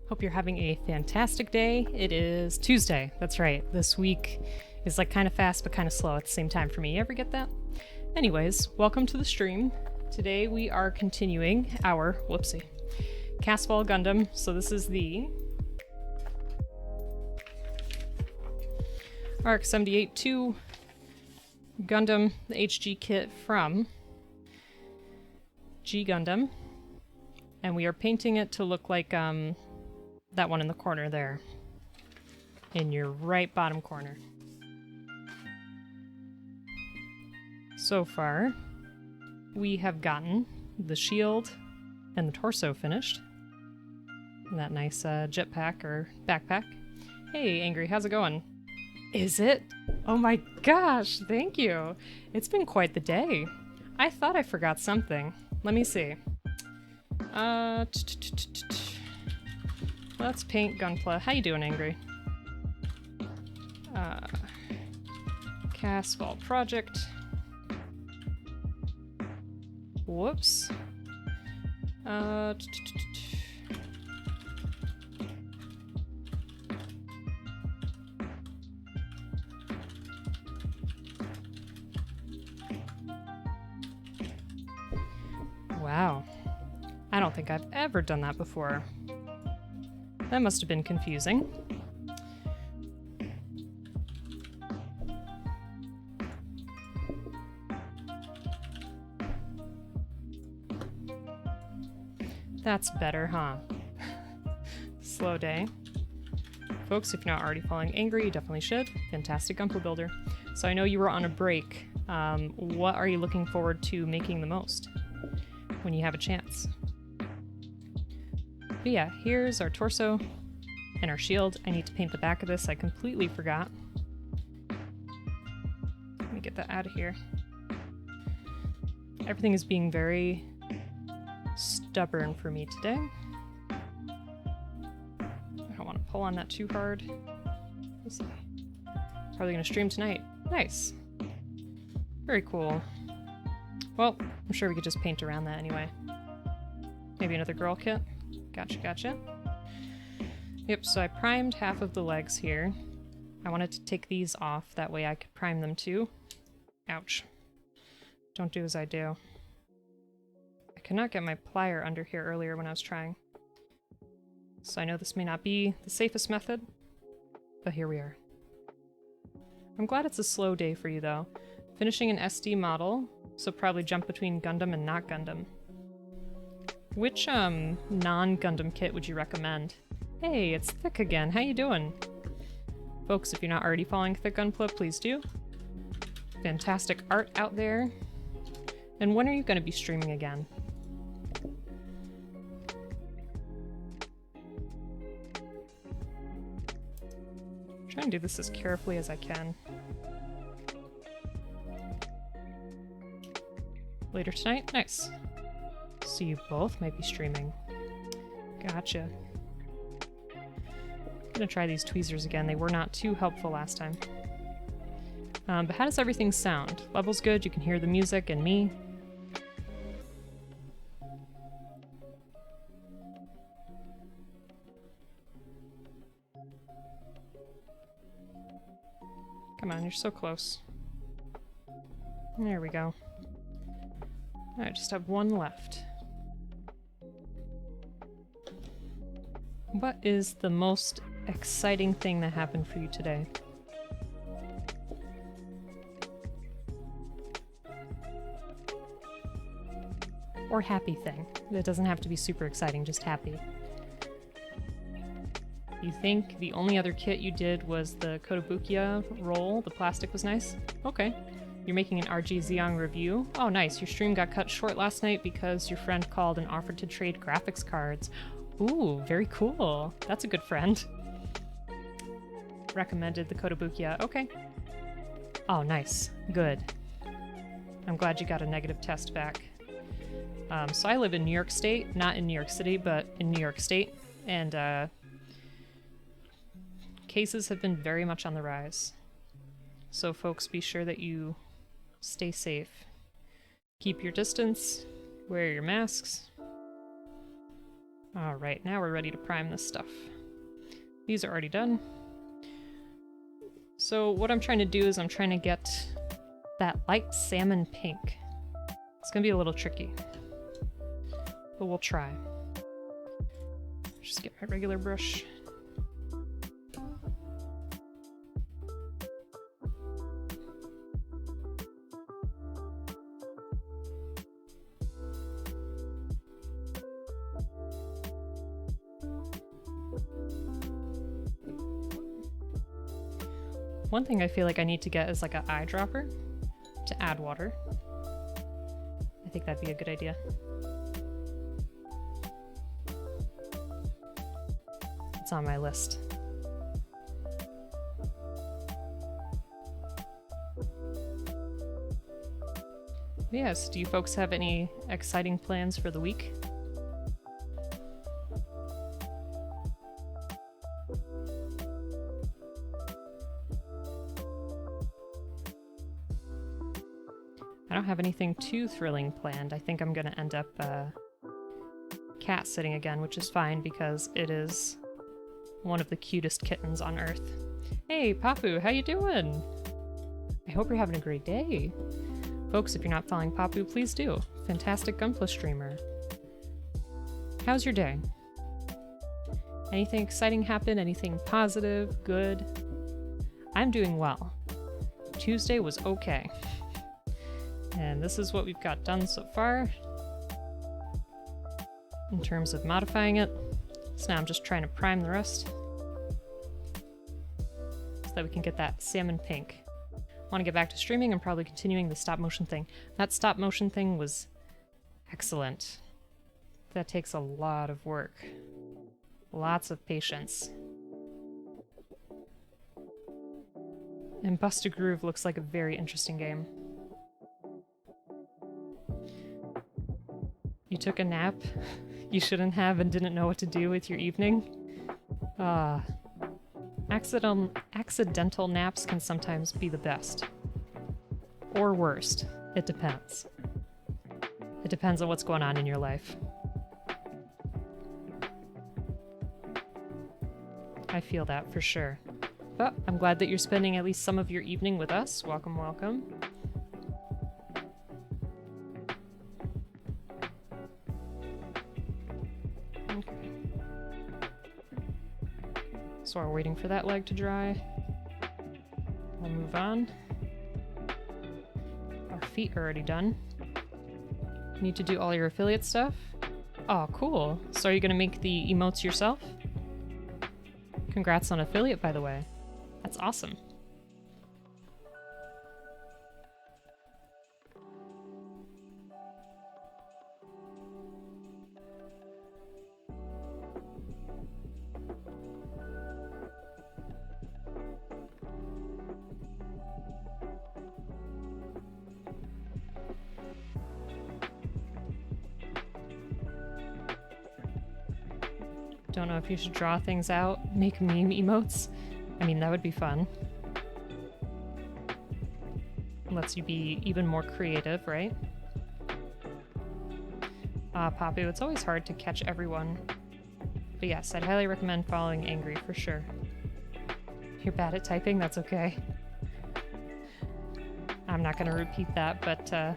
Hope you're having a fantastic day. It is Tuesday. That's right. This week is like kind of fast but kind of slow at the same time for me. You ever get that? Anyways, welcome to the stream. Today we are continuing our, Casval Gundam. So this is the RX-78-2 Gundam, the HG kit from G Gundam. And we are painting it to look like that one in the corner there. In your right bottom corner. So far, we have gotten the shield and the torso finished. And that nice jetpack or backpack. Hey, Angry, how's it going? Is it? Oh my gosh, thank you. It's been quite the day. I thought I forgot something. Let me see. Let's paint Gunpla. How you doing, Angry? Casval project. Whoops. Wow. I don't think I've ever done that before. That must have been confusing. That's better, huh? Slow day. Folks, if you're not already following Angry, you definitely should. Fantastic Gunpla builder. So I know you were on a break. What are you looking forward to making the most when you have a chance? But yeah, here's our torso and our shield. I need to paint the back of this. I completely forgot. Let me get that out of here. Everything is being very stubborn for me today. I don't want to pull on that too hard. We'll see. Probably going to stream tonight. Nice. Very cool. Well, I'm sure we could just paint around that anyway. Maybe another girl kit. Gotcha. Yep, so I primed half of the legs here. I wanted to take these off, that way I could prime them too. Ouch. Don't do as I do. I could not get my plier under here earlier when I was trying. So I know this may not be the safest method, but here we are. I'm glad it's a slow day for you though. Finishing an SD model, so probably jump between Gundam and not Gundam. Which, non-Gundam kit would you recommend? Hey, it's Thick again. How you doing? Folks, if you're not already following Thick Gunpla, please do. Fantastic art out there. And when are you going to be streaming again? Try and do this as carefully as I can. Later tonight? Nice. So you both might be streaming. Gotcha. I'm gonna try these tweezers again. They were not too helpful last time. But how does everything sound? Level's good, you can hear the music and me. Come on, you're so close. There we go. I just have one left. What is the most exciting thing that happened for you today? Or happy thing. It doesn't have to be super exciting, just happy. You think the only other kit you did was the Kotobukiya roll? The plastic was nice? Okay. You're making an RG Zeong review? Oh nice, your stream got cut short last night because your friend called and offered to trade graphics cards. Ooh, very cool. That's a good friend. Recommended the Kotobukiya. Okay. Oh nice. Good. I'm glad you got a negative test back. So I live in New York State, not in New York City, but in New York State, and cases have been very much on the rise. So folks, be sure that you stay safe. Keep your distance, wear your masks. Alright, now we're ready to prime this stuff. These are already done. So what I'm trying to do is I'm trying to get that light salmon pink. It's gonna be a little tricky, but we'll try. Just get my regular brush. One thing I feel like I need to get is like an eyedropper to add water. I think that'd be a good idea. It's on my list. Yes, do you folks have any exciting plans for the week? I don't have anything too thrilling planned. I think I'm gonna end up cat sitting again, which is fine because it is one of the cutest kittens on Earth. Hey, Papu, how you doing? I hope you're having a great day. Folks, if you're not following Papu, please do. Fantastic Gunpla streamer. How's your day? Anything exciting happen? Anything positive? Good? I'm doing well. Tuesday was okay. And this is what we've got done so far in terms of modifying it. So now I'm just trying to prime the rest so that we can get that salmon pink. Want to get back to streaming and probably continuing the stop motion thing. That stop motion thing was excellent. That takes a lot of work. Lots of patience. And Bust a Groove looks like a very interesting game. You took a nap you shouldn't have and didn't know what to do with your evening? Accidental naps can sometimes be the best. Or worst. It depends. It depends on what's going on in your life. I feel that for sure. But I'm glad that you're spending at least some of your evening with us. Welcome, welcome. So we're waiting for that leg to dry. We'll move on. Our feet are already done. Need to do all your affiliate stuff? Oh, cool. So are you gonna make the emotes yourself? Congrats on affiliate, by the way. That's awesome. Don't know if you should draw things out, make meme emotes. I mean, that would be fun. Lets you be even more creative, right? Papu, it's always hard to catch everyone. But yes, I'd highly recommend following Angry for sure. You're bad at typing? That's okay. I'm not gonna repeat that, but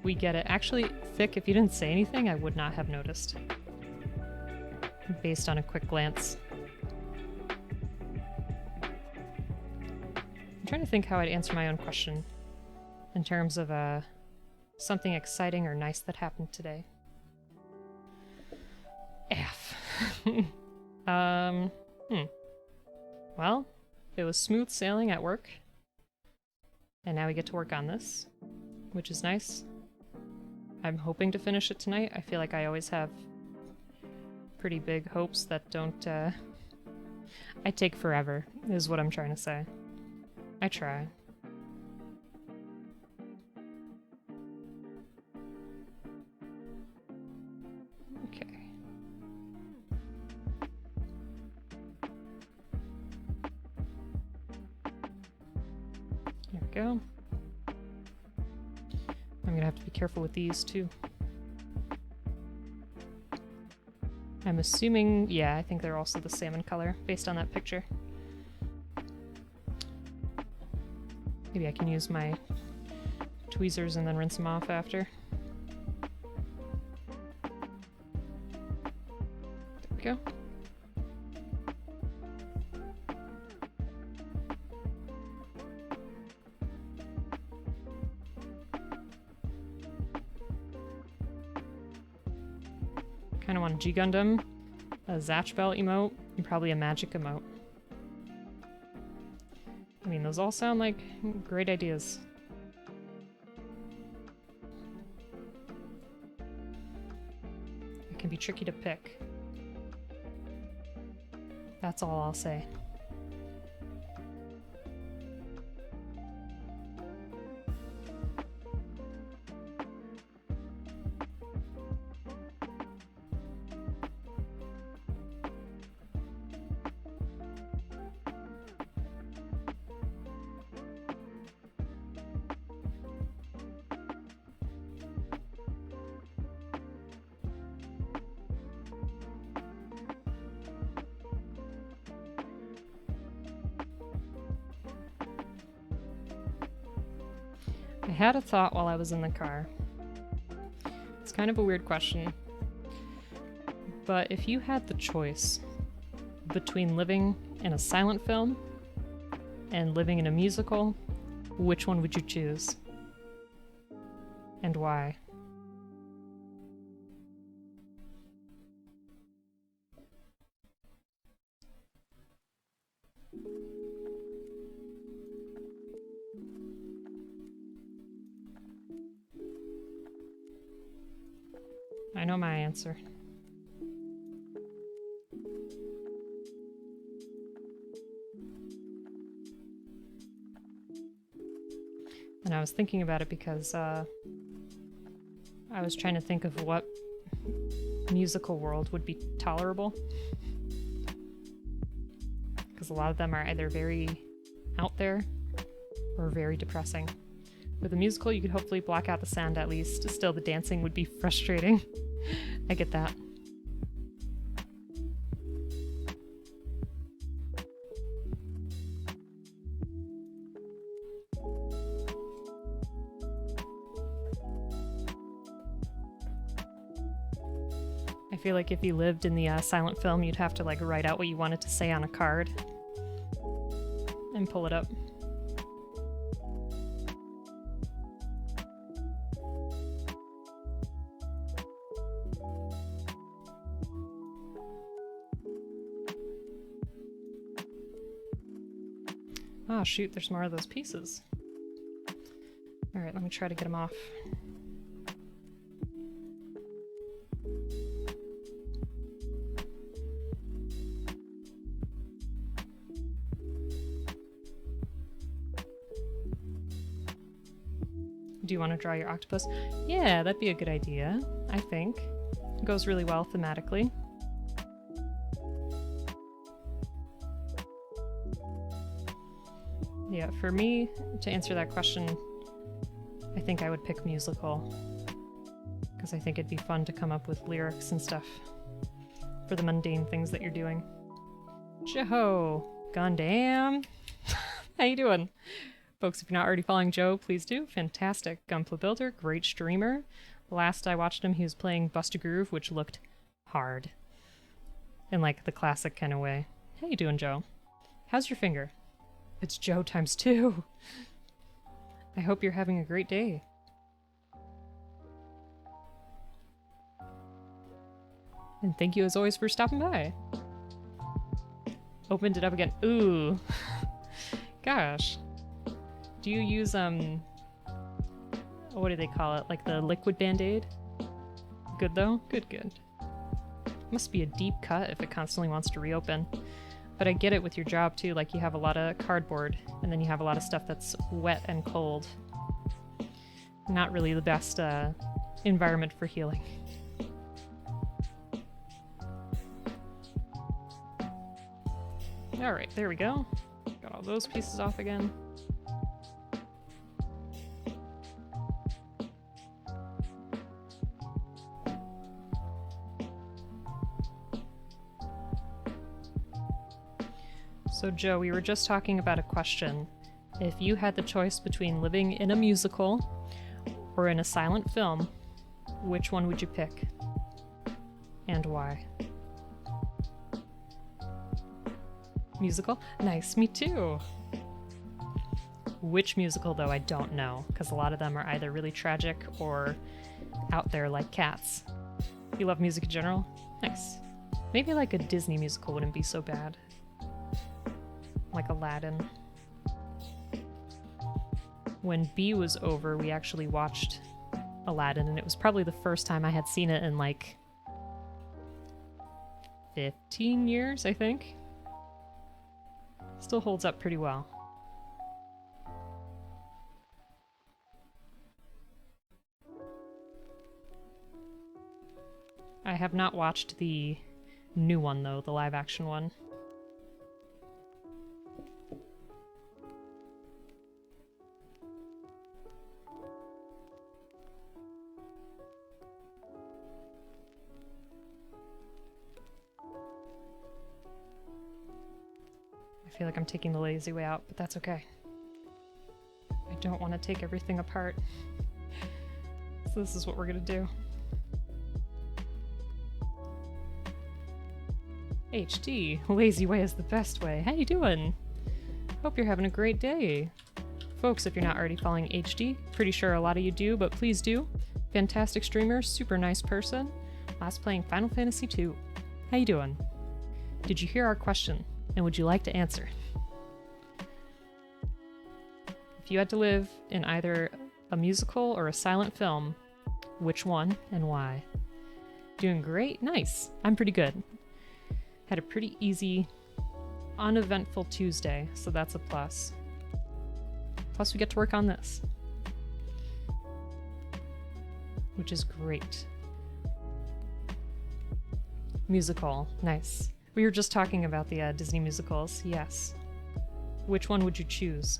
we get it. Actually, Thick, if you didn't say anything, I would not have noticed. Based on a quick glance. I'm trying to think how I'd answer my own question in terms of something exciting or nice that happened today. F. Well, it was smooth sailing at work. And now we get to work on this, which is nice. I'm hoping to finish it tonight. I feel like I always have pretty big hopes that don't, I take forever, is what I'm trying to say. I try. Okay. There we go. I'm gonna have to be careful with these too. I'm assuming, yeah, I think they're also the salmon color based on that picture. Maybe I can use my tweezers and then rinse them off after. There we go. Kind of want a G Gundam, a Zatch Bell emote, and probably a magic emote. I mean, those all sound like great ideas. It can be tricky to pick. That's all I'll say. I had a thought while I was in the car. It's kind of a weird question, but if you had the choice between living in a silent film and living in a musical, which one would you choose? And why? I know my answer. And I was thinking about it because I was trying to think of what musical world would be tolerable. Because a lot of them are either very out there or very depressing. With a musical, you could hopefully block out the sound at least. Still, the dancing would be frustrating. I get that. I feel like if you lived in the silent film, you'd have to like write out what you wanted to say on a card and pull it up. Oh shoot, there's more of those pieces. Alright, let me try to get them off. Do you want to draw your octopus? Yeah, that'd be a good idea, I think. It goes really well thematically. Yeah, for me, to answer that question, I think I would pick musical. Because I think it'd be fun to come up with lyrics and stuff for the mundane things that you're doing. Joe Gundam! How you doing? Folks, if you're not already following Joe, please do. Fantastic Gunpla builder, great streamer. Last I watched him, he was playing Bust a Groove, which looked hard. In like the classic kind of way. How you doing, Joe? How's your finger? It's Joe times 2. I hope you're having a great day. And thank you as always for stopping by. Opened it up again. Ooh. Gosh. Do you use, what do they call it? Like the liquid Band-Aid? Good though? Good, good. Must be a deep cut if it constantly wants to reopen. But I get it with your job too, like you have a lot of cardboard, and then you have a lot of stuff that's wet and cold. Not really the best environment for healing. Alright, there we go. Got all those pieces off again. So Joe, we were just talking about a question. If you had the choice between living in a musical or in a silent film, which one would you pick? And why? Musical? Nice, me too! Which musical, though, I don't know, because a lot of them are either really tragic or out there like Cats. You love music in general? Nice. Maybe like a Disney musical wouldn't be so bad. Like Aladdin. When B was over, we actually watched Aladdin, and it was probably the first time I had seen it in like 15 years, I think. Still holds up pretty well. I have not watched the new one, though, the live-action one. I feel like I'm taking the lazy way out, but that's okay. I don't want to take everything apart. So this is what we're gonna do. HD, lazy way is the best way. How you doing? Hope you're having a great day. Folks, if you're not already following HD, pretty sure a lot of you do, but please do. Fantastic streamer, super nice person. Last playing Final Fantasy II. How you doing? Did you hear our question? And would you like to answer? If you had to live in either a musical or a silent film, which one and why? Doing great? Nice. I'm pretty good. Had a pretty easy, uneventful Tuesday, so that's a plus. Plus we get to work on this, which is great. Musical. Nice. We were just talking about the Disney musicals. Yes. Which one would you choose?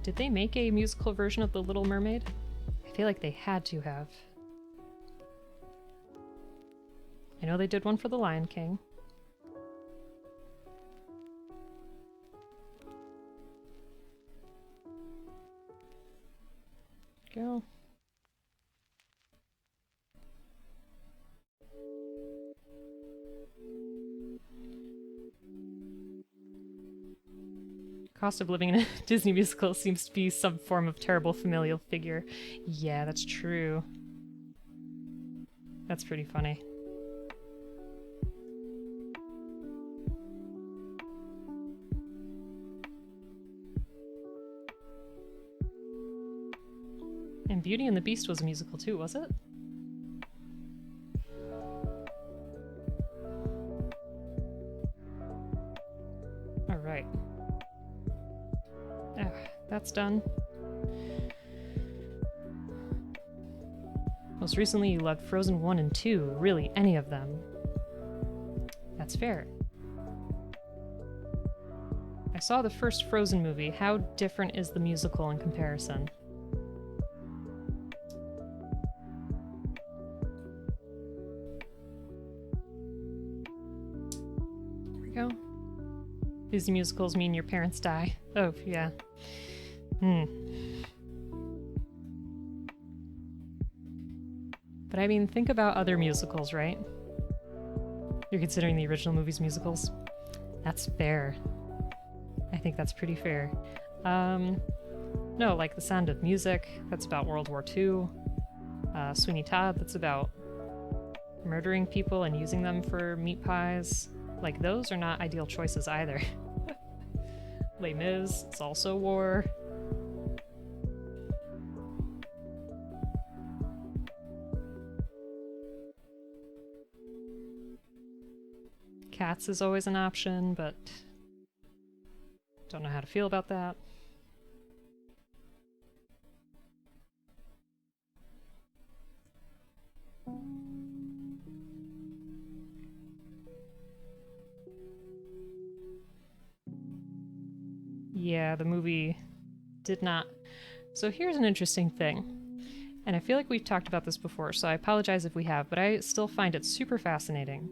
Did they make a musical version of The Little Mermaid? I feel like they had to have. I know they did one for The Lion King. Go. Cost of living in a Disney musical seems to be some form of terrible familial figure. Yeah, that's true. That's pretty funny. And Beauty and the Beast was a musical too, was it? Alright. That's done. Most recently you loved Frozen 1 and 2, really any of them. That's fair. I saw the first Frozen movie. How different is the musical in comparison? There we go. Disney musicals mean your parents die. Oh, yeah. But I mean, think about other musicals, right? You're considering the original movie's musicals? That's fair. I think that's pretty fair. No, like The Sound of Music, that's about World War II. Sweeney Todd, that's about murdering people and using them for meat pies. Like, those are not ideal choices either. Les Mis, it's also war. Cats is always an option, but don't know how to feel about that. Yeah, the movie did not. So here's an interesting thing. And I feel like we've talked about this before, so I apologize if we have, but I still find it super fascinating.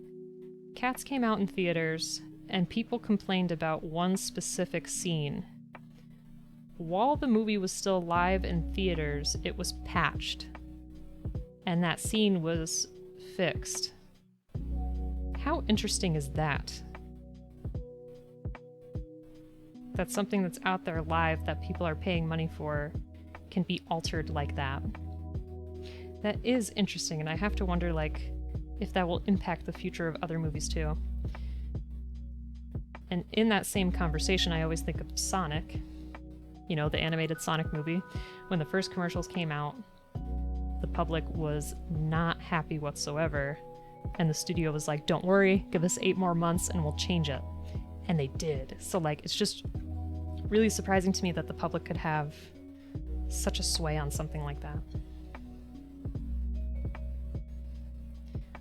Cats came out in theaters, and people complained about one specific scene. While the movie was still live in theaters, it was patched. And that scene was fixed. How interesting is that? That something that's out there live that people are paying money for can be altered like that. That is interesting, and I have to wonder, like, if that will impact the future of other movies too. And in that same conversation, I always think of Sonic. You know, the animated Sonic movie. When the first commercials came out, the public was not happy whatsoever. And the studio was like, don't worry, give us 8 more months and we'll change it. And they did. So, like, it's just really surprising to me that the public could have such a sway on something like that.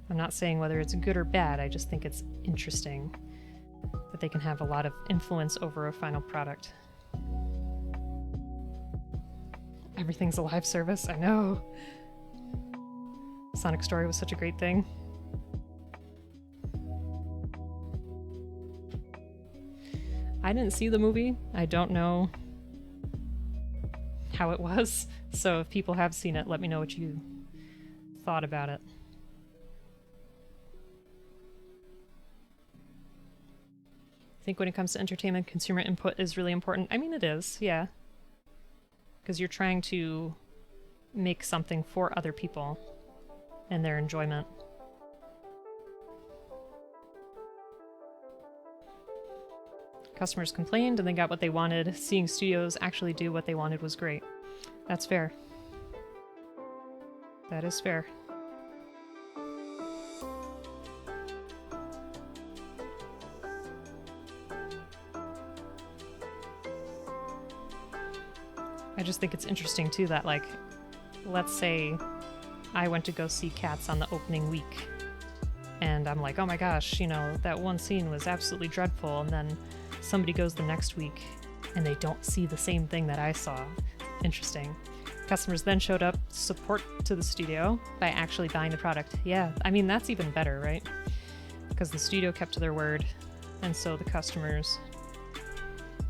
I'm not saying whether it's good or bad, I just think it's interesting that they can have a lot of influence over a final product. Everything's a live service, I know. Sonic Story was such a great thing. I didn't see the movie. I don't know how it was, so if people have seen it, let me know what you thought about it. I think when it comes to entertainment, consumer input is really important. I mean, it is, yeah. Because you're trying to make something for other people and their enjoyment. Customers complained and they got what they wanted. Seeing studios actually do what they wanted was great. That's fair. That is fair. I just think it's interesting too that, like, let's say I went to go see Cats on the opening week and I'm like, oh my gosh, you know, that one scene was absolutely dreadful, and then somebody goes the next week and they don't see the same thing that I saw. Interesting. Customers then showed up support to the studio by actually buying the product. Yeah, I mean, that's even better, right? Because the studio kept to their word, and so the customers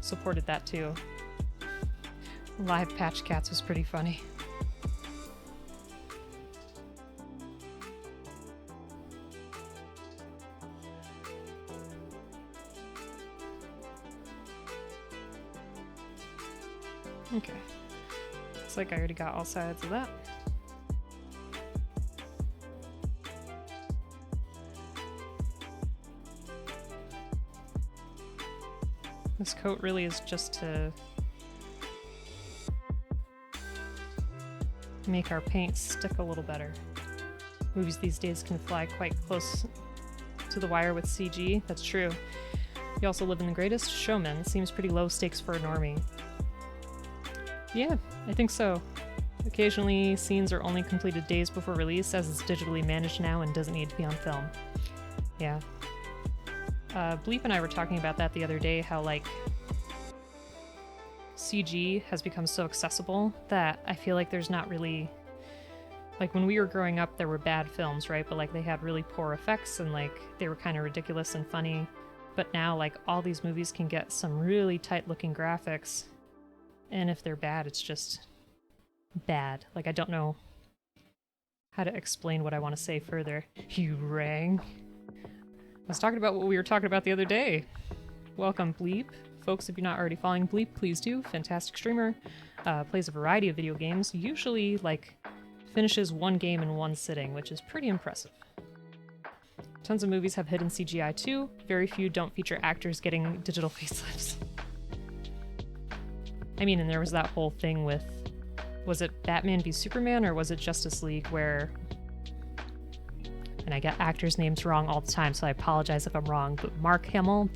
supported that too. Live Patch Cats was pretty funny. Okay. Looks like I already got all sides of that. This coat really is just to make our paint stick a little better. Movies these days can fly quite close to the wire with CG. That's true. You also live in The Greatest Showman. Seems pretty low stakes for a normie. Yeah, I think so. Occasionally, scenes are only completed days before release, as it's digitally managed now and doesn't need to be on film. Yeah. Bleep and I were talking about that the other day, how, like, CG has become so accessible that I feel like there's not really... Like, when we were growing up, there were bad films, right? But, like, they had really poor effects and, like, they were kind of ridiculous and funny. But now, like, all these movies can get some really tight-looking graphics. And if they're bad, it's just bad. Like, I don't know how to explain what I want to say further. You rang. I was talking about what we were talking about the other day. Welcome, Bleep. Folks, if you're not already following Bleep, please do. Fantastic streamer. Plays a variety of video games. Usually, like, finishes one game in one sitting, which is pretty impressive. Tons of movies have hidden CGI too. Very few don't feature actors getting digital facelifts. I mean, and there was that whole thing with, was it Batman v Superman or was it Justice League, where, and I get actors' names wrong all the time, so I apologize if I'm wrong, but Mark Hamill,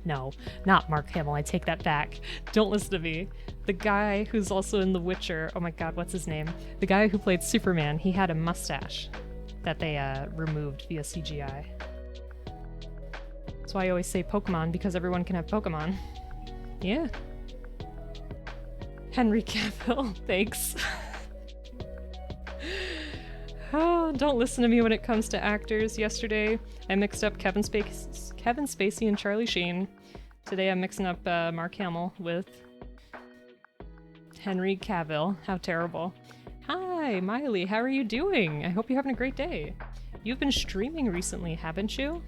no, not Mark Hamill, I take that back. Don't listen to me. The guy who's also in The Witcher, oh my god, what's his name? The guy who played Superman, he had a mustache that they removed via CGI. That's why I always say Pokemon, because everyone can have Pokemon. Yeah. Henry Cavill, thanks. Oh, don't listen to me when it comes to actors. Yesterday, I mixed up Kevin Spacey and Charlie Sheen. Today, I'm mixing up Mark Hamill with Henry Cavill. How terrible. Hi, Miley. How are you doing? I hope you're having a great day. You've been streaming recently, haven't you?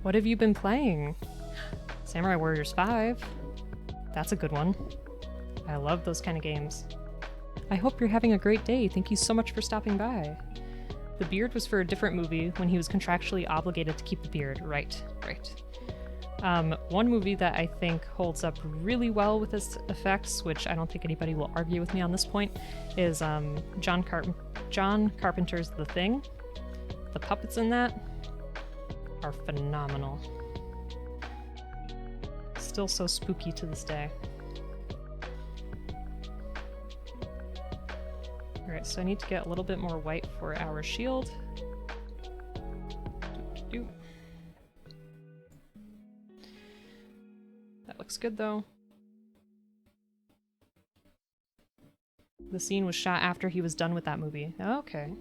What have you been playing? Samurai Warriors 5. That's a good one. I love those kind of games. I hope you're having a great day. Thank you so much for stopping by. The beard was for a different movie when he was contractually obligated to keep the beard. Right. One movie that I think holds up really well with its effects, which I don't think anybody will argue with me on this point, is John Carpenter's The Thing. The puppets in that are phenomenal. Still so spooky to this day. Alright, so I need to get a little bit more white for our shield. That looks good though. The scene was shot after he was done with that movie. Okay.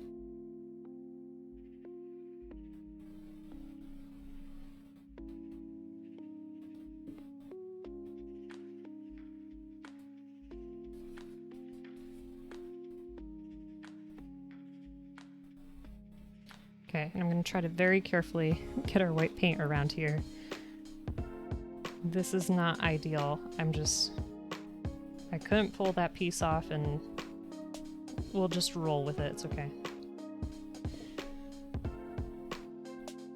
Okay, and I'm going to try to very carefully get our white paint around here. This is not ideal. I couldn't pull that piece off and we'll just roll with it. It's okay.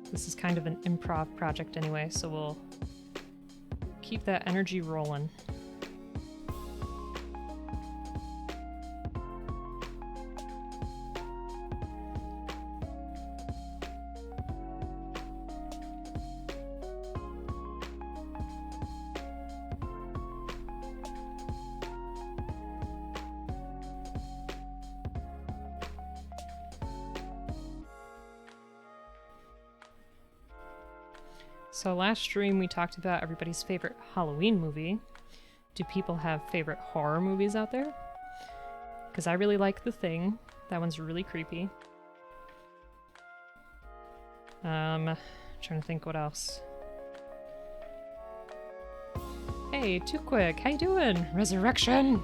This is kind of an improv project anyway, so we'll keep that energy rolling. So last stream we talked about everybody's favorite Halloween movie. Do people have favorite horror movies out there? Because I really like The Thing. That one's really creepy. Trying to think what else. Hey, Too Quick, how you doing? Resurrection!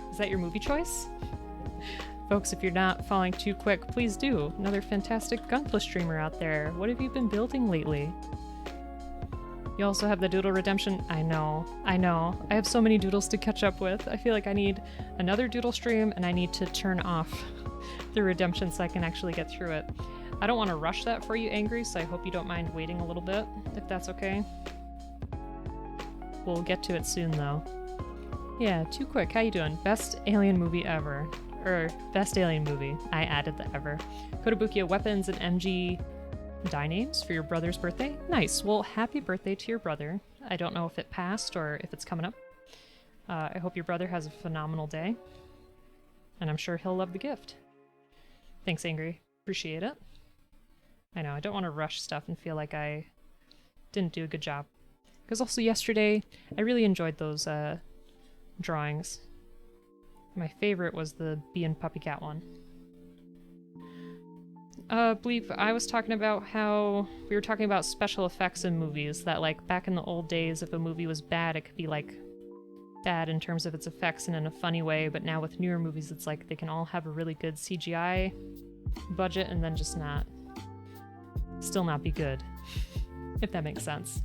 Is that your movie choice? Folks, if you're not following Too Quick, please do. Another fantastic Gunpla streamer out there. What have you been building lately? You also have the Doodle Redemption. I know. I have so many doodles to catch up with. I feel like I need another doodle stream and I need to turn off the Redemption so I can actually get through it. I don't want to rush that for you, Angry, so I hope you don't mind waiting a little bit, if that's okay. We'll get to it soon, though. Yeah, Too Quick, how you doing? Best alien movie ever. Best alien movie. I added the ever. Kotobukiya weapons and MG die names for your brother's birthday? Nice. Well, happy birthday to your brother. I don't know if it passed or if it's coming up. I hope your brother has a phenomenal day. And I'm sure he'll love the gift. Thanks, Angry. Appreciate it. I know, I don't want to rush stuff and feel like I didn't do a good job. Because also yesterday, I really enjoyed those drawings. My favorite was the Bee and Puppy Cat one. Believe I was talking about how we were talking about special effects in movies, that like back in the old days, if a movie was bad, it could be like bad in terms of its effects and in a funny way, but now with newer movies, it's like they can all have a really good CGI budget and then just still not be good, if that makes sense.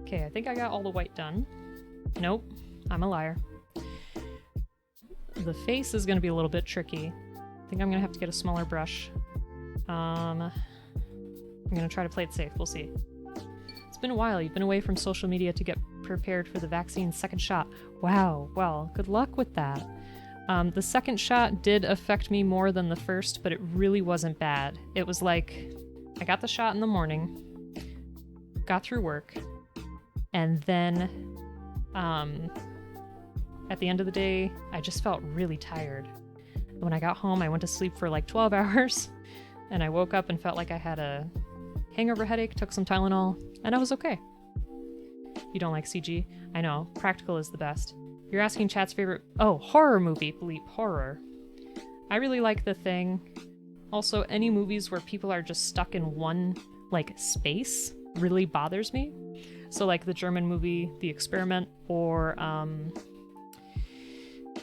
Okay, I think I got all the white done. Nope, I'm a liar. The face is going to be a little bit tricky. I think I'm going to have to get a smaller brush. I'm going to try to play it safe. We'll see. It's been a while. You've been away from social media to get prepared for the vaccine's second shot. Wow. Well, good luck with that. The second shot did affect me more than the first, but it really wasn't bad. It was like, I got the shot in the morning, got through work, and then at the end of the day, I just felt really tired. When I got home, I went to sleep for like 12 hours, and I woke up and felt like I had a hangover headache, took some Tylenol, and I was okay. You don't like CG? I know, practical is the best. You're asking chat's favorite... Oh, horror movie. Bleep, horror. I really like The Thing. Also, any movies where people are just stuck in one, like, space really bothers me. So, like, the German movie, The Experiment, or,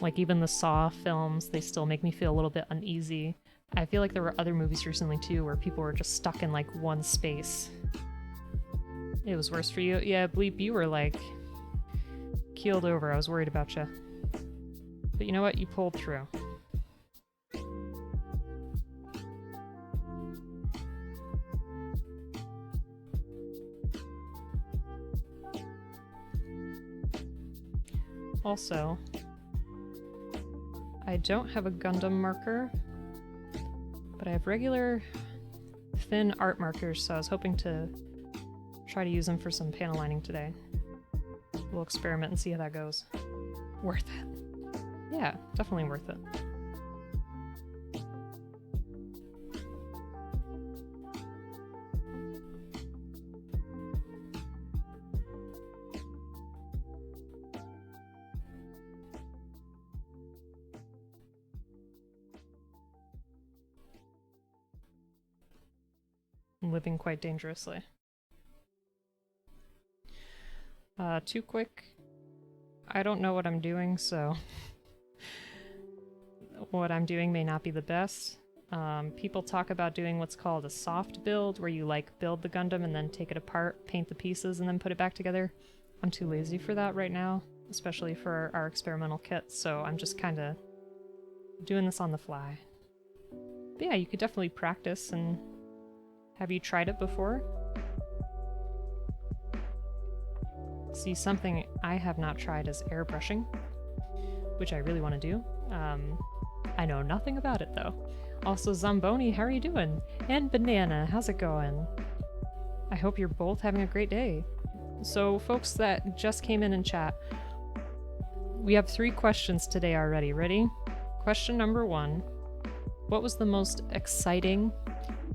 like, even the Saw films, they still make me feel a little bit uneasy. I feel like there were other movies recently, too, where people were just stuck in, like, one space. It was worse for you? Yeah, Bleep, you were, like, keeled over. I was worried about you. But you know what? You pulled through. Also, I don't have a Gundam marker, but I have regular thin art markers, so I was hoping to try to use them for some panel lining today. We'll experiment and see how that goes. Worth it. Yeah, definitely worth it. I'm living quite dangerously. Too quick. I don't know what I'm doing, so what I'm doing may not be the best. People talk about doing what's called a soft build, where you like build the Gundam and then take it apart, paint the pieces, and then put it back together. I'm too lazy for that right now, especially for our experimental kits, so I'm just kind of doing this on the fly. But yeah, you could definitely practice. And have you tried it before? See, something I have not tried is airbrushing, which I really want to do. I know nothing about it, though. Also, Zamboni, how are you doing? And Banana, how's it going? I hope you're both having a great day. So, folks that just came in chat, we have 3 questions today already. Ready? Question number 1. What was the most exciting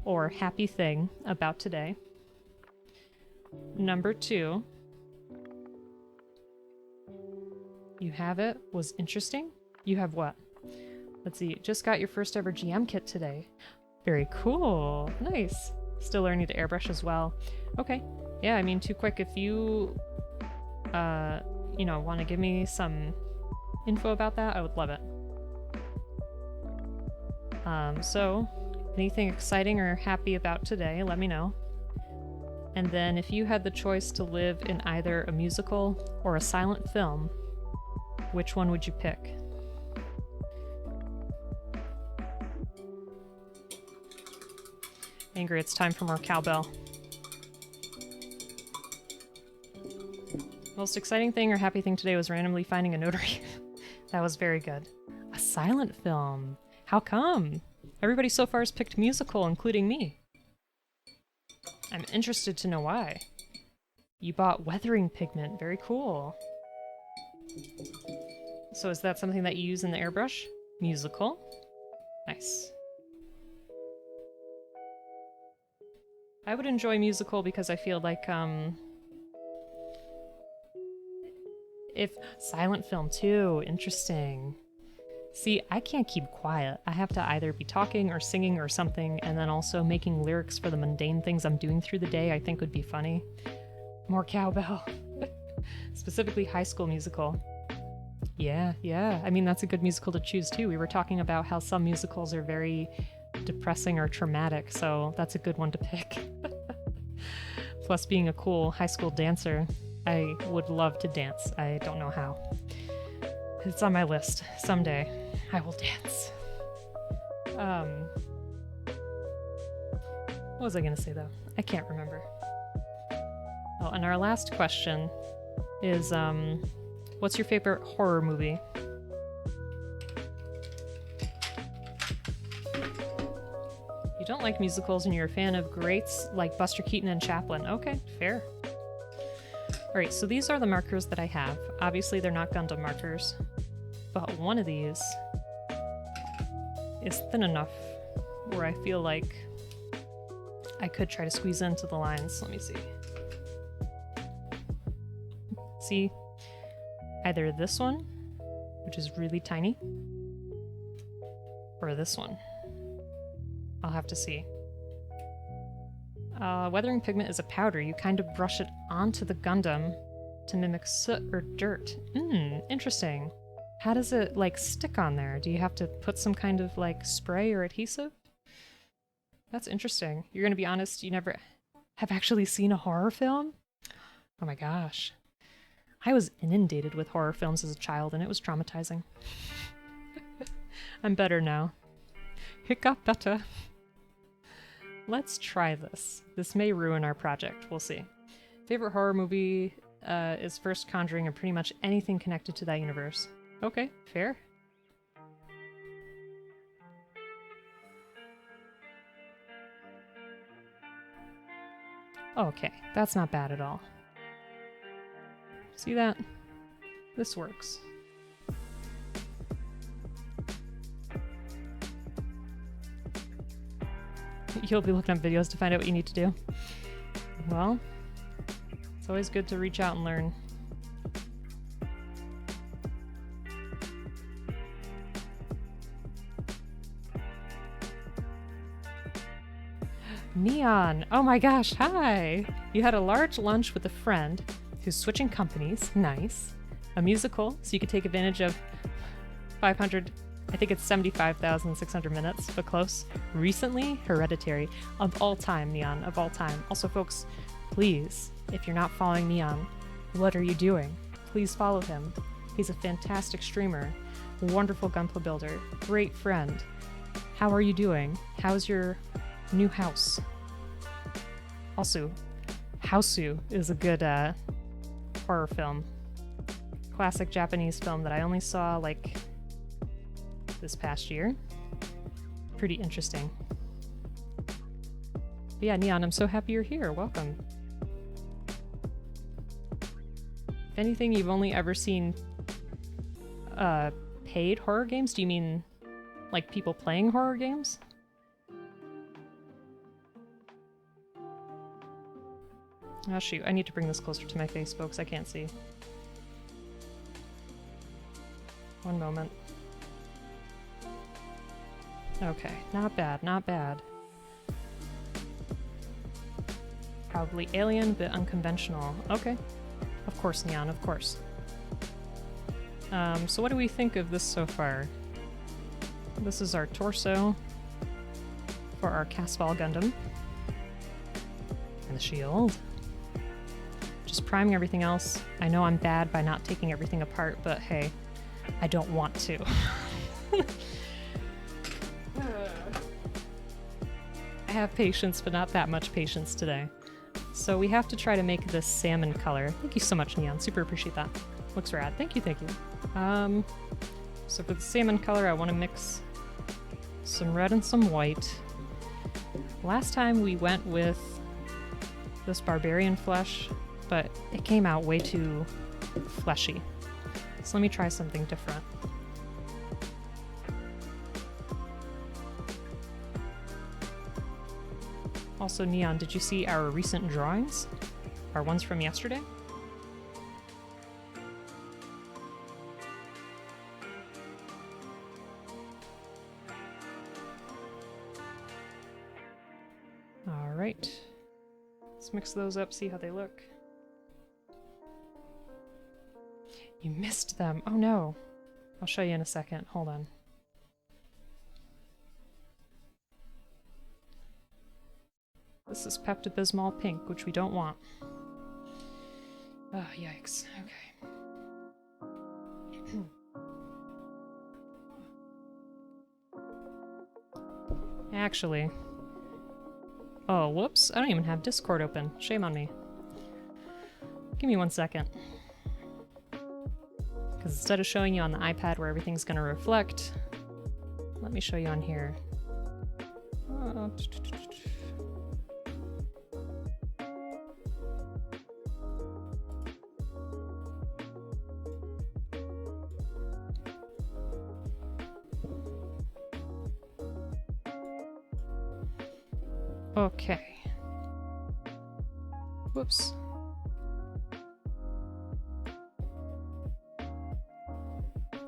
or happy thing about today? Number 2. You have it? Was interesting? You have what? Let's see. Just got your first ever GM kit today. Very cool. Nice. Still learning to airbrush as well. Okay. Yeah, I mean, too quick. If you, you know, want to give me some info about that, I would love it. So, anything exciting or happy about today, let me know. And then if you had the choice to live in either a musical or a silent film, which one would you pick? Angry, it's time for more cowbell. Most exciting thing or happy thing today was randomly finding a notary. That was very good. A silent film. How come? Everybody so far has picked musical, including me. I'm interested to know why. You bought weathering pigment. Very cool. So is that something that you use in the airbrush? Musical. Nice. I would enjoy musical because I feel like, if silent film too, interesting. See, I can't keep quiet. I have to either be talking or singing or something, and then also making lyrics for the mundane things I'm doing through the day I think would be funny. More cowbell. Specifically High School Musical. Yeah. I mean, that's a good musical to choose too. We were talking about how some musicals are very depressing or traumatic, so that's a good one to pick. Plus, being a cool high school dancer, I would love to dance. I don't know how. It's on my list. Someday, I will dance. What was I gonna say, though? I can't remember. Oh, and our last question is, what's your favorite horror movie? You don't like musicals and you're a fan of greats like Buster Keaton and Chaplin. Okay, fair. Alright, so these are the markers that I have. Obviously they're not Gundam markers, but one of these is thin enough where I feel like I could try to squeeze into the lines. Let me see. see either this one, which is really tiny, or this one. I'll have to see. Weathering pigment is a powder. You kind of brush it onto the Gundam to mimic soot or dirt. Interesting. How does it, like, stick on there? Do you have to put some kind of, like, spray or adhesive? That's interesting. You're gonna be honest, you never have actually seen a horror film? Oh my gosh. I was inundated with horror films as a child, and it was traumatizing. I'm better now. It got better. Let's try this. This may ruin our project. We'll see. Favorite horror movie is First Conjuring and pretty much anything connected to that universe. Okay, fair. Okay, that's not bad at all. See that? This works. You'll be looking up videos to find out what you need to do. Well, it's always good to reach out and learn. Neon! Oh my gosh, hi! You had a large lunch with a friend who's switching companies. Nice. A musical, so you could take advantage of 500, I think it's 75,600 minutes, but close. Recently, Hereditary. Of all time, Neon, of all time. Also, folks, please, if you're not following Neon, what are you doing? Please follow him. He's a fantastic streamer, wonderful Gunpla builder, great friend. How are you doing? How's your new house? Also, Houseu is a good horror film. Classic Japanese film that I only saw like this past year. Pretty interesting. But yeah, Neon, I'm so happy you're here. Welcome. If anything, you've only ever seen paid horror games? Do you mean like people playing horror games? Oh shoot, I need to bring this closer to my face, folks. I can't see. One moment. Okay, not bad, not bad. Probably alien, but unconventional. Okay. Of course, Neon, of course. So what do we think of this so far? This is our torso for our Casval Gundam. And the shield. Just priming everything else. I know I'm bad by not taking everything apart, but hey, I don't want to. I have patience, but not that much patience today. So we have to try to make this salmon color. Thank you so much, Neon. Super appreciate that. Looks rad. Thank you, thank you. So for the salmon color, I want to mix some red and some white. Last time we went with this barbarian flesh, but it came out way too fleshy. So let me try something different. Also, Neon, did you see our recent drawings? Our ones from yesterday? Alright. Let's mix those up, see how they look. You missed them. Oh no. I'll show you in a second. Hold on. This is Pepto-Bismol pink, which we don't want. Oh, yikes. Okay. Actually... Oh, whoops. I don't even have Discord open. Shame on me. Give me 1 second. Because instead of showing you on the iPad where everything's going to reflect, let me show you on here. Okay. Whoops.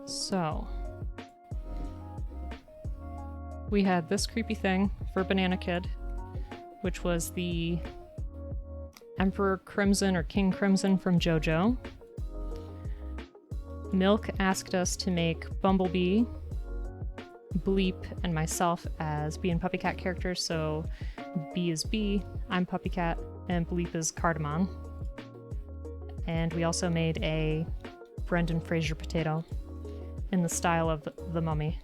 So we had this creepy thing for Banana Kid, which was the Emperor Crimson or King Crimson from JoJo. Milk asked us to make Bumblebee, Bleep, and myself as Bee and Puppy Cat characters, so Bee is Bee, I'm Puppy Cat, and Bleep is Cardamom. And we also made a Brendan Fraser potato in the style of the Mummy.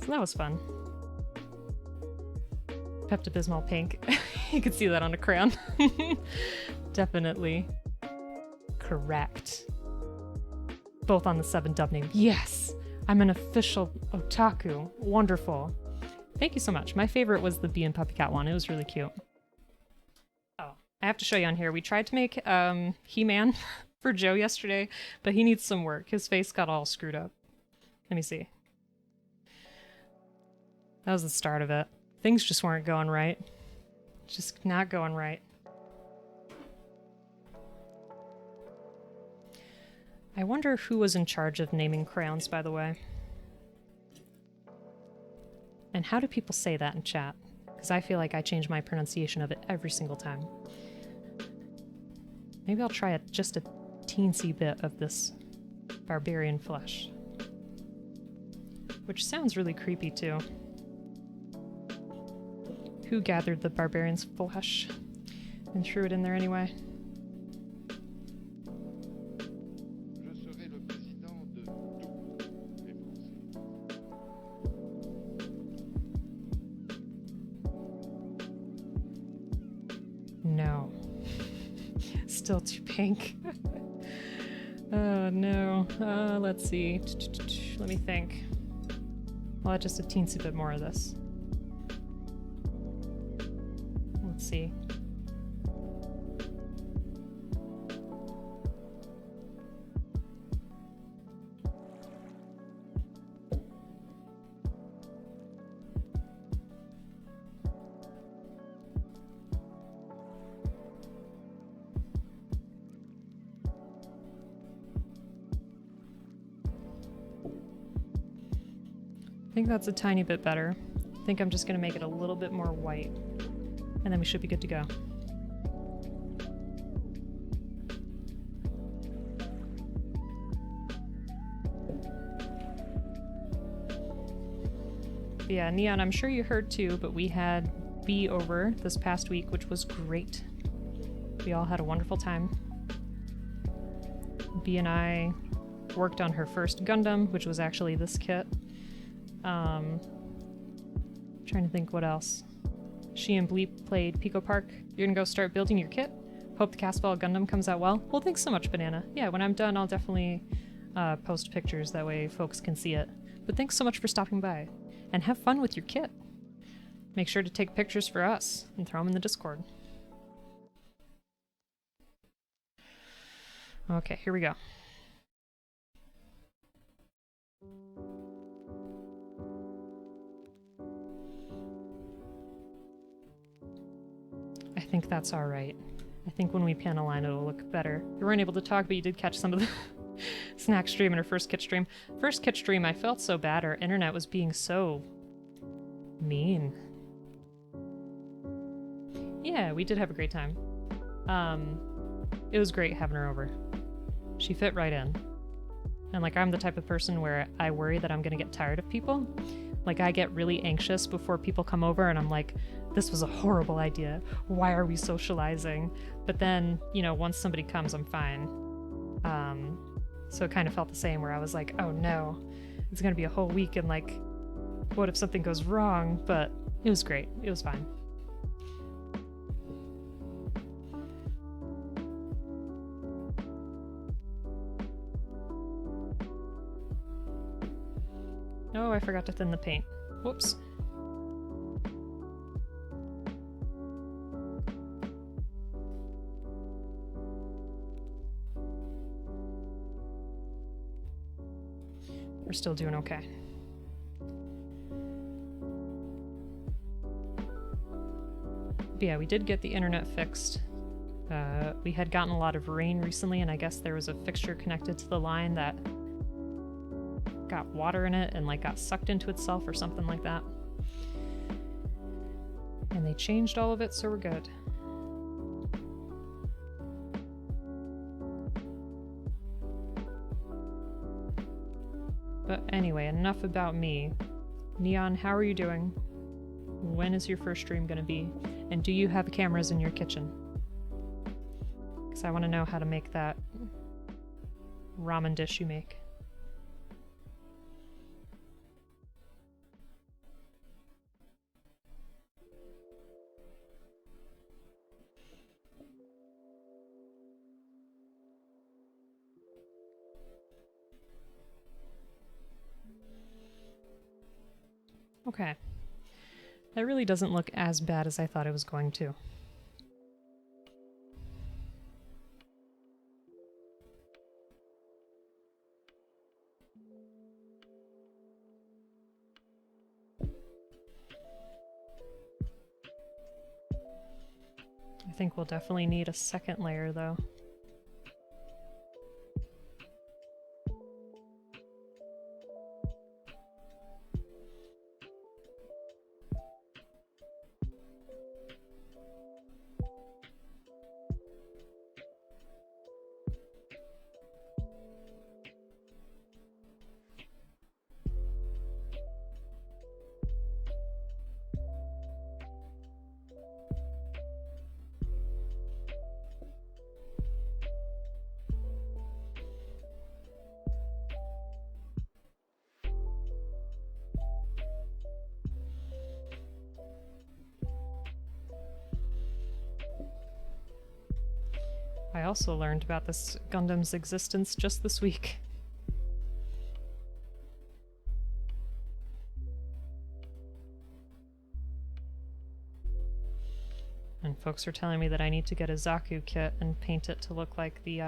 So that was fun. Pepto-Bismol pink. You could see that on a crayon. Definitely correct. Both on the 7 dub name. Yes! I'm an official otaku. Wonderful. Thank you so much. My favorite was the Bee and Puppy Cat one. It was really cute. Oh, I have to show you on here. We tried to make He-Man for Joe yesterday, but he needs some work. His face got all screwed up. Let me see. That was the start of it. Things just weren't going right. Just not going right. I wonder who was in charge of naming crayons, by the way. And how do people say that in chat? Because I feel like I change my pronunciation of it every single time. Maybe I'll try just a teensy bit of this barbarian flesh. Which sounds really creepy, too. Who gathered the barbarian's flesh and threw it in there anyway? No. Still too pink. Oh no. Let's see. Let me think. I'll add just a teensy bit more of this. Let's see. I think that's a tiny bit better. I think I'm just going to make it a little bit more white, and then we should be good to go. But yeah, Neon, I'm sure you heard too, but we had Bee over this past week, which was great. We all had a wonderful time. Bee and I worked on her first Gundam, which was actually this kit. Trying to think what else. She and Bleep played Pico Park. You're gonna go start building your kit? Hope the Casval Gundam comes out well. Well, thanks so much, Banana. Yeah, when I'm done, I'll definitely post pictures. That way folks can see it. But thanks so much for stopping by. And have fun with your kit. Make sure to take pictures for us and throw them in the Discord. Okay, here we go. I think that's alright. I think when we pan a line it'll look better. You weren't able to talk, but you did catch some of the snack stream in her first kit stream. First kit stream, I felt so bad. Our internet was being so mean. Yeah, we did have a great time. It was great having her over. She fit right in. And like, I'm the type of person where I worry that I'm gonna get tired of people. Like, I get really anxious before people come over and I'm like, this was a horrible idea. Why are we socializing? But then, you know, once somebody comes, I'm fine. So it kind of felt the same where I was like, oh no, it's gonna be a whole week and like, what if something goes wrong? But it was great. It was fine. Oh, I forgot to thin the paint. Whoops. We're still doing okay. But yeah, we did get the internet fixed. We had gotten a lot of rain recently, and I guess there was a fixture connected to the line that got water in it and like got sucked into itself or something like that. And they changed all of it, so we're good. But anyway, enough about me. Neon, how are you doing? When is your first stream gonna be? And do you have cameras in your kitchen? Because I want to know how to make that ramen dish you make. Okay. That really doesn't look as bad as I thought it was going to. I think we'll definitely need a second layer, though. I also learned about this Gundam's existence just this week. And folks are telling me that I need to get a Zaku kit and paint it to look like the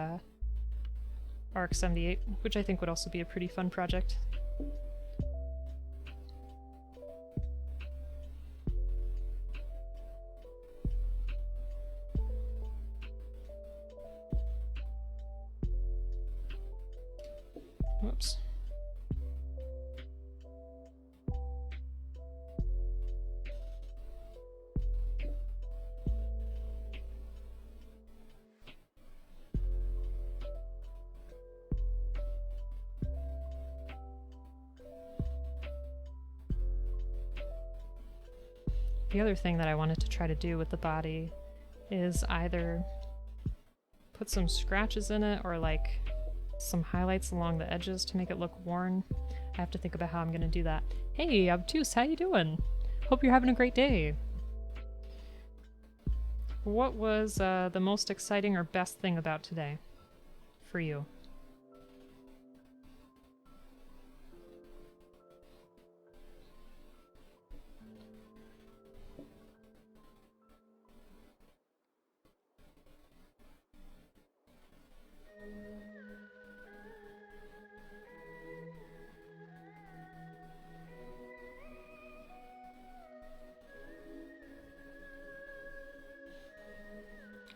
RX-78, which I think would also be a pretty fun project. Whoops. The other thing that I wanted to try to do with the body is either put some scratches in it or like some highlights along the edges to make it look worn. I have to think about how I'm gonna do that. Hey, Obtuse, how you doing? Hope you're having a great day. What was the most exciting or best thing about today for you?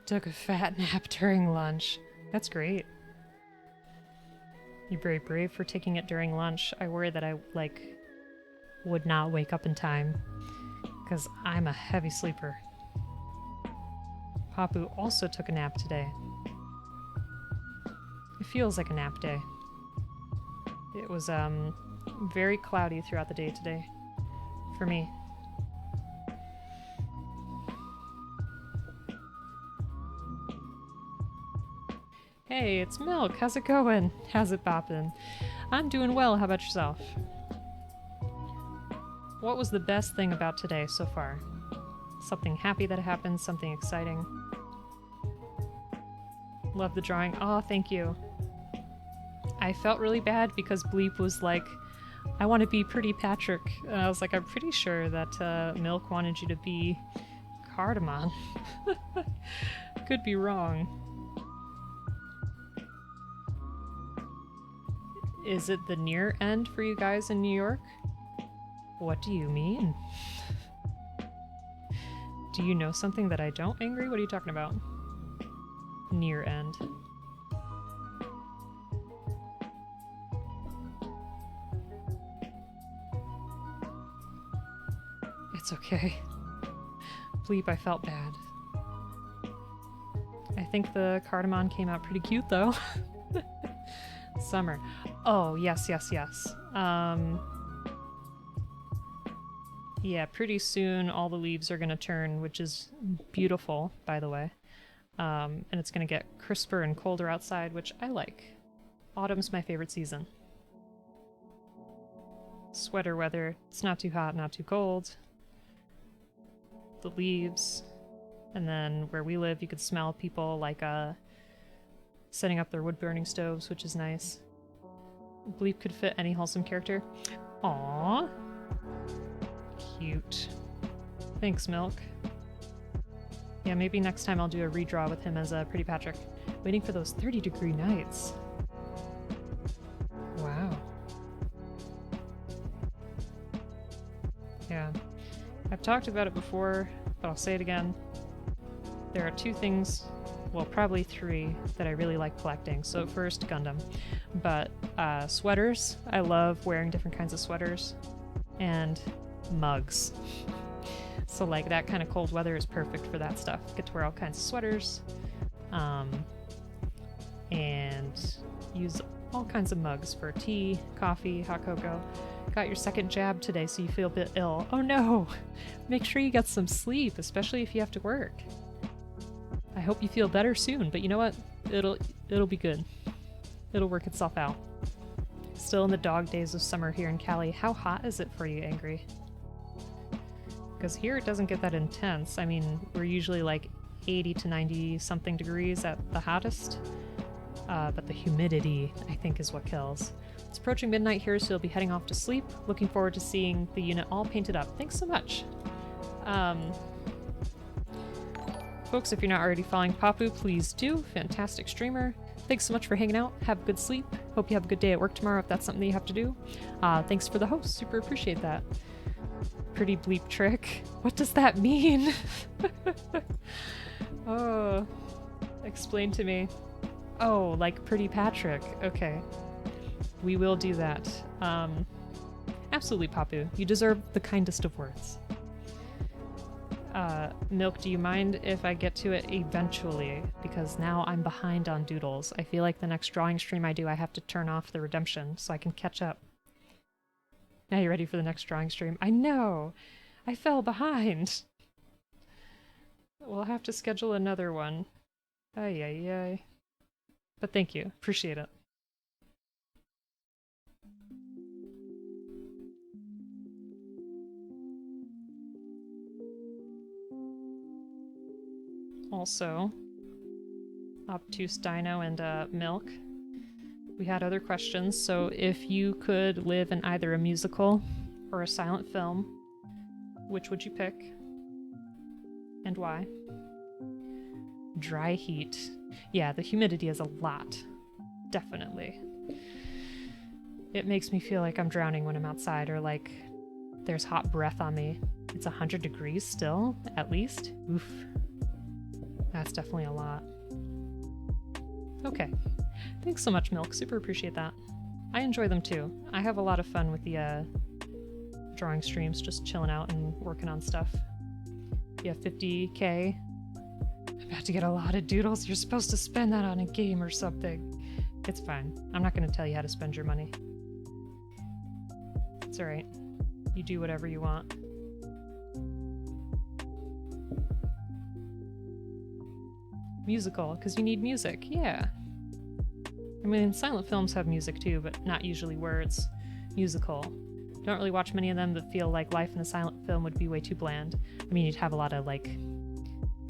Took a fat nap during lunch. That's great. You're very brave for taking it during lunch. I worry that I, like, would not wake up in time, because I'm a heavy sleeper. Papu also took a nap today. It feels like a nap day. It was, very cloudy throughout the day today. For me. Hey, it's Milk. How's it going? How's it boppin'? I'm doing well. How about yourself? What was the best thing about today so far? Something happy that happened, something exciting. Love the drawing. Oh, thank you. I felt really bad because Bleep was like, I want to be Pretty Patrick. And I was like, I'm pretty sure that Milk wanted you to be Cardamom. Could be wrong. Is it the near end for you guys in New York? What do you mean? Do you know something that I don't, Angry? What are you talking about? near end. It's okay. Bleep, I felt bad. I think the cardamom came out pretty cute though. Summer. Oh, yes, yes, yes. Yeah, pretty soon all the leaves are gonna turn, which is beautiful, by the way. And it's gonna get crisper and colder outside, which I like. Autumn's my favorite season. Sweater weather. It's not too hot, not too cold. The leaves. And then where we live, you could smell people like setting up their wood-burning stoves, which is nice. Bleep could fit any wholesome character. Aww. Cute. Thanks, Milk. Yeah, maybe next time I'll do a redraw with him as a Pretty Patrick. Waiting for those 30-degree nights. Wow. Yeah. I've talked about it before, but I'll say it again. There are two things, well, probably three, that I really like collecting. So first, Gundam. But sweaters. I love wearing different kinds of sweaters. And mugs. So like that kind of cold weather is perfect for that stuff. Get to wear all kinds of sweaters. And use all kinds of mugs for tea, coffee, hot cocoa. Got your second jab today, so you feel a bit ill. Oh no! Make sure you get some sleep, especially if you have to work. I hope you feel better soon, but you know what? It'll be good. It'll work itself out. Still in the dog days of summer here in Cali. How hot is it for you, Angry? Because here it doesn't get that intense. I mean, we're usually like 80 to 90 something degrees at the hottest. But the humidity, I think, is what kills. It's approaching midnight here, so you'll be heading off to sleep. Looking forward to seeing the unit all painted up. Thanks so much. Folks, if you're not already following Papu, please do. Fantastic streamer. Thanks so much for hanging out. Have a good sleep. Hope you have a good day at work tomorrow if that's something that you have to do. Thanks for the host. Super appreciate that. Pretty bleep trick. What does that mean? Oh, explain to me. Oh, like Pretty Patrick. Okay. We will do that. Absolutely, Papu. You deserve the kindest of words. Milk, do you mind if I get to it eventually? Because now I'm behind on doodles. I feel like the next drawing stream I do, I have to turn off the redemption so I can catch up. Now you ready for the next drawing stream? I know! I fell behind! We'll have to schedule another one. Ay, ay, ay. But thank you. Appreciate it. Also, Obtuse Dino and Milk, we had other questions, so if you could live in either a musical or a silent film, which would you pick? And why? Dry heat. Yeah, the humidity is a lot. Definitely. It makes me feel like I'm drowning when I'm outside, or like there's hot breath on me. It's 100 degrees still, at least? Oof. That's definitely a lot. Okay. Thanks so much, Milk. Super appreciate that. I enjoy them too. I have a lot of fun with the drawing streams, just chilling out and working on stuff. Yeah, 50K. I'm about to get a lot of doodles. You're supposed to spend that on a game or something. It's fine. I'm not going to tell you how to spend your money. It's alright. You do whatever you want. Musical, because you need music, yeah. I mean, silent films have music too, but not usually words. Musical. Don't really watch many of them that feel like life in a silent film would be way too bland. I mean, you'd have a lot of, like,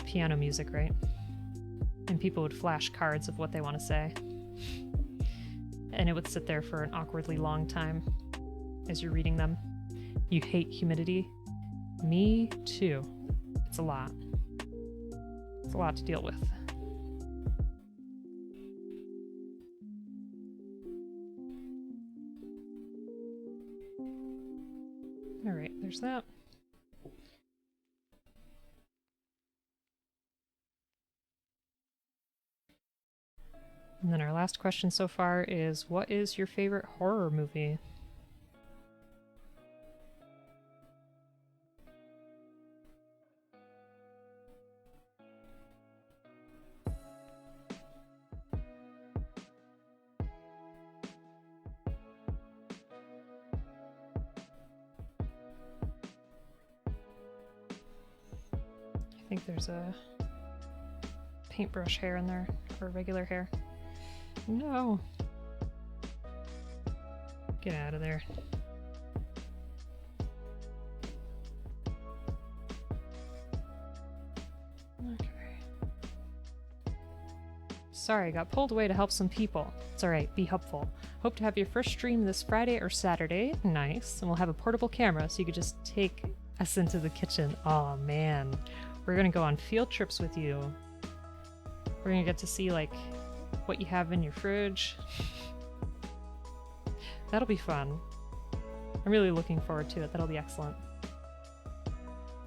piano music, right? And people would flash cards of what they want to say. And it would sit there for an awkwardly long time as you're reading them. You hate humidity? Me too. It's a lot. It's a lot to deal with. Alright, there's that. question so far is, what is your favorite horror movie? I think there's a paintbrush hair in there, or regular hair. No! Get out of there. Okay. Sorry, got pulled away to help some people. It's alright, be helpful. Hope to have your first stream this Friday or Saturday. Nice. And we'll have a portable camera so you could just take us into the kitchen. Aw, man. We're gonna go on field trips with you. We're gonna get to see, like, what you have in your fridge. That'll be fun. I'm really looking forward to it. That'll be excellent.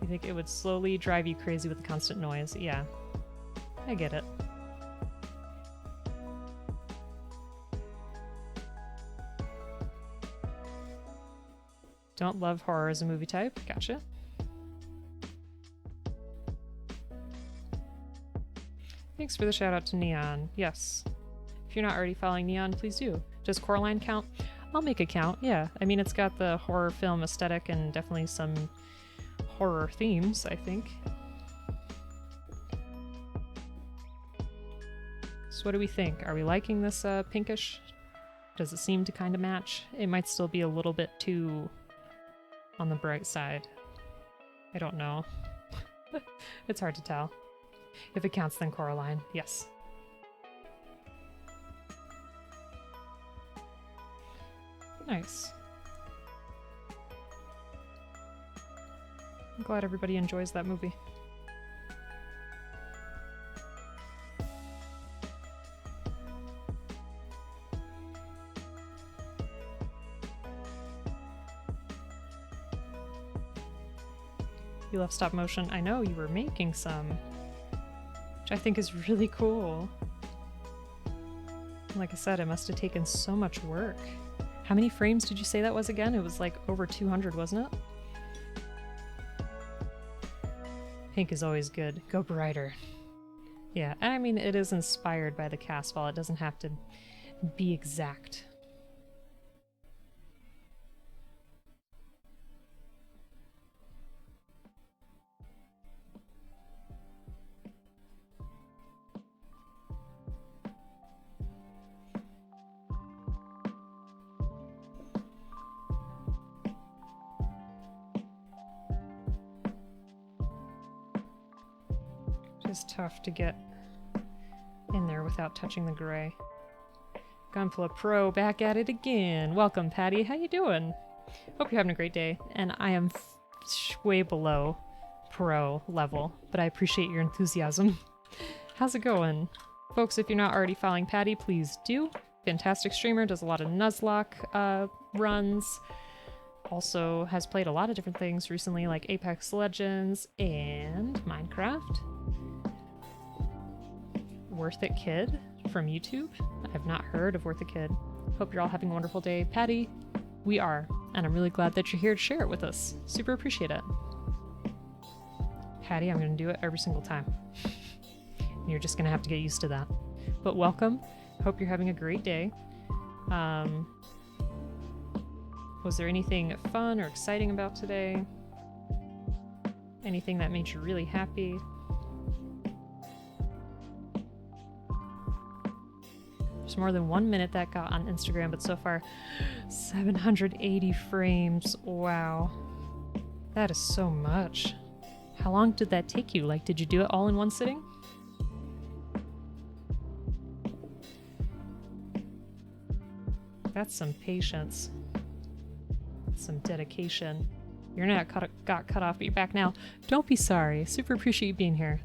You think it would slowly drive you crazy with the constant noise? Yeah. I get it. Don't love horror as a movie type. Gotcha. Thanks for the shout out to Neon. Yes. If you're not already following Neon, please do. Does Coraline count? I'll make a count, yeah. I mean, it's got the horror film aesthetic and definitely some horror themes, I think. So what do we think? Are we liking this pinkish? Does it seem to kind of match? It might still be a little bit too on the bright side. I don't know. It's hard to tell. If it counts, then Coraline. Yes. Nice. I'm glad everybody enjoys that movie. You love stop motion. I know, you were making some. Which I think is really cool. Like I said, it must have taken so much work. How many frames did you say that was again? It was like over 200, wasn't it? Pink is always good. Go brighter. Yeah, and I mean, it is inspired by the Casval. It doesn't have to be exact. It's tough to get in there without touching the gray. Gunpla Pro back at it again. Welcome, Patty. How you doing? Hope you're having a great day. And I am way below pro level, but I appreciate your enthusiasm. How's it going? Folks, if you're not already following Patty, please do. Fantastic streamer, does a lot of Nuzlocke runs. Also has played a lot of different things recently, like Apex Legends and Minecraft. Worth It Kid from YouTube. I've not heard of Worth It Kid. Hope you're all having a wonderful day. Patty, we are, and I'm really glad that you're here to share it with us. Super appreciate it. Patty, I'm going to do it every single time. You're just going to have to get used to that. But welcome. Hope you're having a great day. Was there anything fun or exciting about today? Anything that made you really happy? There's more than 1 minute that got on Instagram, but so far 780 frames. Wow. That is so much. How long did that take you? Like, did you do it all in one sitting? That's some patience. Some dedication. Your internet got cut off, but you're back now. Don't be sorry. Super appreciate you being here.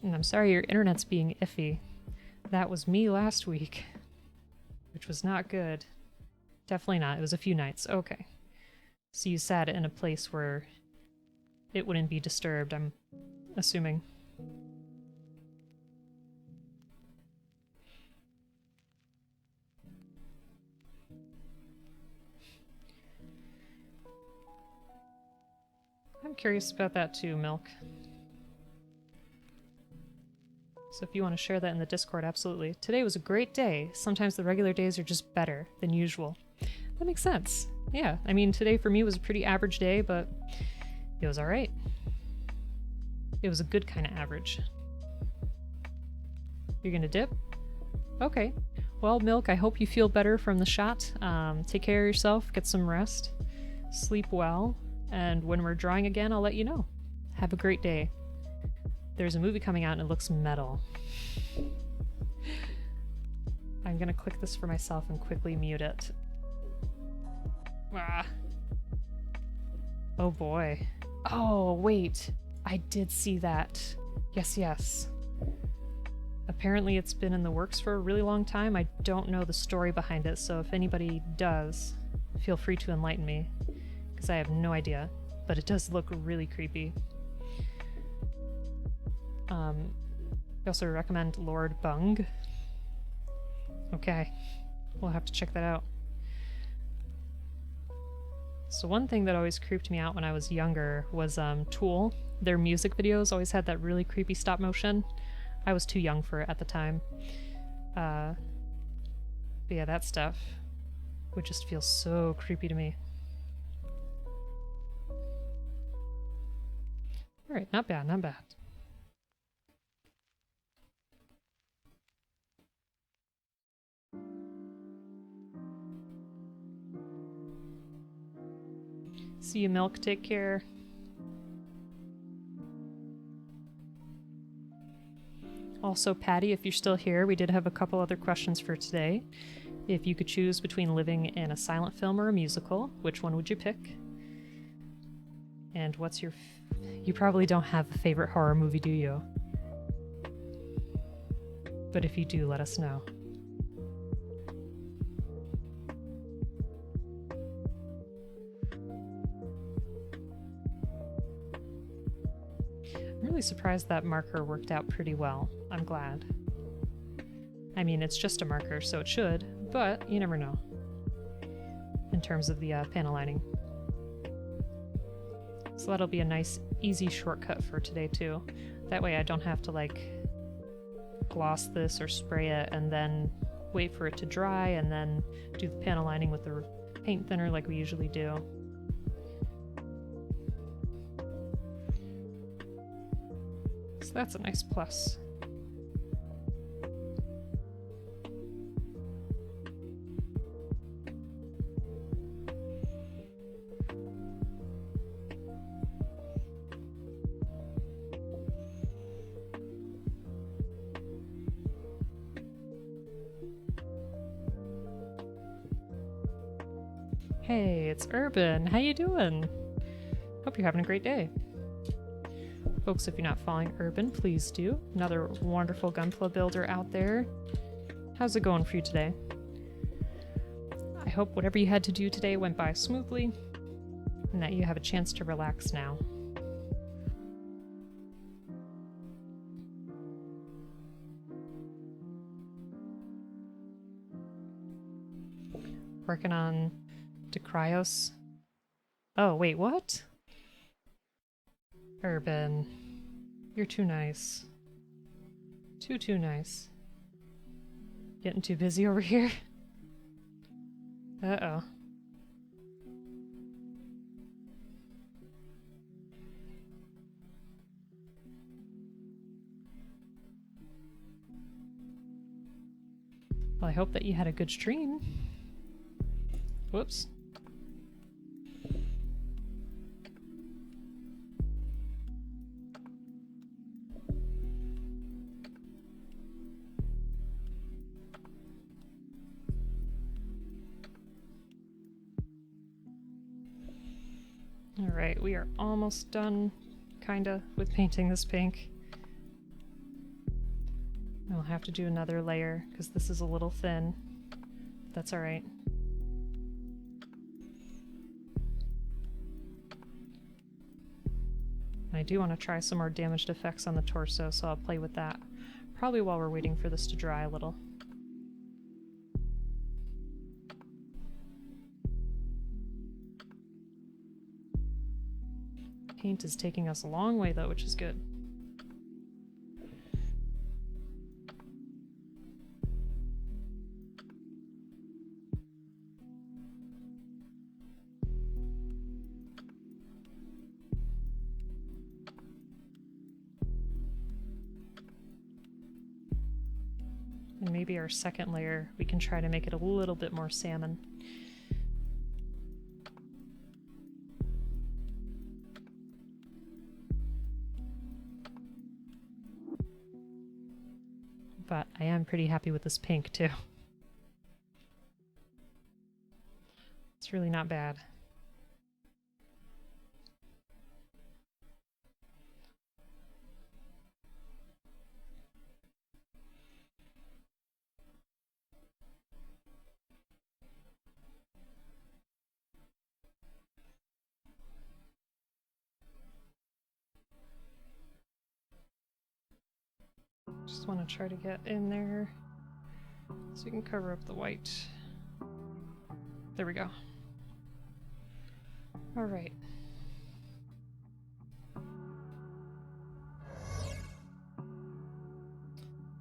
And I'm sorry your internet's being iffy. That was me last week, which was not good. Definitely not. It was a few nights. Okay. So you sat in a place where it wouldn't be disturbed, I'm assuming. I'm curious about that too, Milk. So if you want to share that in the Discord, absolutely. Today was a great day. Sometimes the regular days are just better than usual. That makes sense. Yeah, I mean, today for me was a pretty average day, but it was alright. It was a good kind of average. You're gonna dip? Okay. Well, Milk, I hope you feel better from the shot. Take care of yourself, get some rest, sleep well, and when we're drawing again, I'll let you know. Have a great day. There's a movie coming out and it looks metal. I'm gonna click this for myself and quickly mute it. Ah. Oh boy. Oh, wait. I did see that. Yes, yes. Apparently it's been in the works for a really long time. I don't know the story behind it, so if anybody does, feel free to enlighten me, because I have no idea. But it does look really creepy. I also recommend Lord Bung. Okay, we'll have to check that out. So one thing that always creeped me out when I was younger was Tool. Their music videos always had that really creepy stop motion. I was too young for it at the time. But yeah, that stuff would just feel so creepy to me. Alright, not bad, not bad. See you, Milk. Take care. Also, Patty, if you're still here, we did have a couple other questions for today. If you could choose between living in a silent film or a musical, which one would you pick? And what's your... You probably don't have a favorite horror movie, do you? But if you do, let us know. I'm really surprised that marker worked out pretty well. I'm glad. I mean, it's just a marker, so it should, but you never know. In terms of the panel lining. So that'll be a nice, easy shortcut for today, too. That way I don't have to, like, gloss this or spray it and then wait for it to dry and then do the panel lining with the paint thinner like we usually do. So that's a nice plus. Hey, it's Urban. How you doing? Hope you're having a great day. Folks, if you're not following Urban, please do. Another wonderful Gunpla builder out there. How's it going for you today? I hope whatever you had to do today went by smoothly, and that you have a chance to relax now. Working on Decryos. Oh, wait, what? Urban. You're too nice. Too nice. Getting too busy over here? Uh-oh. Well, I hope that you had a good stream. Whoops. Alright, we are almost done, kinda, with painting this pink. I'll have to do another layer, because this is a little thin. That's alright. I do want to try some more damaged effects on the torso, so I'll play with that. Probably while we're waiting for this to dry a little. Paint is taking us a long way though, which is good. And maybe our second layer, we can try to make it a little bit more salmon. But I am pretty happy with this pink too. It's really not bad. Just want to try to get in there so we can cover up the white. There we go. All right.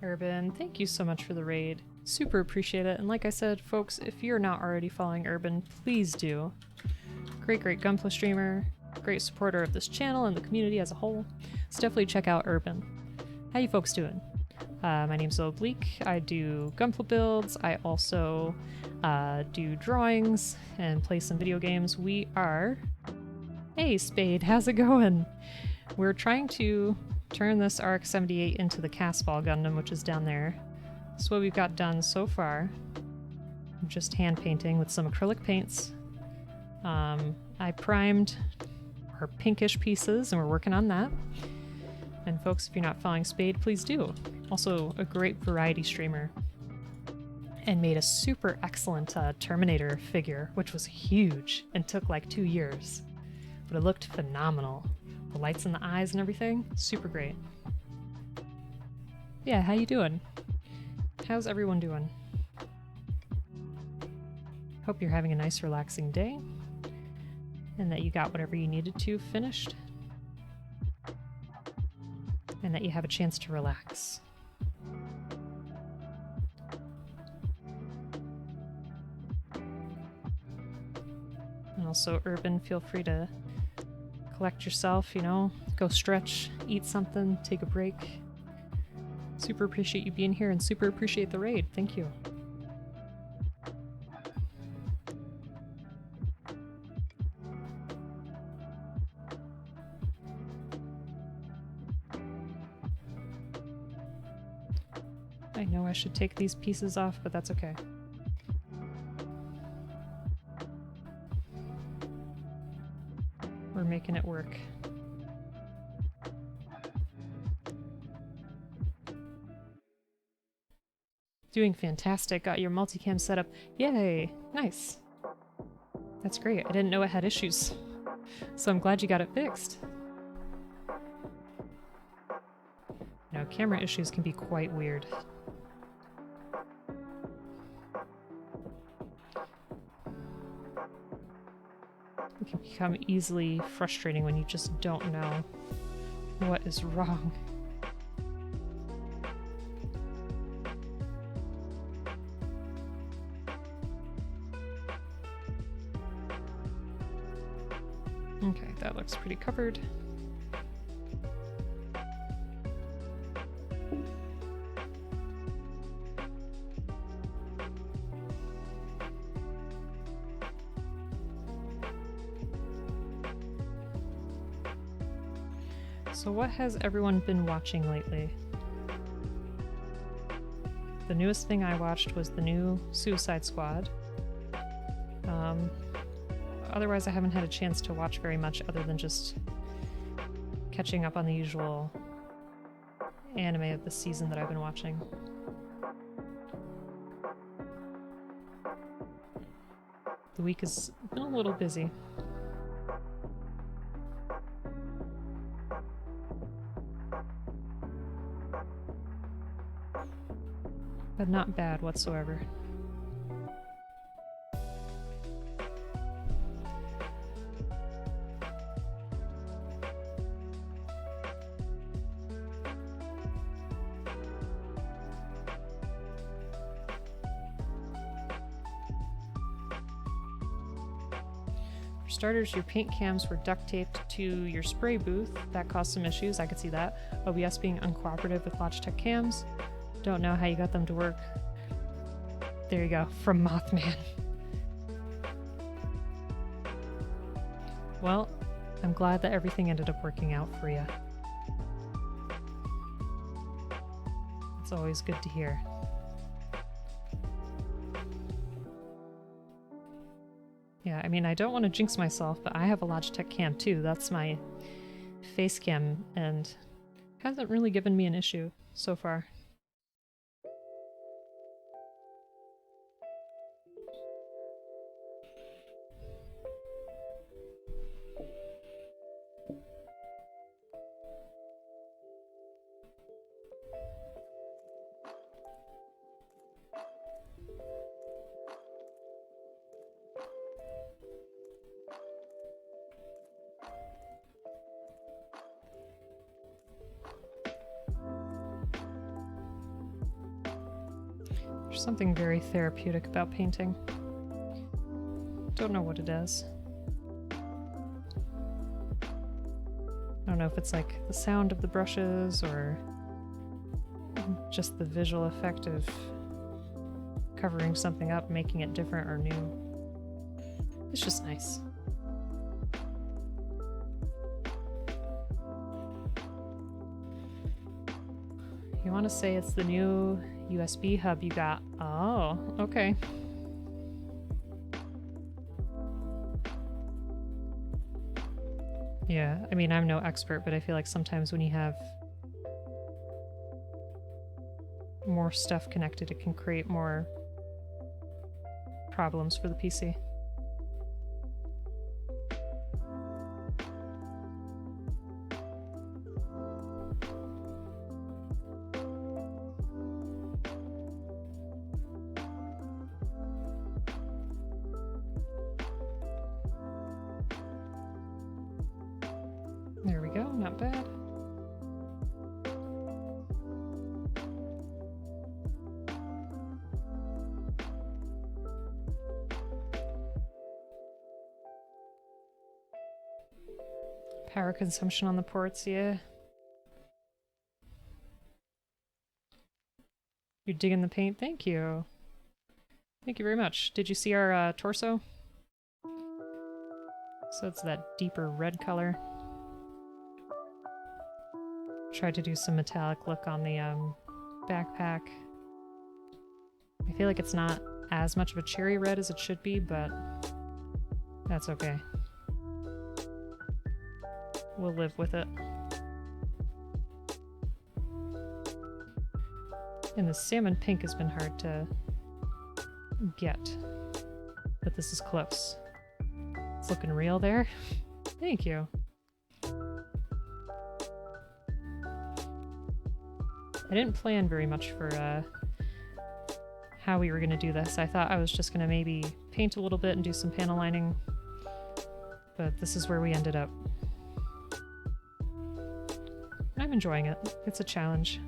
Urban, thank you so much for the raid. Super appreciate it. And like I said, folks, if you're not already following Urban, please do. Great Gunpla streamer, great supporter of this channel and the community as a whole. So definitely check out Urban. How you folks doing? My name's Oblique. I do Gunpla builds. I also do drawings and play some video games. We are... Hey, Spade, how's it going? We're trying to turn this RX-78 into the Casval Gundam, which is down there. So what we've got done so far, I'm just hand painting with some acrylic paints. I primed our pinkish pieces, and we're working on that. And folks, if you're not following Spade, please do. Also a great variety streamer. And made a super excellent Terminator figure, which was huge and took like 2 years. But it looked phenomenal. The lights in the eyes and everything, super great. Yeah, how you doing? How's everyone doing? Hope you're having a nice relaxing day and that you got whatever you needed to finished and that you have a chance to relax. And also, Urban, feel free to collect yourself, you know, go stretch, eat something, take a break. Super appreciate you being here and super appreciate the raid. Thank you. I know I should take these pieces off, but that's okay. We're making it work. Doing fantastic. Got your multicam set up. Yay! Nice. That's great. I didn't know it had issues. So I'm glad you got it fixed. You know, camera issues can be quite weird. It can become easily frustrating when you just don't know what is wrong. Okay, that looks pretty covered. So what has everyone been watching lately? The newest thing I watched was the new Suicide Squad. Otherwise I haven't had a chance to watch very much other than just catching up on the usual anime of the season that I've been watching. The week has been a little busy. But not bad whatsoever. For starters, your paint cams were duct taped to your spray booth. That caused some issues, I could see that. OBS being uncooperative with Logitech cams. Don't know how you got them to work. There you go, from Mothman. Well, I'm glad that everything ended up working out for you. It's always good to hear. Yeah, I mean, I don't want to jinx myself, but I have a Logitech cam too. That's my face cam, and hasn't really given me an issue so far. There's something very therapeutic about painting. Don't know what it is. I don't know if it's like the sound of the brushes or just the visual effect of covering something up, making it different or new. It's just nice. You want to say it's the new USB hub you got? Oh, okay. Yeah, I mean, I'm no expert, but I feel like sometimes when you have more stuff connected, it can create more problems for the PC. There we go, not bad. Power consumption on the ports, yeah. You're digging the paint? Thank you. Thank you very much. Did you see our torso? So it's that deeper red color. Tried to do some metallic look on the backpack. I feel like it's not as much of a cherry red as it should be, but that's okay. We'll live with it. And the salmon pink has been hard to get, but this is close. It's looking real there. Thank you. I didn't plan very much for how we were going to do this. I thought I was just going to maybe paint a little bit and do some panel lining, but this is where we ended up. I'm enjoying it. It's a challenge.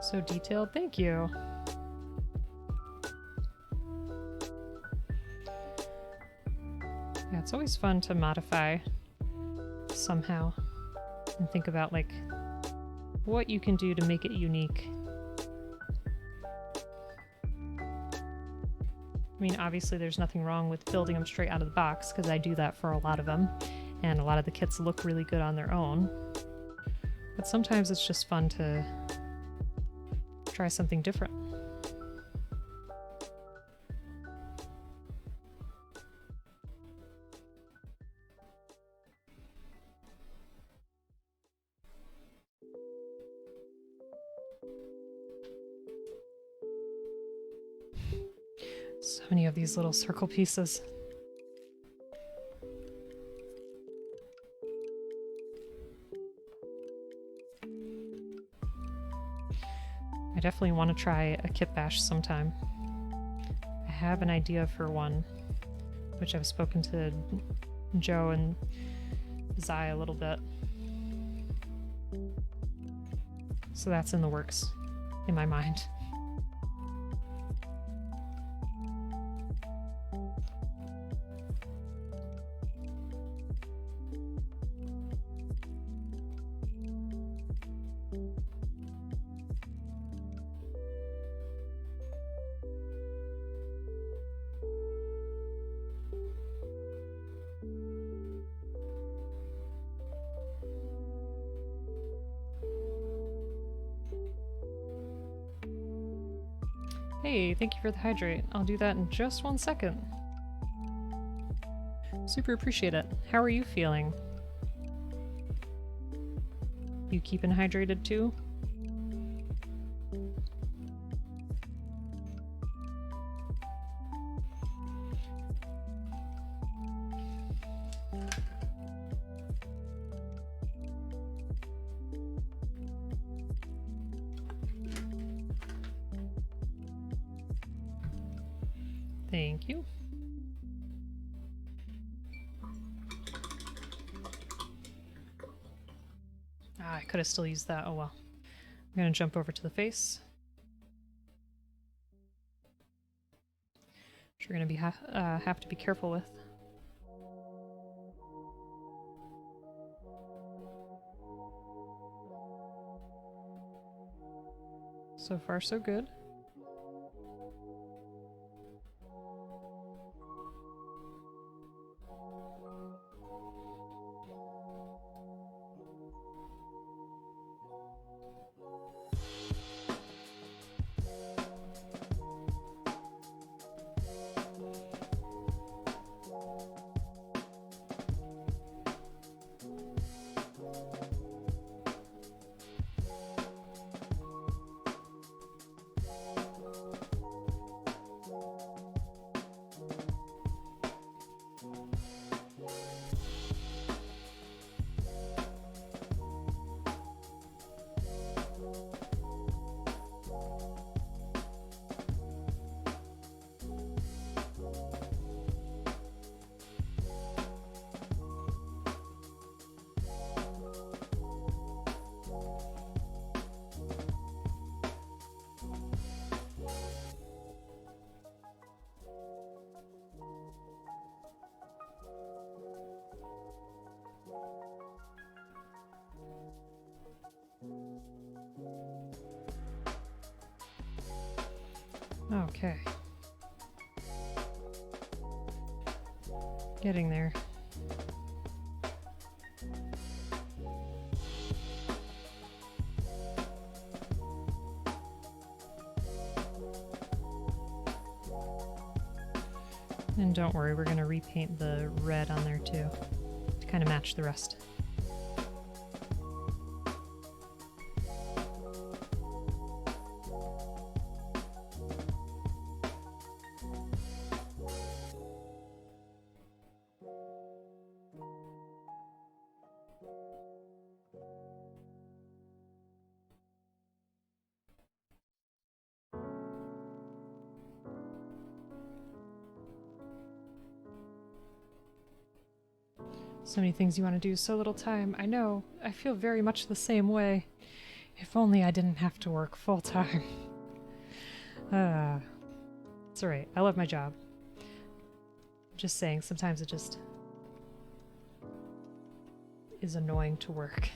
So detailed, thank you. Yeah, it's always fun to modify somehow and think about like what you can do to make it unique. I mean, obviously there's nothing wrong with building them straight out of the box, because I do that for a lot of them, and a lot of the kits look really good on their own. But sometimes it's just fun to try something different. So many of these little circle pieces. I definitely want to try a kit bash sometime. I have an idea for one, which I've spoken to Joe and Zai a little bit. So that's in the works in my mind. Hey, thank you for the hydrate. I'll do that in just 1 second. Super appreciate it. How are you feeling? You keeping hydrated too? Thank you. Ah, I could have still used that. Oh well. I'm gonna jump over to the face. Which you're gonna be have to be careful with. So far, so good. Okay. Getting there. And don't worry, we're going to repaint the red on there too, to kind of match the rest. So many things you want to do, so little time. I know. I feel very much the same way. If only I didn't have to work full time. It's alright. I love my job. I'm just saying, sometimes it just is annoying to work.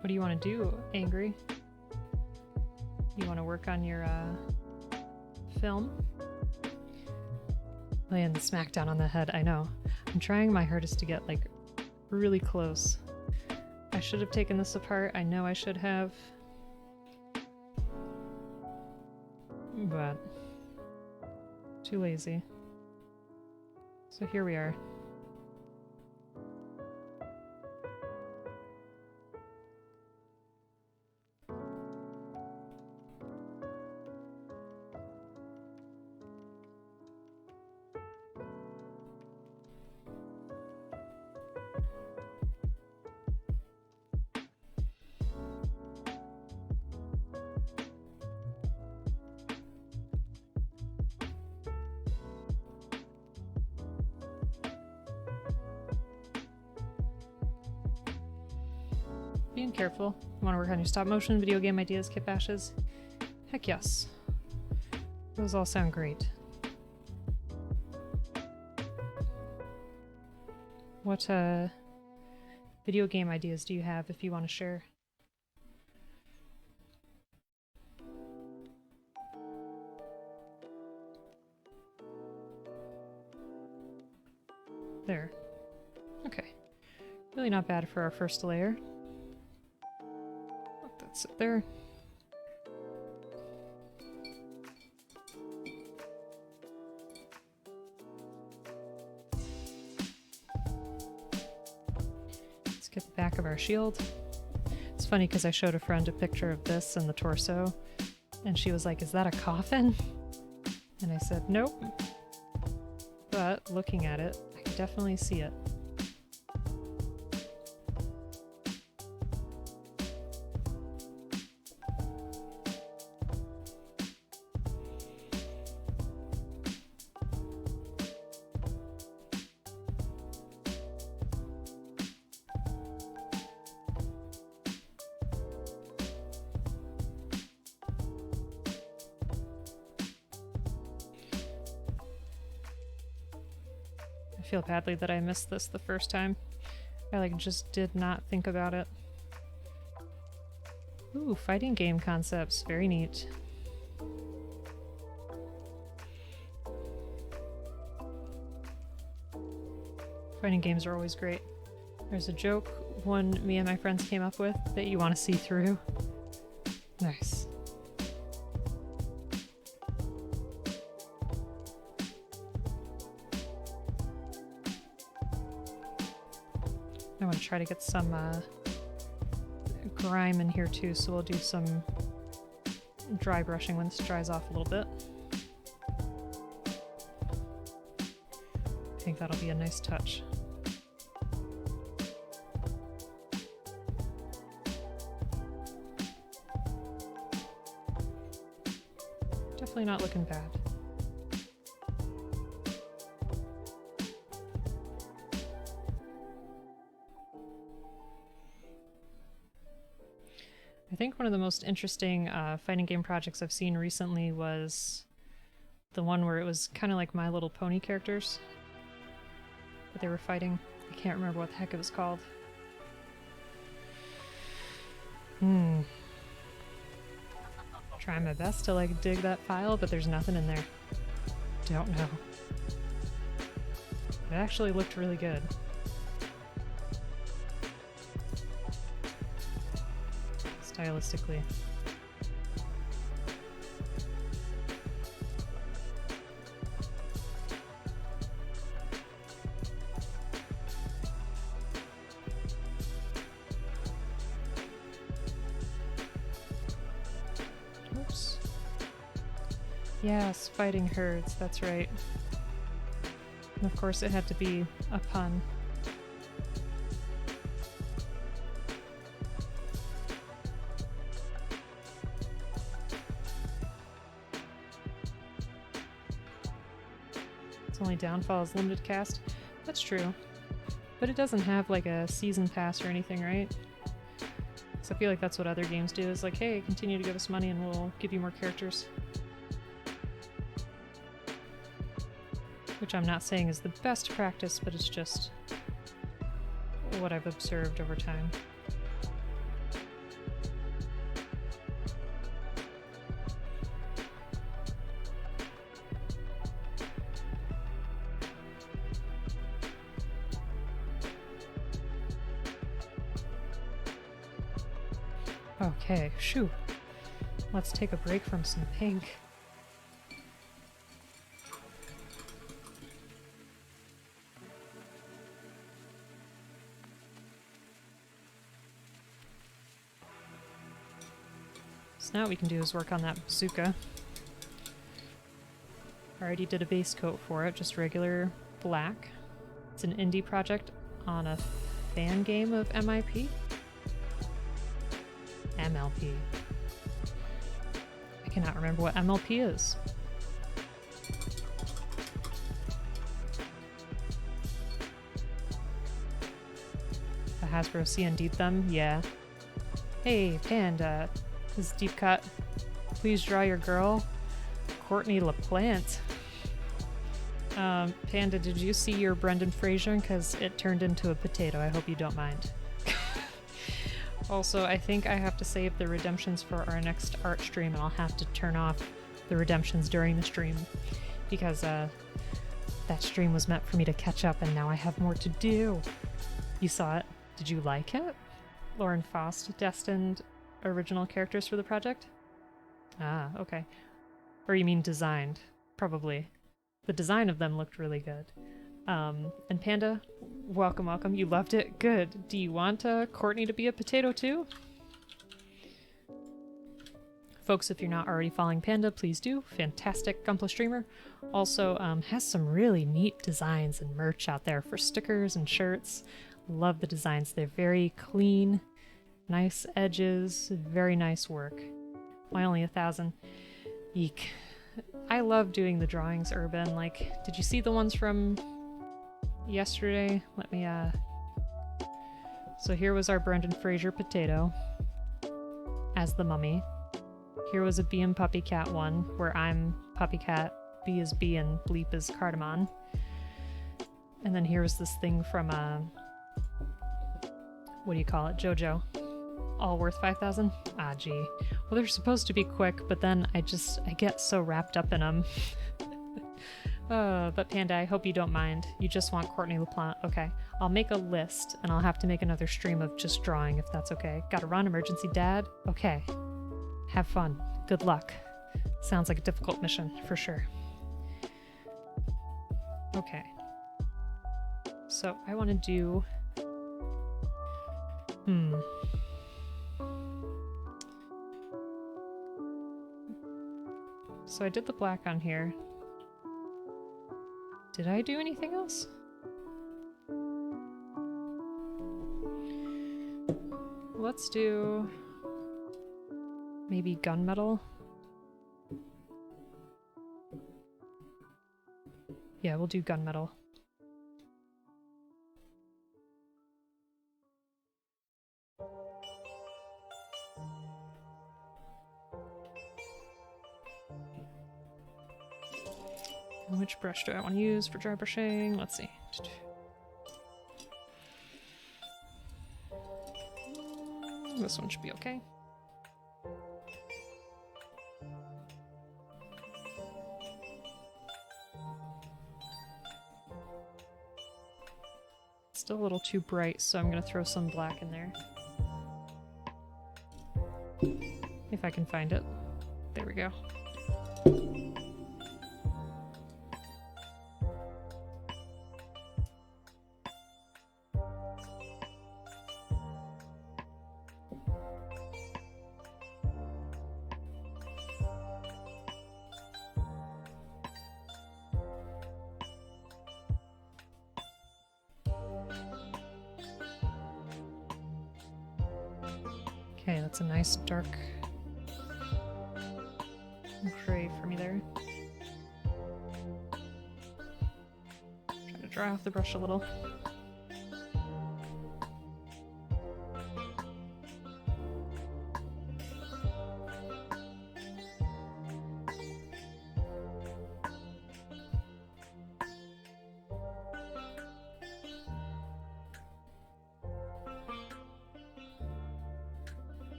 What do you want to do, Angry? You want to work on your film? Laying the smackdown on the head, I know. I'm trying my hardest to get, like, really close. I should have taken this apart. I know I should have. But too lazy. So here we are. being careful. Want to work on your stop motion, video game ideas, kit bashes? Heck yes. Those all sound great. What video game ideas do you have if you want to share? There. Okay. Really not bad for our first layer. Let that sit there. Let's get the back of our shield. It's funny because I showed a friend a picture of this and the torso, and she was like, "Is that a coffin?" And I said, "Nope." But looking at it, I can definitely see it. I feel badly that I missed this the first time. I like just did not think about it. Ooh, fighting game concepts. Very neat. Fighting games are always great. There's a joke one me and my friends came up with that you want to see through. Nice. I want to try to get some grime in here too, so we'll do some dry brushing when this dries off a little bit. I think that'll be a nice touch. Definitely not looking bad. I think one of the most interesting fighting game projects I've seen recently was the one where it was kind of like My Little Pony characters, but they were fighting. I can't remember what the heck it was called. Trying my best to like dig that file, but there's nothing in there. Don't know. It actually looked really good. Stylistically. Oops. Yes, fighting herds, that's right. And of course it had to be a pun. Only downfall is limited cast. That's true. But it doesn't have like a season pass or anything, right? So I feel like that's what other games do, is like, hey, continue to give us money and we'll give you more characters. Which I'm not saying is the best practice, but it's just what I've observed over time. Okay, shoo. Let's take a break from some pink. So now what we can do is work on that bazooka. I already did a base coat for it, just regular black. It's an indie project on a fan game of MIP. MLP. I cannot remember what MLP is. The Hasbro CND'd them? Yeah. Hey, Panda. This is Deep Cut. Please draw your girl, Courtney LaPlante. Panda, did you see your Brendan Fraser? Because it turned into a potato. I hope you don't mind. Also, I think I have to save the redemptions for our next art stream, and I'll have to turn off the redemptions during the stream because that stream was meant for me to catch up, and now I have more to do. You saw it. Did you like it? Lauren Faust destined original characters for the project? Ah, okay. Or you mean designed? Probably. The design of them looked really good. And Panda, welcome, welcome. You loved it? Good. Do you want Courtney to be a potato too? Folks, if you're not already following Panda, please do. Fantastic Gunpla streamer. Also has some really neat designs and merch out there for stickers and shirts. Love the designs. They're very clean, nice edges, very nice work. Why only 1,000? Eek. I love doing the drawings, Urban. Like, did you see the ones from yesterday? Let me, So here was our Brendan Fraser potato as the mummy. Here was a Bee and Puppy Cat one, where I'm Puppy Cat, B is Bee, and Bleep is Cardamom. And then here was this thing from, what do you call it? JoJo. All worth 5,000? Ah, gee. Well, they're supposed to be quick, but then I get so wrapped up in them. But Panda, I hope you don't mind. You just want Courtney LaPlante. Okay, I'll make a list, and I'll have to make another stream of just drawing, if that's okay. Gotta run, emergency dad? Okay. Have fun. Good luck. Sounds like a difficult mission, for sure. Okay. So, I want to do... So I did the black on here. Did I do anything else? Let's do maybe gunmetal. Yeah, we'll do gunmetal. Which brush do I want to use for dry brushing? Let's see. This one should be okay. Still a little too bright, so I'm going to throw some black in there. If I can find it. There we go. Okay, that's a nice dark gray for me there. Try to dry off the brush a little.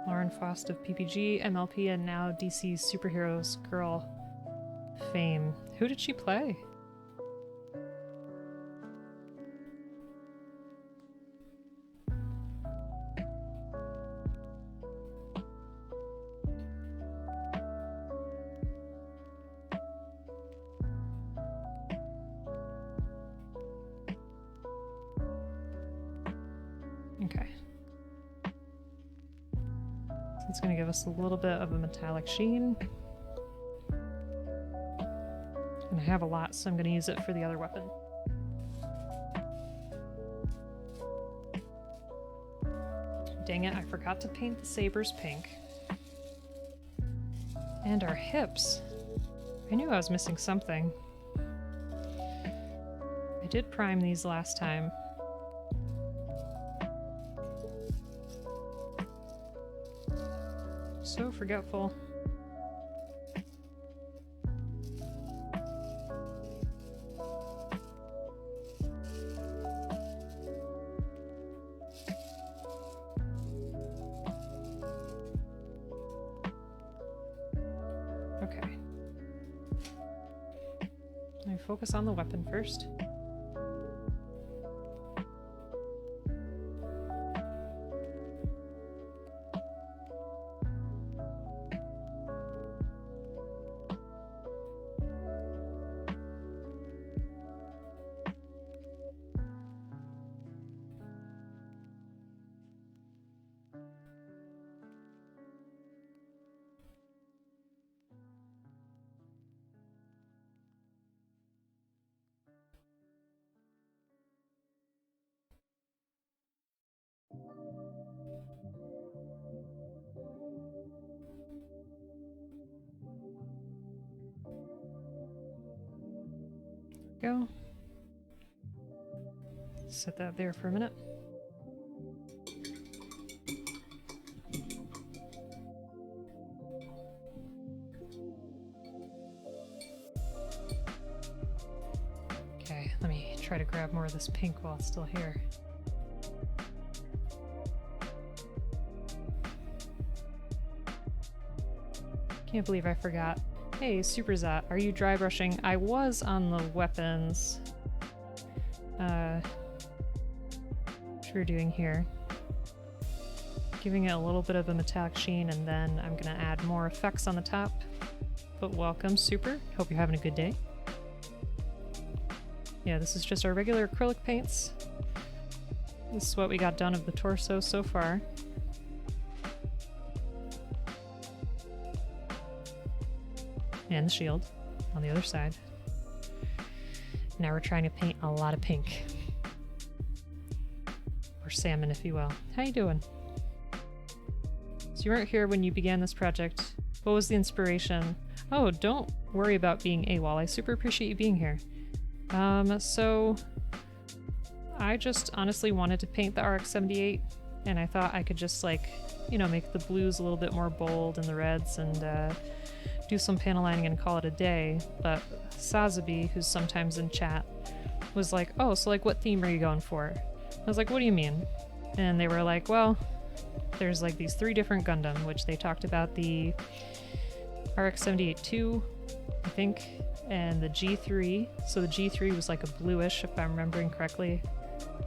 Lauren Faust of PPG, MLP, and now DC's Superheroes Girl fame. Who did she play? That's going to give us a little bit of a metallic sheen. And I have a lot, so I'm going to use it for the other weapon. Dang it, I forgot to paint the sabers pink. And our hips. I knew I was missing something. I did prime these last time. So forgetful. Okay. I focus on the weapon first. Go. Set that there for a minute. Okay, let me try to grab more of this pink while it's still here. Can't believe I forgot. Hey, Superzot, are you dry brushing? I was on the weapons. Which we're doing here. Giving it a little bit of a metallic sheen, and then I'm gonna add more effects on the top. But welcome, Super. Hope you're having a good day. Yeah, this is just our regular acrylic paints. This is what we got done of the torso so far. And the shield on the other side. Now we're trying to paint a lot of pink. Or salmon, if you will. How you doing? So you weren't here when you began this project. What was the inspiration? Oh, don't worry about being AWOL. I super appreciate you being here. So I just honestly wanted to paint the RX-78, and I thought I could just, like, you know, make the blues a little bit more bold and the reds, and do some panel lining and call it a day. But Sazabi, who's sometimes in chat, was like, oh, so like what theme are you going for? I was like, what do you mean? And they were like, well, there's like these 3 different Gundam, which they talked about the RX-78-2, I think, and the G3. So the G3 was like a bluish, if I'm remembering correctly.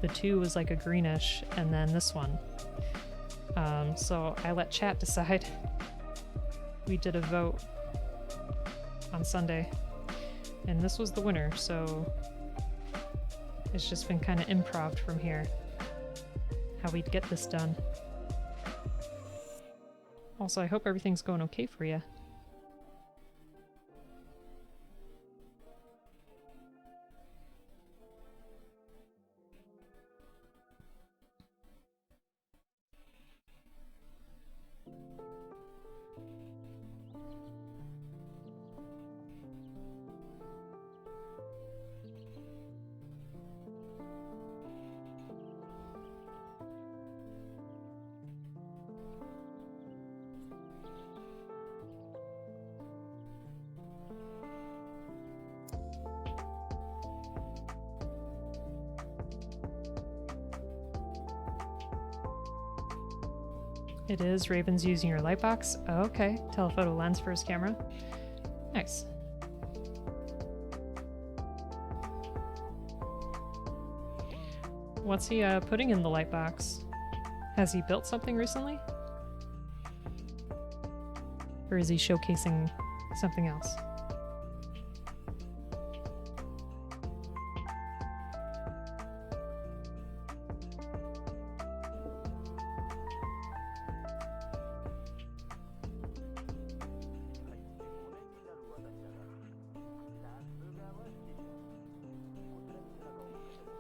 The 2 was like a greenish, and then this one. So I let chat decide. We did a vote on Sunday, and this was the winner, so it's just been kind of improv from here, how we'd get this done. Also, I hope everything's going okay for you. It is. Raven's using your lightbox. Oh, okay. Telephoto lens for his camera. Nice. What's he putting in the lightbox? Has he built something recently? Or is he showcasing something else?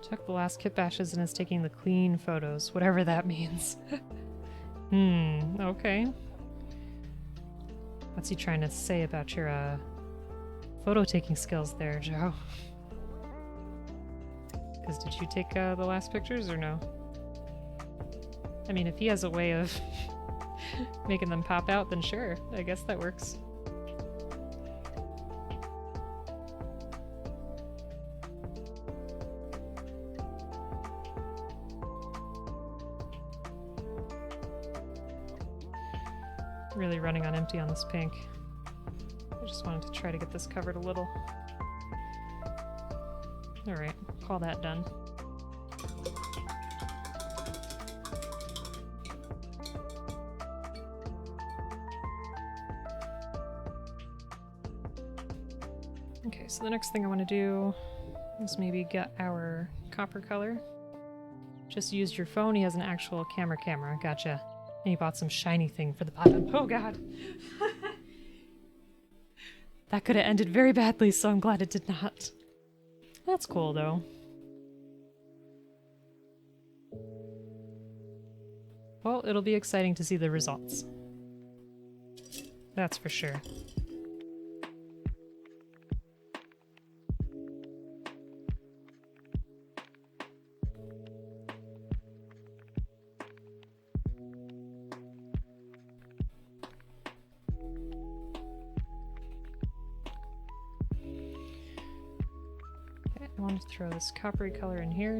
Check the last kit bashes and is taking the clean photos, whatever that means. Okay. What's he trying to say about your, photo taking skills there, Joe? Because did you take, the last pictures or no? I mean, if he has a way of making them pop out, then sure, I guess that works. Really running on empty on this pink. I just wanted to try to get this covered a little. Alright, call that done. Okay, so the next thing I want to do is maybe get our copper color. Just used your phone, he has an actual camera. Gotcha. And he bought some shiny thing for the bottom. Oh god! That could have ended very badly, so I'm glad it did not. That's cool, though. Well, it'll be exciting to see the results. That's for sure. I want to throw this coppery color in here.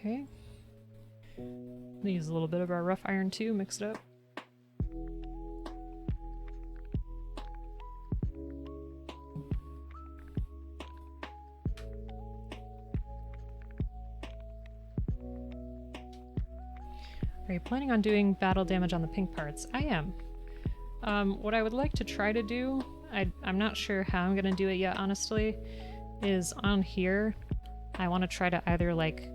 Okay. I'll use a little bit of our rough iron too, mix it up. Are you planning on doing battle damage on the pink parts? I am. What I would like to try to do, I'm not sure how I'm gonna do it yet, honestly, is on here, I want to try to either like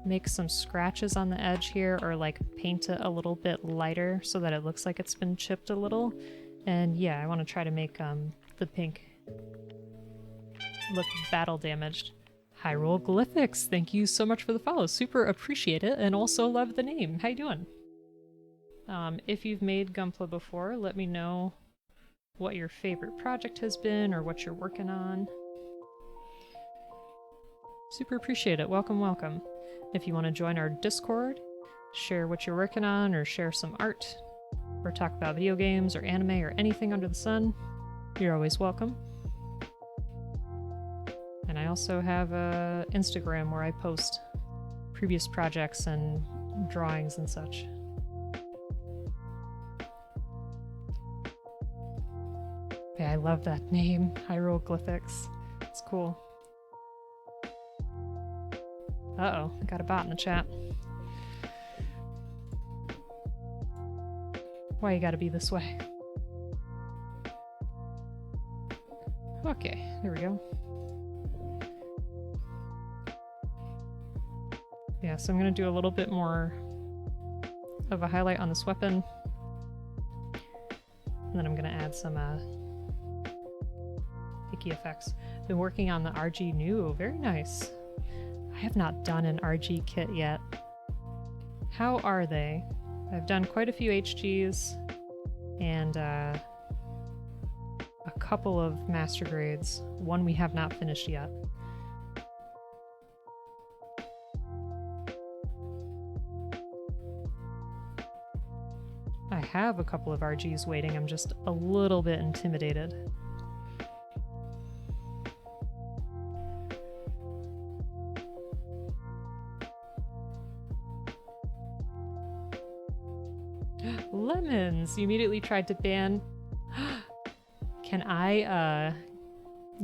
make some scratches on the edge here or like paint it a little bit lighter so that it looks like it's been chipped a little. And yeah, I want to try to make the pink look battle damaged. Hieroglyphics, thank you so much for the follow. Super appreciate it and also love the name. How you doing? If you've made Gunpla before, let me know what your favorite project has been or what you're working on. Super appreciate it. Welcome, welcome. If you want to join our Discord, share what you're working on, or share some art, or talk about video games or anime or anything under the sun, you're always welcome. And I also have a Instagram where I post previous projects and drawings and such. Yeah, I love that name, Hieroglyphics. It's cool. Uh-oh, I got a bot in the chat. Why you gotta be this way? Okay, there we go. Yeah, so I'm gonna do a little bit more of a highlight on this weapon. And then I'm gonna add some icky effects. Been working on the RG new, very nice. I have not done an RG kit yet. How are they? I've done quite a few HGs and a couple of master grades. One we have not finished yet. I have a couple of RGs waiting, I'm just a little bit intimidated. Lemons! You immediately tried to ban... Can I,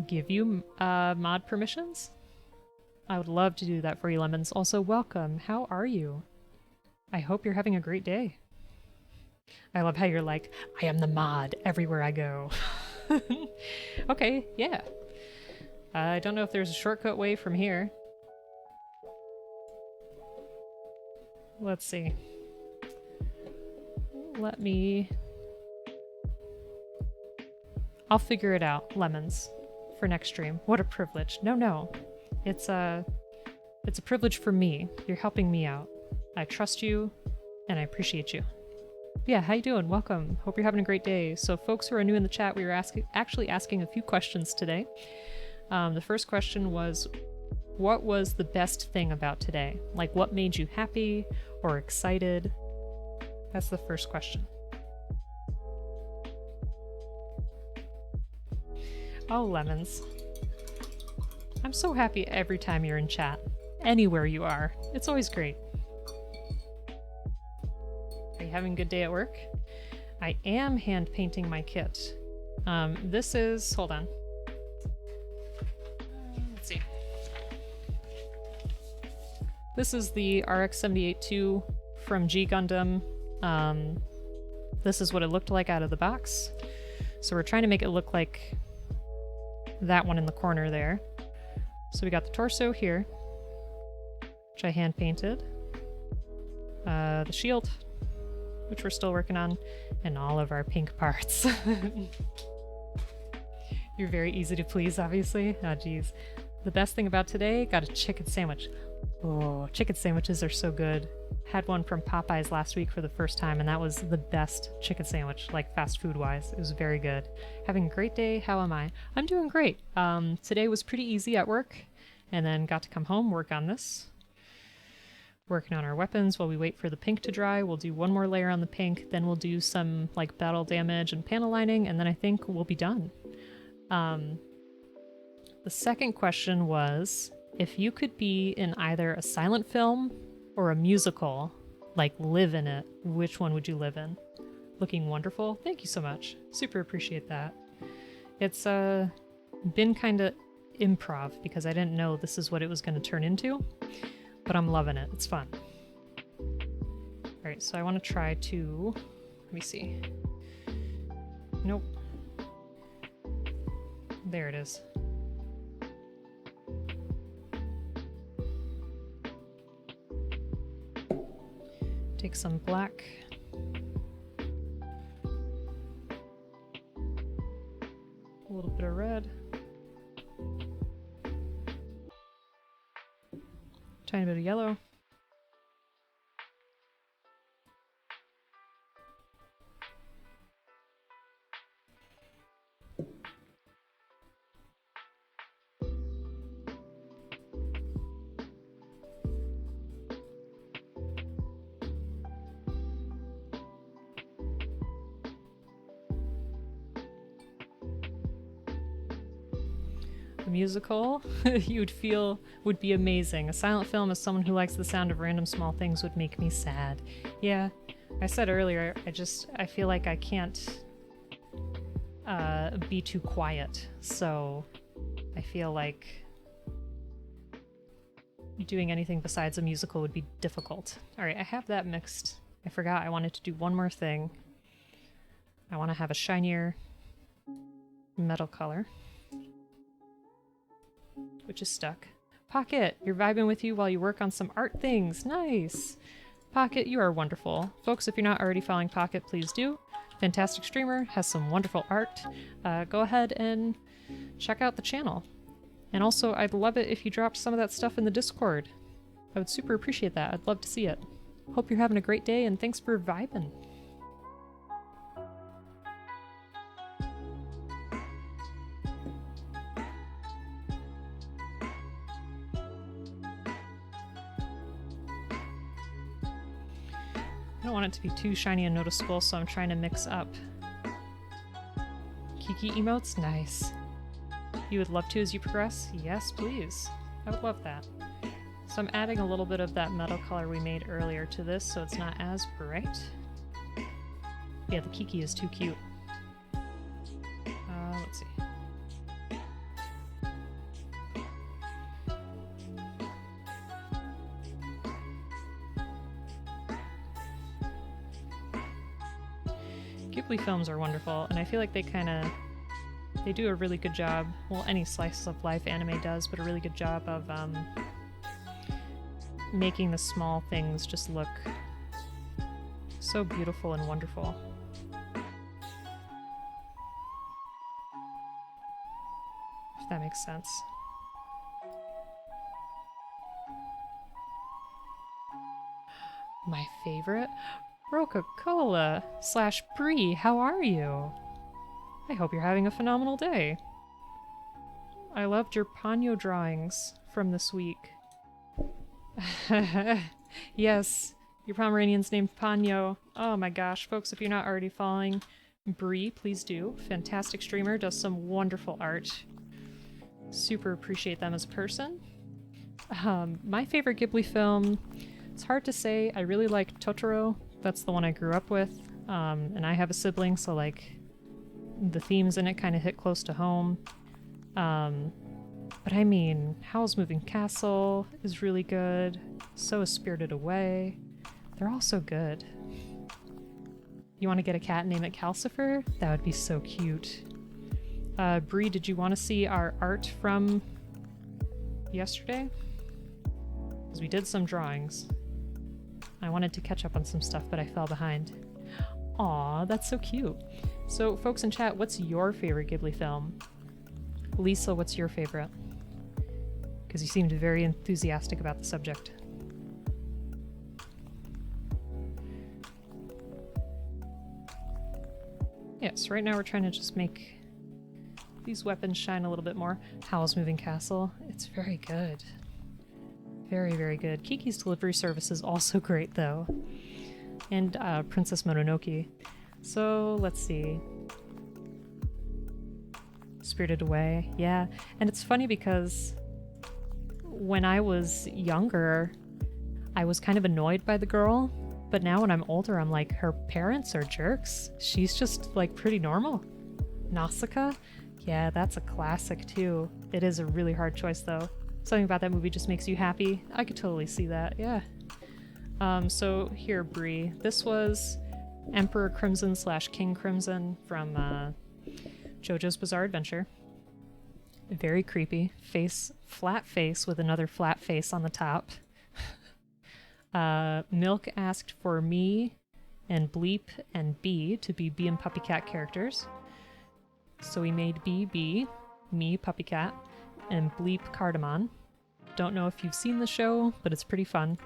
give you, mod permissions? I would love to do that for you, Lemons. Also, welcome. How are you? I hope you're having a great day. I love how you're like, I am the mod everywhere I go. Okay, yeah. I don't know if there's a shortcut way from here. Let's see. Let me... I'll figure it out, Lemons, for next stream. What a privilege. No. It's a privilege for me. You're helping me out. I trust you, and I appreciate you. Yeah, how you doing? Welcome. Hope you're having a great day. So folks who are new in the chat, we were actually asking a few questions today. The first question was, what was the best thing about today? Like, what made you happy or excited? That's the first question. Oh, Lemons. I'm so happy every time you're in chat. Anywhere you are. It's always great. Are you having a good day at work? I am hand painting my kit. This is... hold on. Let's see. This is the RX-78-2 from Gundam. This is what it looked like out of the box. So we're trying to make it look like that one in the corner there. So we got the torso here, which I hand painted. The shield, which we're still working on, and all of our pink parts. You're very easy to please, obviously. Oh, geez. The best thing about today, got a chicken sandwich. Oh, chicken sandwiches are so good. Had one from Popeyes last week for the first time, and that was the best chicken sandwich, like fast food wise. It was very good. Having a great day. How am I? I'm doing great. Today was pretty easy at work, and then got to come home, work on this. Working on our weapons while we wait for the pink to dry. We'll do one more layer on the pink, then we'll do some like battle damage and panel lining, and then I think we'll be done. The second question was, if you could be in either a silent film or a musical, like live in it, which one would you live in? Looking wonderful. Thank you so much. Super appreciate that. It's been kind of improv because I didn't know this is what it was going to turn into, but I'm loving it. It's fun. All right, so I want to try to, let me see. Nope. There it is. Take some black. A little bit of red. Tiny bit of yellow. A musical you'd feel would be amazing. A silent film as someone who likes the sound of random small things would make me sad. Yeah, I said earlier, I feel like I can't be too quiet, so I feel like doing anything besides a musical would be difficult. Alright, I have that mixed. I forgot I wanted to do one more thing. I want to have a shinier metal color, which is stuck. Pocket, you're vibing with you while you work on some art things. Nice! Pocket, you are wonderful. Folks, if you're not already following Pocket, please do. Fantastic streamer, has some wonderful art. Go ahead and check out the channel. And also, I'd love it if you dropped some of that stuff in the Discord. I would super appreciate that. I'd love to see it. Hope you're having a great day, and thanks for vibing. I don't want it to be too shiny and noticeable, so I'm trying to mix up. Kiki emotes? Nice. You would love to as you progress? Yes, please. I would love that. So I'm adding a little bit of that metal color we made earlier to this, so it's not as bright. Yeah, the Kiki is too cute. Let's see. Ghibli films are wonderful, and I feel like they do a really good job. Well, any slice of life anime does, but a really good job of making the small things just look so beautiful and wonderful. If that makes sense. My favorite? Roca-Cola / Brie, how are you? I hope you're having a phenomenal day. I loved your Ponyo drawings from this week. Yes, your Pomeranian's named Ponyo. Oh my gosh, folks, if you're not already following Brie, please do. Fantastic streamer, does some wonderful art. Super appreciate them as a person. My favorite Ghibli film, it's hard to say. I really like Totoro. That's the one I grew up with. And I have a sibling, so like the themes in it kind of hit close to home. But I mean, Howl's Moving Castle is really good. So is Spirited Away. They're all so good. You want to get a cat and name it Calcifer? That would be so cute. Brie, did you want to see our art from yesterday? Because we did some drawings. I wanted to catch up on some stuff, but I fell behind. Aw, that's so cute. So, folks in chat, what's your favorite Ghibli film? Lisa, what's your favorite? Because you seemed very enthusiastic about the subject. Yes, right now we're trying to just make these weapons shine a little bit more. Howl's Moving Castle, it's very good. Very, very good. Kiki's Delivery Service is also great, though. And Princess Mononoke. So, let's see. Spirited Away, yeah. And it's funny because when I was younger, I was kind of annoyed by the girl. But now when I'm older, I'm like, her parents are jerks. She's just, like, pretty normal. Nausicaa? Yeah, that's a classic, too. It is a really hard choice, though. Something about that movie just makes you happy. I could totally see that, yeah. So here, Brie. This was Emperor Crimson / King Crimson from JoJo's Bizarre Adventure. Very creepy. Flat face with another flat face on the top. Milk asked for me and Bleep and Bee to be Bee and Puppy Cat characters. So we made Bee, me, Puppy Cat, and Bleep Cardamon. Don't know if you've seen the show, but it's pretty fun.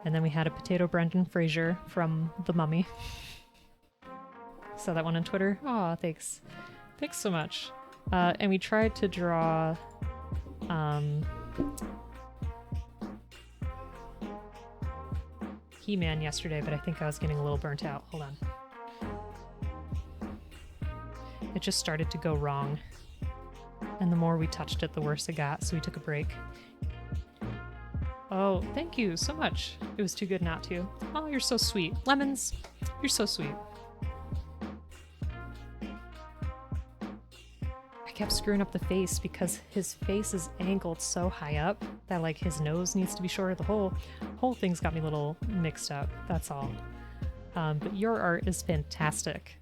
And then we had a Potato Brendan Fraser from The Mummy. Saw that one on Twitter. Aw, thanks. Thanks so much. And we tried to draw He-Man yesterday, but I think I was getting a little burnt out. Hold on. It just started to go wrong. And the more we touched it, the worse it got, so we took a break. Oh, thank you so much. It was too good not to. Oh, you're so sweet. Lemons, you're so sweet. I kept screwing up the face because his face is angled so high up that like his nose needs to be shorter. The whole thing's got me a little mixed up, that's all. But your art is fantastic.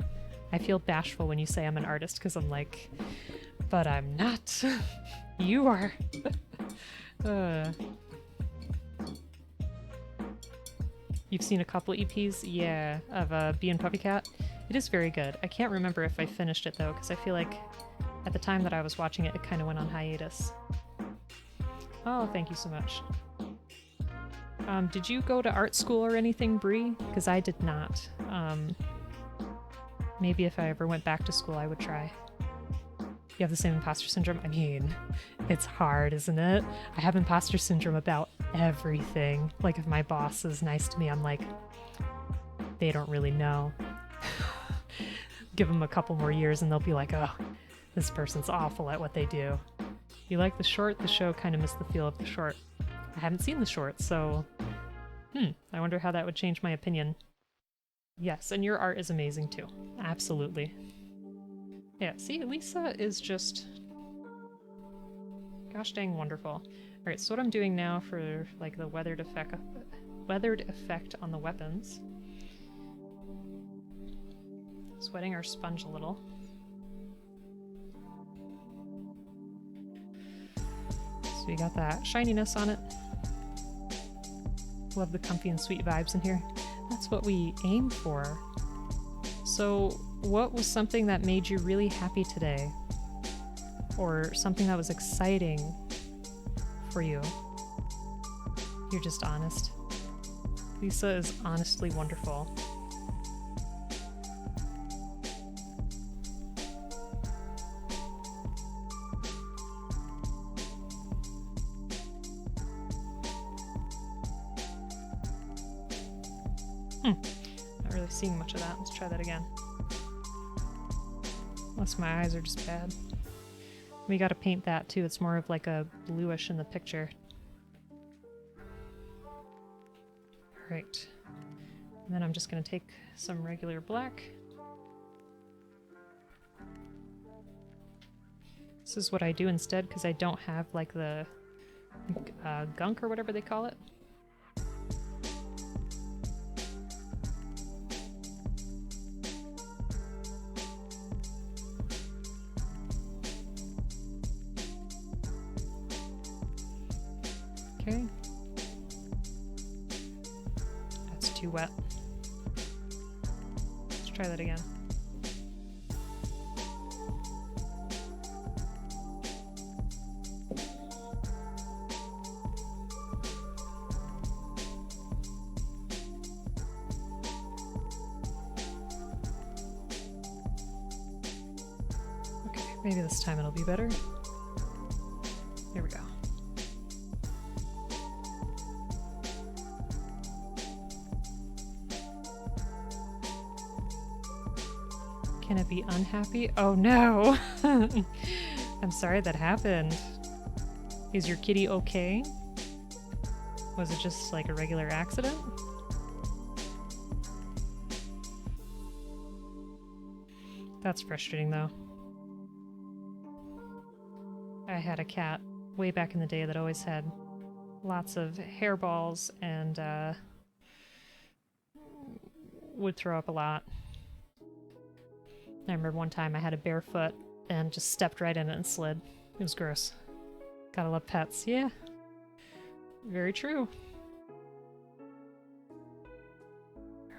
I feel bashful when you say I'm an artist because I'm like, but I'm not. You are. You've seen a couple EPs? Yeah, of Bee and Puppy Cat. It is very good. I can't remember if I finished it though, because I feel like at the time that I was watching it, it kind of went on hiatus. Oh, thank you so much. Did you go to art school or anything, Brie? Because I did not. Maybe if I ever went back to school, I would try. You have the same imposter syndrome? I mean, it's hard, isn't it? I have imposter syndrome about everything. Like, if my boss is nice to me, I'm like, they don't really know. Give them a couple more years and they'll be like, oh, this person's awful at what they do. You like the short? The show kind of missed the feel of the short. I haven't seen the short, so I wonder how that would change my opinion. Yes, and your art is amazing too. Absolutely. Yeah, see, Lisa is just gosh dang wonderful. Alright, so what I'm doing now for like the weathered effect on the weapons. Sweating our sponge a little. So we got that shininess on it. Love the comfy and sweet vibes in here. That's what we aim for. So what was something that made you really happy today? Or something that was exciting for you? You're just honest. Lisa is honestly wonderful. Not really seeing much of that. Let's try that again. Unless my eyes are just bad. We gotta paint that too. It's more of like a bluish in the picture. Alright. And then I'm just gonna take some regular black. This is what I do instead because I don't have like the gunk or whatever they call it. Okay. That's too wet. Let's try that again. Okay, maybe this time it'll be better. There we go. Can it be unhappy? Oh no! I'm sorry that happened. Is your kitty okay? Was it just like a regular accident? That's frustrating though. I had a cat way back in the day that always had lots of hairballs and would throw up a lot. I remember one time I had a bare foot and just stepped right in it and slid. It was gross. Gotta love pets. Yeah. Very true.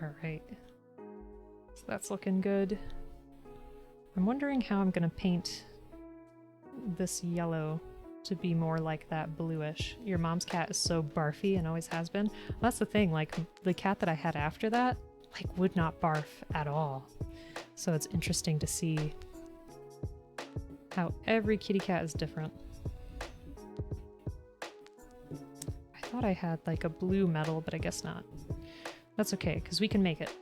Alright. So that's looking good. I'm wondering how I'm gonna paint this yellow to be more like that bluish. Your mom's cat is so barfy and always has been. Well, that's the thing, like the cat that I had after that, like would not barf at all. So it's interesting to see how every kitty cat is different. I thought I had like a blue metal, but I guess not. That's okay, because we can make it.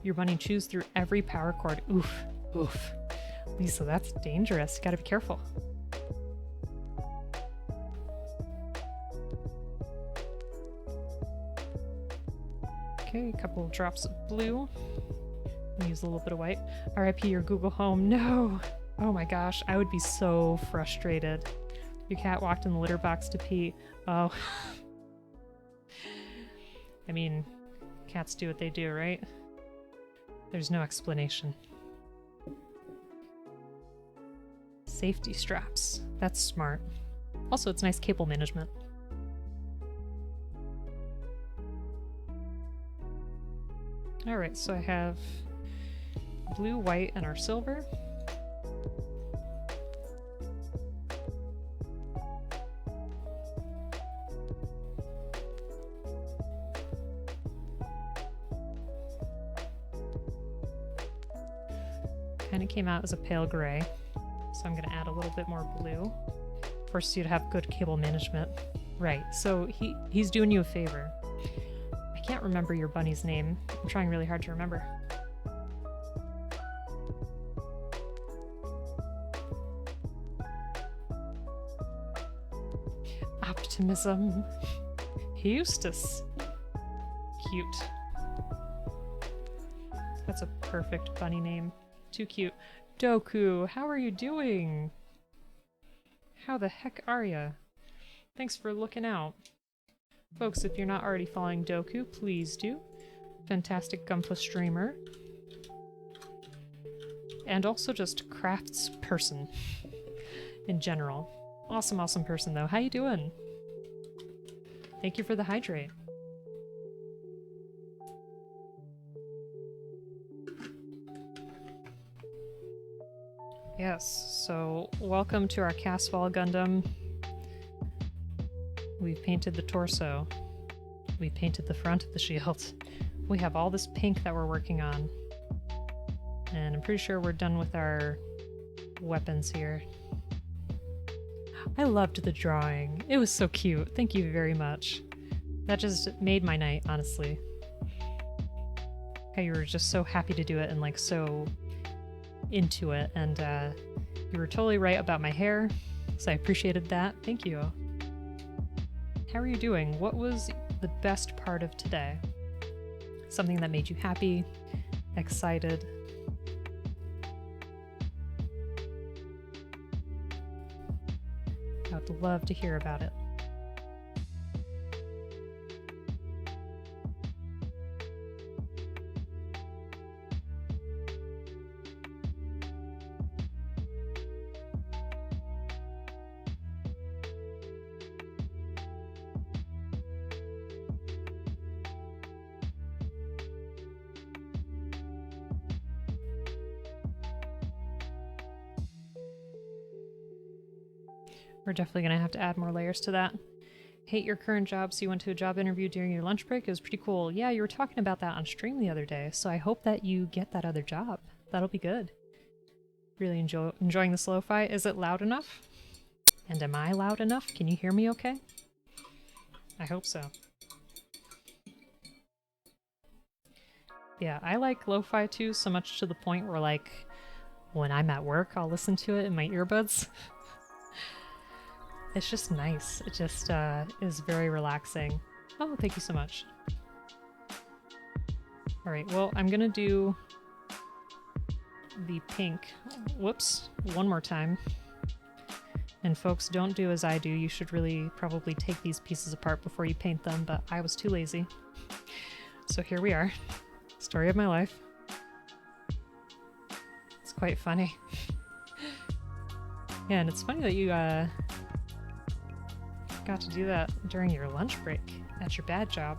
Your bunny chews through every power cord. Oof, oof. Lisa, that's dangerous. You gotta be careful. Okay, a couple of drops of blue. Use a little bit of white. RIP your Google Home. No! Oh my gosh, I would be so frustrated. Your cat walked in the litter box to pee. Oh. I mean, cats do what they do, right? There's no explanation. Safety straps. That's smart. Also, it's nice cable management. Alright, so I have blue, white, and our silver. Kind of came out as a pale gray, so I'm going to add a little bit more blue. Force you to have good cable management. Right, so he's doing you a favor. I can't remember your bunny's name. I'm trying really hard to remember. Optimism. Eustace. Cute. That's a perfect bunny name. Too cute. Doku, how are you doing? How the heck are ya? Thanks for looking out. Folks, if you're not already following Doku, please do. Fantastic Gunpla streamer. and also just crafts person in general. Awesome, awesome person though. How you doing? Thank you for the hydrate. Yes, so welcome to our Casval Gundam. We've painted the torso. We painted the front of the shield. We have all this pink that we're working on. And I'm pretty sure we're done with our weapons here. I loved the drawing. It was so cute. Thank you very much. That just made my night, honestly. How you were just so happy to do it and like so into it, and you were totally right about my hair, so I appreciated that. Thank you. How are you doing? What was the best part of today? Something that made you happy, excited? I would love to hear about it. We're definitely going to have to add more layers to that. Hate your current job, so you went to a job interview during your lunch break? It was pretty cool. Yeah, you were talking about that on stream the other day, so I hope that you get that other job. That'll be good. Really enjoying this lo-fi. Is it loud enough? And am I loud enough? Can you hear me okay? I hope so. Yeah, I like lo-fi too, so much to the point where like when I'm at work, I'll listen to it in my earbuds. It's just nice. It just is very relaxing. Oh, thank you so much. Alright, well, I'm gonna do the pink, whoops, one more time. And folks, don't do as I do. You should really probably take these pieces apart before you paint them, but I was too lazy. So here we are. Story of my life. It's quite funny. Yeah, and it's funny that you got to do that during your lunch break at your bad job.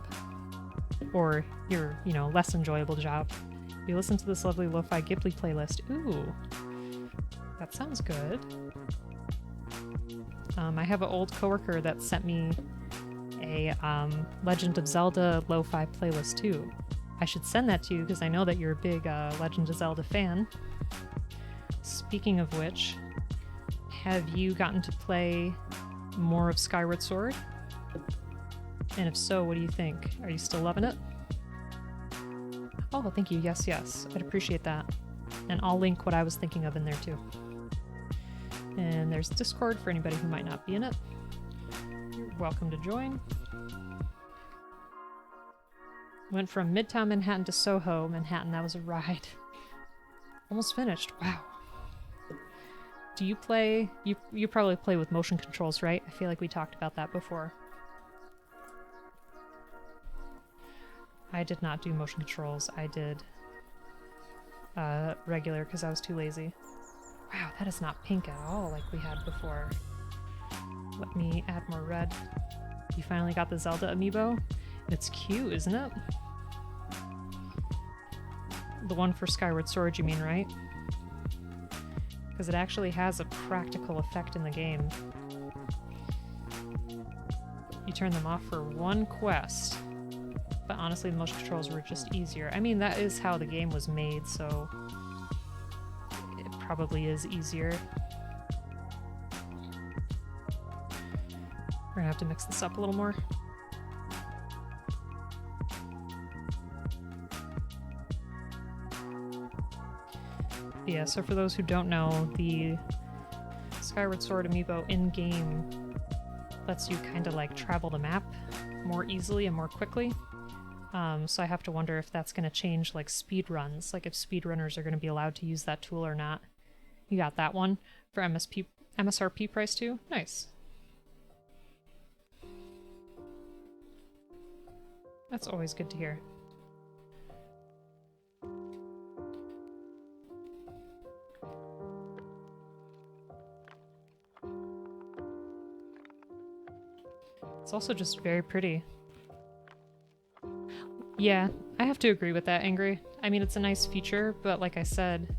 Or your, you know, less enjoyable job. You listen to this lovely lo-fi Ghibli playlist. Ooh, that sounds good. I have an old coworker that sent me a Legend of Zelda lo-fi playlist too. I should send that to you because I know that you're a big Legend of Zelda fan. Speaking of which, have you gotten to play more of Skyward Sword? And if so, what do you think? Are you still loving it? Oh, thank you. Yes, yes. I'd appreciate that. And I'll link what I was thinking of in there too. And there's Discord for anybody who might not be in it. You're welcome to join. Went from Midtown Manhattan to Soho, Manhattan. That was a ride. Almost finished. Wow. Do you play... You probably play with motion controls, right? I feel like we talked about that before. I did not do motion controls. I did regular because I was too lazy. Wow, that is not pink at all like we had before. Let me add more red. You finally got the Zelda amiibo? It's cute, isn't it? The one for Skyward Sword, you mean, right? Because it actually has a practical effect in the game. You turn them off for one quest. But honestly, the motion controls were just easier. I mean, that is how the game was made, so it probably is easier. We're gonna have to mix this up a little more. Yeah, so for those who don't know, the Skyward Sword amiibo in-game lets you kind of like travel the map more easily and more quickly. So I have to wonder if that's going to change like speed runs, like if speedrunners are going to be allowed to use that tool or not. You got that one for MSRP price too? Nice. That's always good to hear. It's also just very pretty. Yeah, I have to agree with that, Angry. I mean, it's a nice feature, but like I said,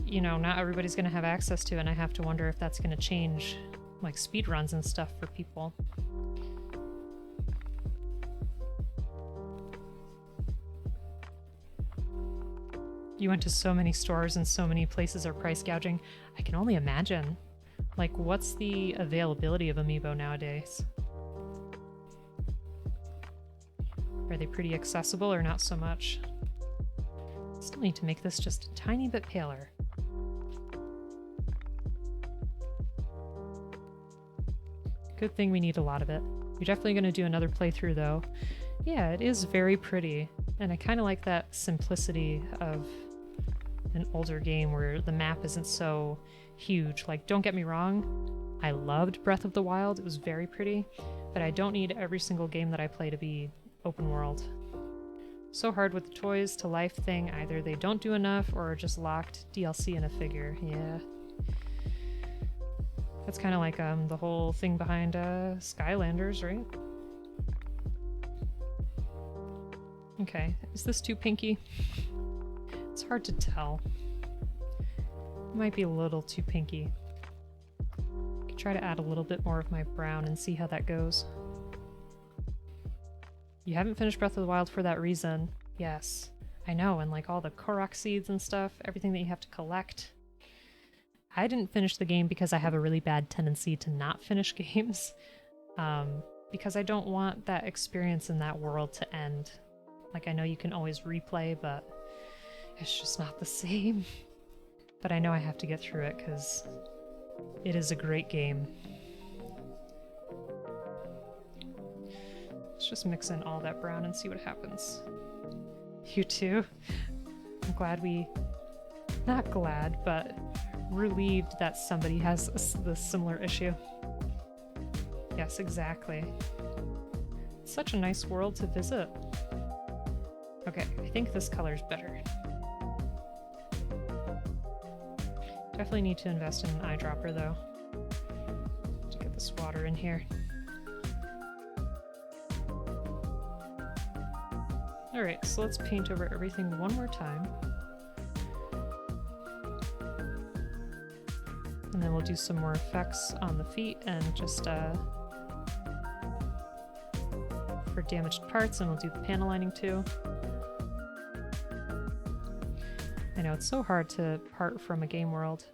you know, not everybody's going to have access to it, and I have to wonder if that's going to change, like, speedruns and stuff for people. You went to so many stores and so many places are price gouging. I can only imagine. Like, what's the availability of amiibo nowadays? Are they pretty accessible or not so much? Still need to make this just a tiny bit paler. Good thing we need a lot of it. You're definitely going to do another playthrough though. Yeah, it is very pretty, and I kind of like that simplicity of an older game where the map isn't so huge. Like, don't get me wrong, I loved Breath of the Wild, it was very pretty, but I don't need every single game that I play to be open world. So hard with the toys to life thing, either they don't do enough or are just locked DLC in a figure. Yeah. That's kind of like the whole thing behind Skylanders, right? Okay, is this too pinky? It's hard to tell. It might be a little too pinky. I could try to add a little bit more of my brown and see how that goes. You haven't finished Breath of the Wild for that reason. Yes, I know, and like all the Korok seeds and stuff, everything that you have to collect. I didn't finish the game because I have a really bad tendency to not finish games. Because I don't want that experience in that world to end. Like, I know you can always replay, but it's just not the same. But I know I have to get through it because it is a great game. Let's just mix in all that brown and see what happens. You too? I'm glad we... Not glad, but relieved that somebody has the similar issue. Yes, exactly. It's such a nice world to visit. Okay, I think this color's better. Definitely need to invest in an eyedropper though, to get this water in here. Alright, so let's paint over everything one more time. And then we'll do some more effects on the feet and just for damaged parts, and we'll do the panel lining too. I know, it's so hard to part from a game world.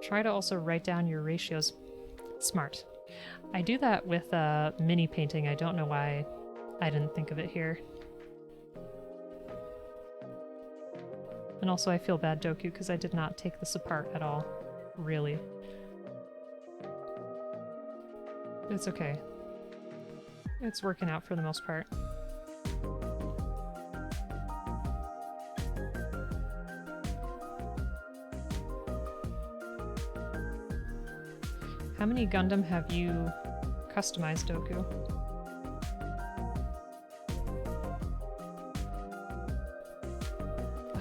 Try to also write down your ratios. Smart. I do that with mini painting. I don't know why I didn't think of it here. And also I feel bad, Doku, because I did not take this apart at all. Really. It's okay. It's working out for the most part. How many Gundam have you customized, Doku?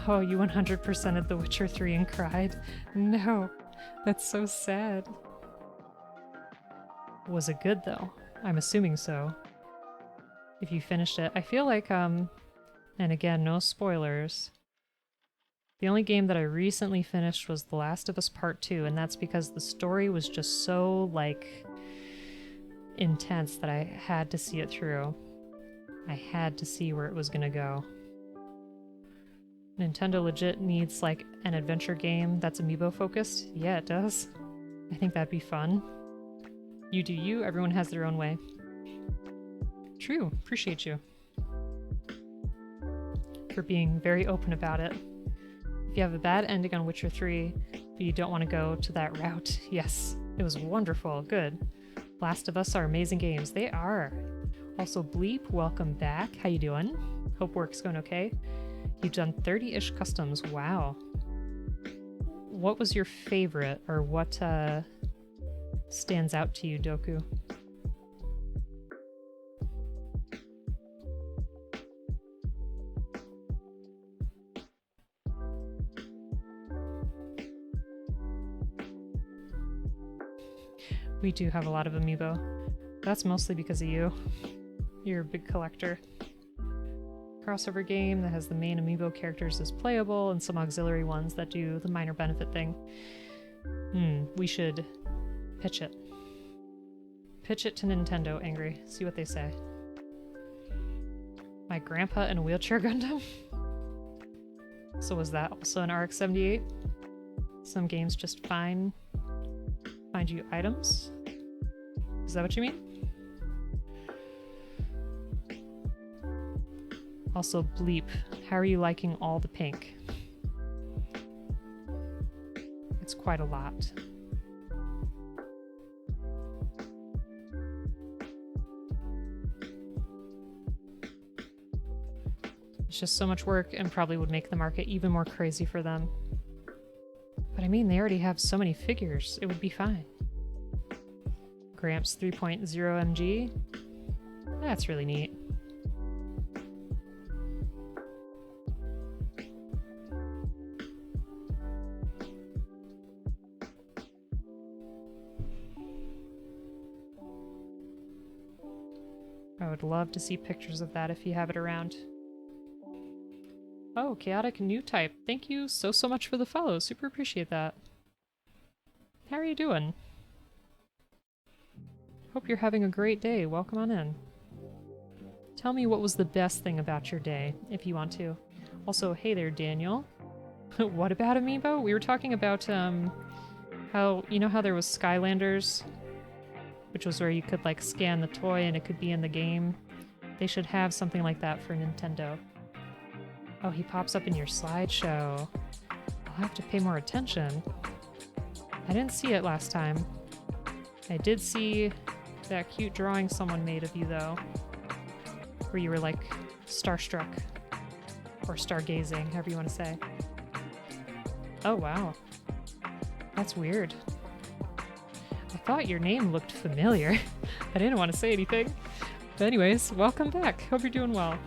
Oh, you 100%ed The Witcher 3 and cried? No, that's so sad. Was it good though? I'm assuming so. If you finished it. I feel like, and again, no spoilers. The only game that I recently finished was The Last of Us Part 2, and that's because the story was just so, like, intense that I had to see it through. I had to see where it was gonna go. Nintendo legit needs, like, an adventure game that's amiibo-focused? Yeah, it does. I think that'd be fun. You do you, everyone has their own way. True, appreciate you. For being very open about it. If you have a bad ending on Witcher 3, but you don't want to go to that route, yes, it was wonderful, good. Last of Us are amazing games, they are. Also, Bleep, welcome back, how you doing? Hope work's going okay. You've done 30-ish customs, wow. What was your favorite, or what stands out to you, Doku? We do have a lot of amiibo. That's mostly because of you. You're a big collector. Crossover game that has the main amiibo characters as playable and some auxiliary ones that do the minor benefit thing. We should pitch it. Pitch it to Nintendo, Angry. See what they say. My grandpa in a wheelchair Gundam? So was that also an RX-78? Some games just find you items? Is that what you mean? Also, Bleep, how are you liking all the pink? It's quite a lot. It's just so much work and probably would make the market even more crazy for them. But I mean, they already have so many figures, it would be fine. Gramps 3.0 MG. That's really neat. I would love to see pictures of that if you have it around. Oh, Chaotic New Type. Thank you so much for the follow. Super appreciate that. How are you doing? Hope you're having a great day. Welcome on in. Tell me what was the best thing about your day, if you want to. Also, hey there, Daniel. What about Amiibo? We were talking about, how, you know how there was Skylanders? Which was where you could, like, scan the toy and it could be in the game. They should have something like that for Nintendo. Oh, he pops up in your slideshow. I'll have to pay more attention. I didn't see it last time. I did see that cute drawing someone made of you, though. Where you were, like, starstruck. Or stargazing, however you want to say. Oh, wow. That's weird. I thought your name looked familiar. I didn't want to say anything. But anyways, welcome back. Hope you're doing well.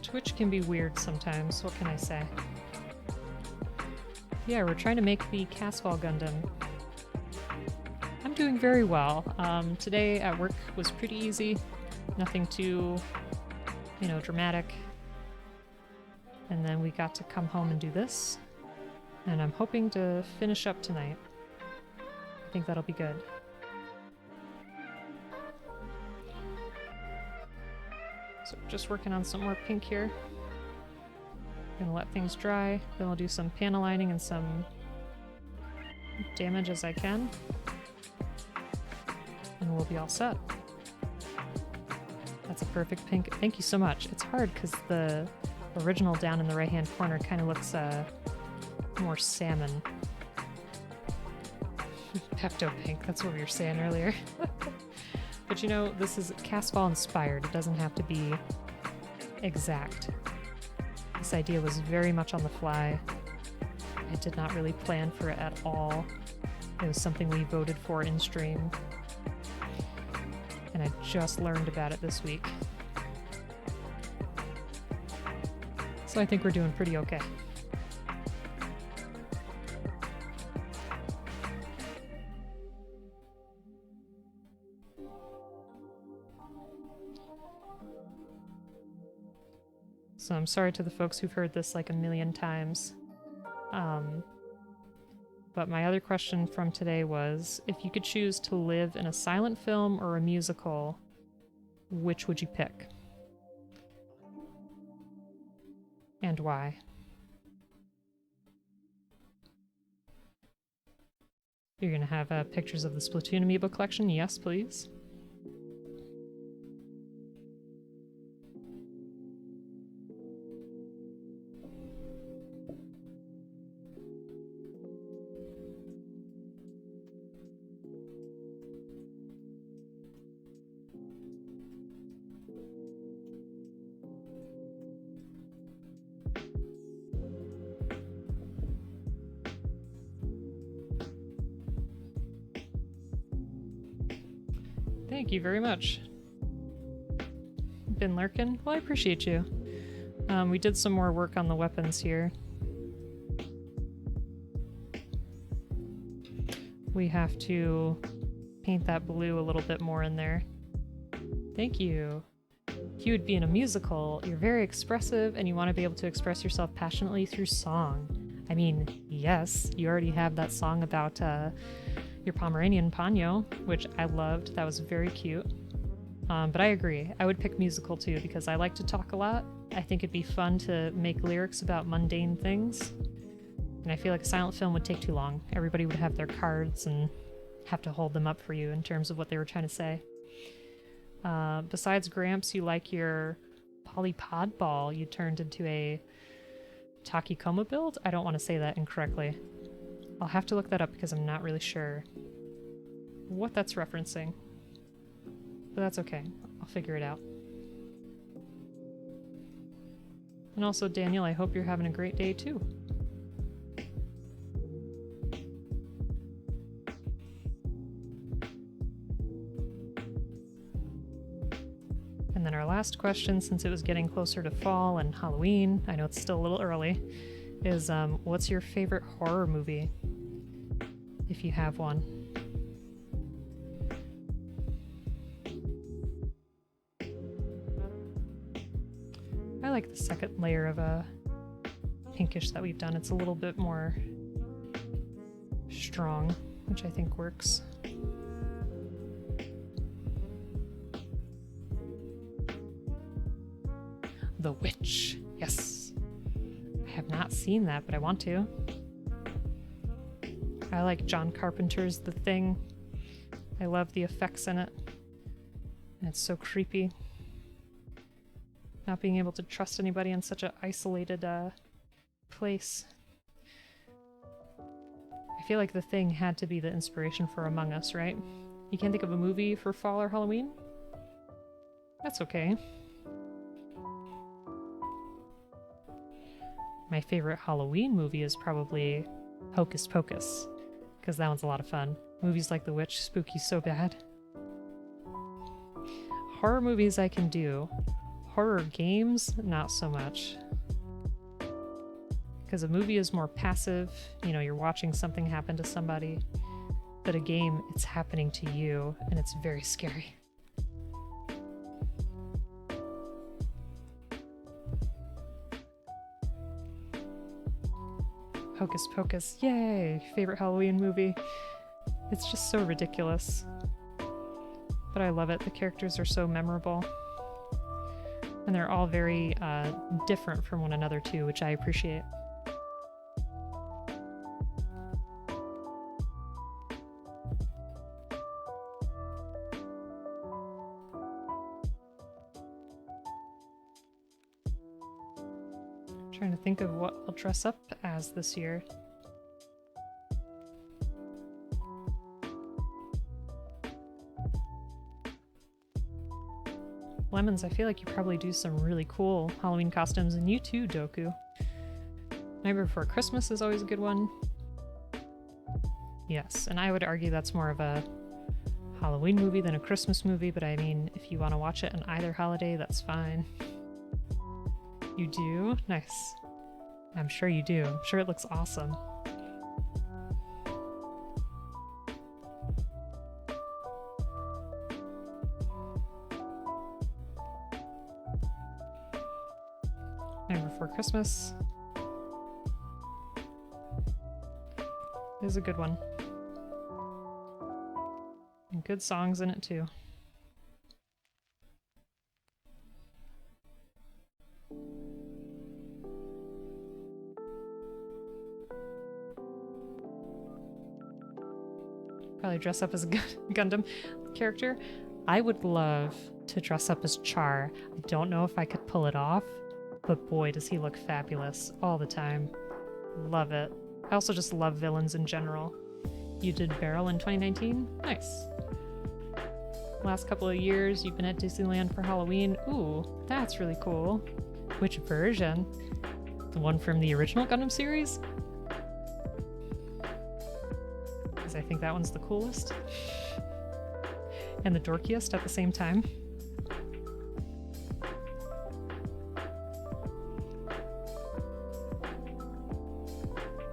Twitch can be weird sometimes, what can I say? Yeah, we're trying to make the Casval Gundam. I'm doing very well. Today at work was pretty easy. Nothing too, you know, dramatic. And then we got to come home and do this. And I'm hoping to finish up tonight. I think that'll be good. So just working on some more pink here. Gonna let things dry, then we'll do some panel lining and some damage as I can. And we'll be all set. That's a perfect pink. Thank you so much. It's hard because the original down in the right hand corner kind of looks more salmon. Pepto pink, that's what we were saying earlier. But you know, this is Casval inspired. It doesn't have to be exact. This idea was very much on the fly. I did not really plan for it at all. It was something we voted for in stream. And I just learned about it this week. So I think we're doing pretty okay. So I'm sorry to the folks who've heard this like a million times. But my other question from today was, if you could choose to live in a silent film or a musical, which would you pick? And why? You're gonna have pictures of the Splatoon amiibo collection? Yes, please. Thank you very much. Been lurking? Well, I appreciate you. We did some more work on the weapons here. we have to paint that blue a little bit more in there. Thank you. You would be in a musical. You're very expressive and you want to be able to express yourself passionately through song. I mean, yes, you already have that song about your Pomeranian Ponyo, which I loved. That was very cute. But I agree. I would pick musical too because I like to talk a lot. I think it'd be fun to make lyrics about mundane things. And I feel like a silent film would take too long. Everybody would have their cards and have to hold them up for you in terms of what they were trying to say. Besides Gramps, you like your polypod ball you turned into a Takikoma build? I don't want to say that incorrectly. I'll have to look that up because I'm not really sure what that's referencing. But that's okay. I'll figure it out. And also, Daniel, I hope you're having a great day too. And then our last question, since it was getting closer to fall and Halloween, I know it's still a little early, is what's your favorite horror movie? If you have one. I like the second layer of pinkish that we've done. It's a little bit more strong, which I think works. The Witch. Yes. I have not seen that, but I want to. I like John Carpenter's The Thing. I love the effects in it. And it's so creepy. Not being able to trust anybody in such an isolated place. I feel like The Thing had to be the inspiration for Among Us, right? You can't think of a movie for fall or Halloween? That's okay. My favorite Halloween movie is probably Hocus Pocus, because that one's a lot of fun. Movies like The Witch, spooky so bad. Horror movies I can do. Horror games, not so much. Because a movie is more passive, you know, you're watching something happen to somebody. But a game, it's happening to you, and it's very scary. Hocus Pocus, yay! Favorite Halloween movie. It's just so ridiculous. But I love it. The characters are so memorable. And they're all very different from one another too, which I appreciate. Trying to think of what I'll dress up as this year. Lemons, I feel like you probably do some really cool Halloween costumes, and you too, Doku. Nightmare Before Christmas is always a good one. Yes, and I would argue that's more of a Halloween movie than a Christmas movie, but I mean, if you want to watch it on either holiday, that's fine. You do? Nice. I'm sure you do. I'm sure it looks awesome. Nightmare Before Christmas is a good one. And good songs in it too. Probably dress up as a Gundam character. I would love to dress up as Char. I don't know if I could pull it off, but boy, does he look fabulous all the time. Love it. I also just love villains in general. You did Beryl in 2019? Nice. Last couple of years, you've been at Disneyland for Halloween. Ooh, that's really cool. Which version? The one from the original Gundam series? I think that one's the coolest. And the dorkiest at the same time.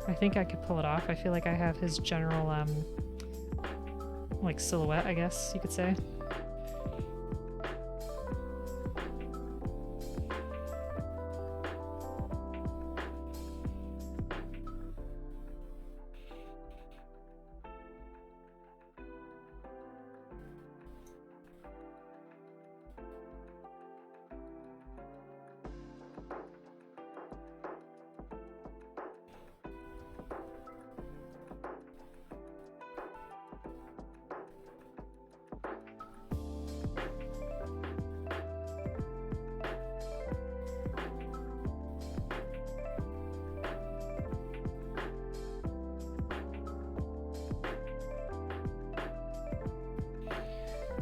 I think I could pull it off. I feel like I have his general like silhouette, I guess you could say.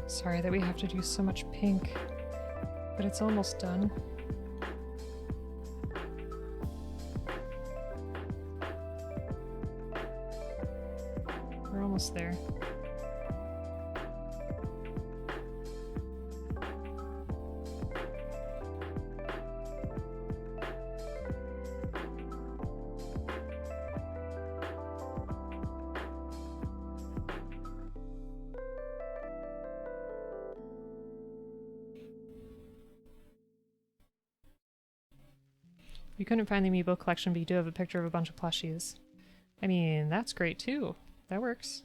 Sorry that we have to do so much pink, but it's almost done. We're almost there. You couldn't find the amiibo collection, but you do have a picture of a bunch of plushies. I mean, that's great too. That works.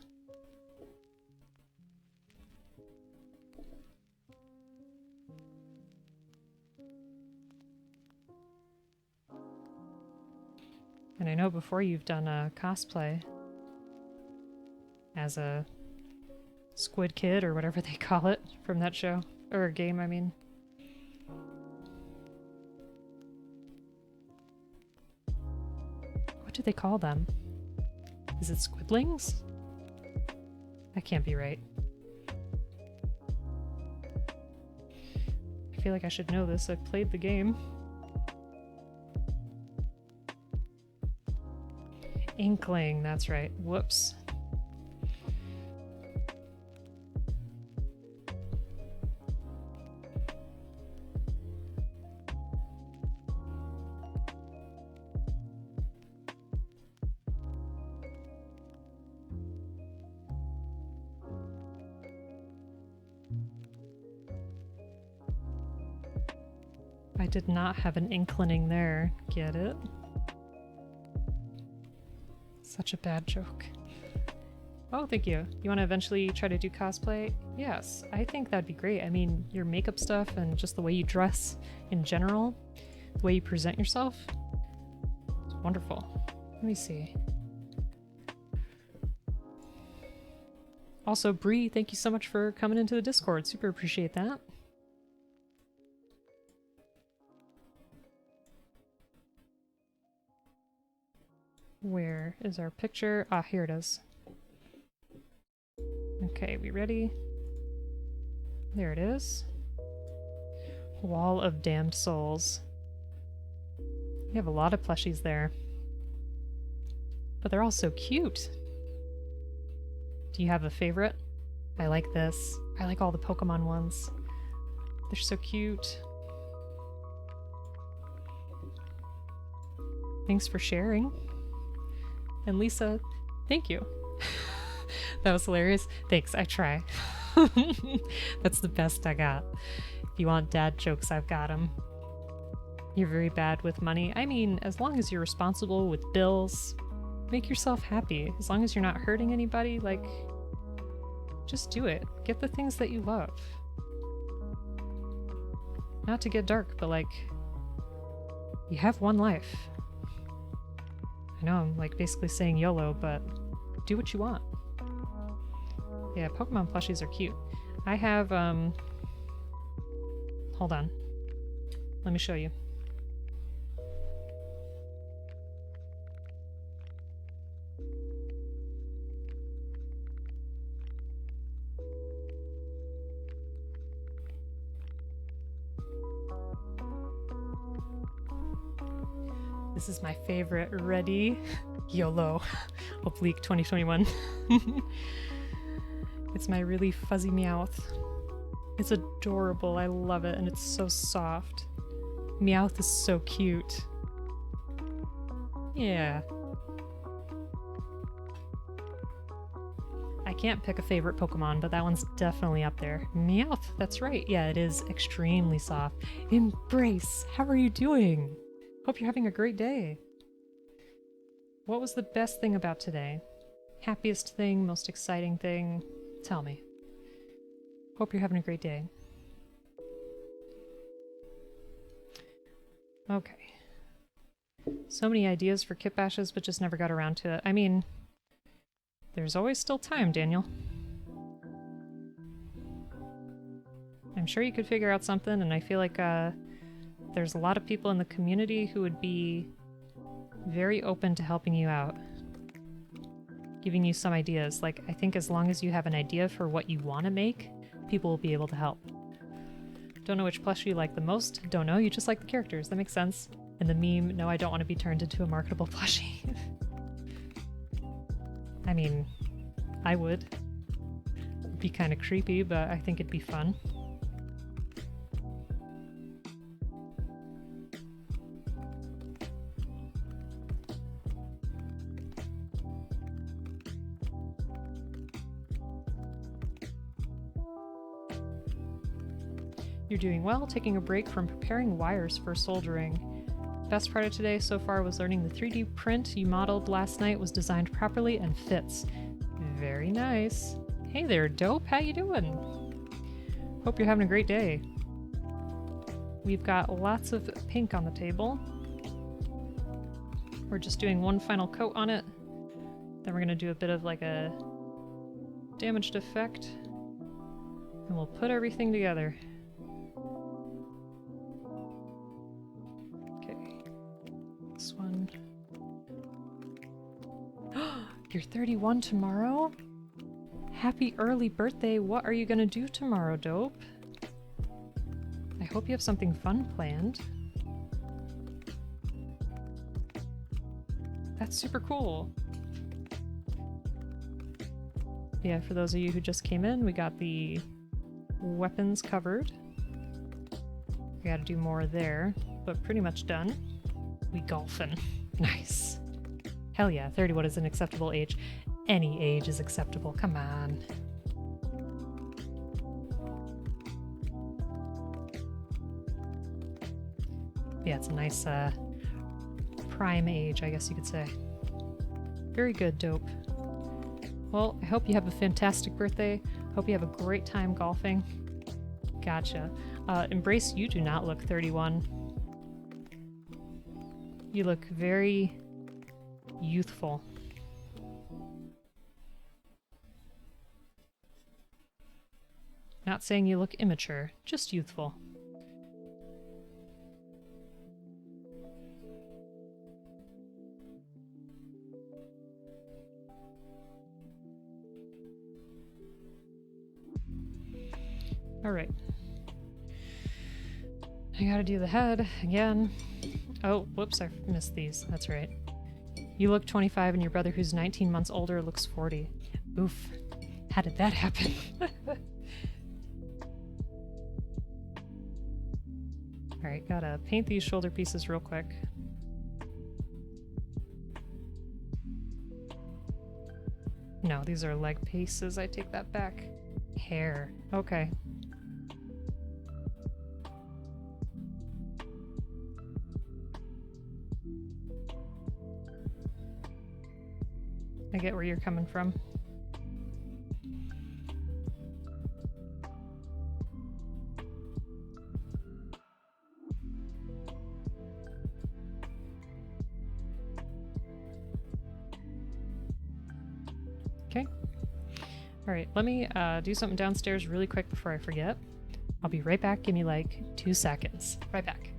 And I know before you've done a cosplay as a squid kid or whatever they call it from that show. Or game, I mean. What do they call them? Is it squidlings? That can't be right. I feel like I should know this. I've played the game. Inkling, that's right. Whoops. I did not have an inkling there. Get it? Such a bad joke. Oh, thank you. You want to eventually try to do cosplay? Yes, I think that'd be great. I mean, your makeup stuff and just the way you dress in general, the way you present yourself, it's wonderful. Let me see. Also, Bree, thank you so much for coming into the Discord. Super appreciate that. Where is our picture? Ah, here it is. Okay, we ready? There it is. Wall of Damned Souls. We have a lot of plushies there. But they're all so cute. Do you have a favorite? I like this. I like all the Pokemon ones. They're so cute. Thanks for sharing. And Lisa, thank you. That was hilarious. Thanks, I try. That's the best I got. If you want dad jokes, I've got them. You're very bad with money. I mean, as long as you're responsible with bills, make yourself happy. As long as you're not hurting anybody, like, just do it. Get the things that you love. Not to get dark, but like, you have one life. I know I'm like basically saying YOLO, but do what you want. Yeah, Pokemon plushies are cute. I have, hold on. Let me show you. This is my favorite. Ready? YOLO. Oblique 2021. It's my really fuzzy Meowth. It's adorable. I love it, and it's so soft. Meowth is so cute. Yeah. I can't pick a favorite Pokemon, but that one's definitely up there. Meowth, that's right. Yeah, it is extremely soft. Embrace, how are you doing? Hope you're having a great day. What was the best thing about today? Happiest thing, most exciting thing? Tell me. Hope you're having a great day. Okay. So many ideas for kit bashes, but just never got around to it. I mean, there's always still time, Daniel. I'm sure you could figure out something, and I feel like there's a lot of people in the community who would be very open to helping you out. Giving you some ideas. Like, I think as long as you have an idea for what you want to make, people will be able to help. Don't know which plushie you like the most. Don't know, you just like the characters. That makes sense. And the meme, no, I don't want to be turned into a marketable plushie. I mean, I would. It'd be kind of creepy, but I think it'd be fun. You're doing well, taking a break from preparing wires for soldering. Best part of today so far was learning the 3D print you modeled last night was designed properly and fits. Very nice. Hey there, Dope, how you doing? Hope you're having a great day. We've got lots of pink on the table. We're just doing one final coat on it. Then we're gonna do a bit of like a damaged effect. And we'll put everything together. This one. You're 31 tomorrow? Happy early birthday. What are you gonna do tomorrow, Dope? I hope you have something fun planned. That's super cool. Yeah, for those of you who just came in, we got the weapons covered. We gotta do more there, but pretty much done. We golfing. Nice. Hell yeah, 31 is an acceptable age. Any age is acceptable, come on. Yeah, it's a nice prime age, I guess you could say. Very good, Dope. Well, I hope you have a fantastic birthday. Hope you have a great time golfing. Gotcha. Embrace, you do not look 31. You look very youthful. Not saying you look immature, just youthful. Alright. I gotta do the head again. Oh, whoops, I missed these. That's right. You look 25 and your brother who's 19 months older looks 40. Oof. How did that happen? Alright, gotta paint these shoulder pieces real quick. No, these are leg pieces. I take that back. Hair. Okay. I get where you're coming from. Okay. Alright, let me do something downstairs really quick before I forget. I'll be right back. Give me like 2 seconds. Right back.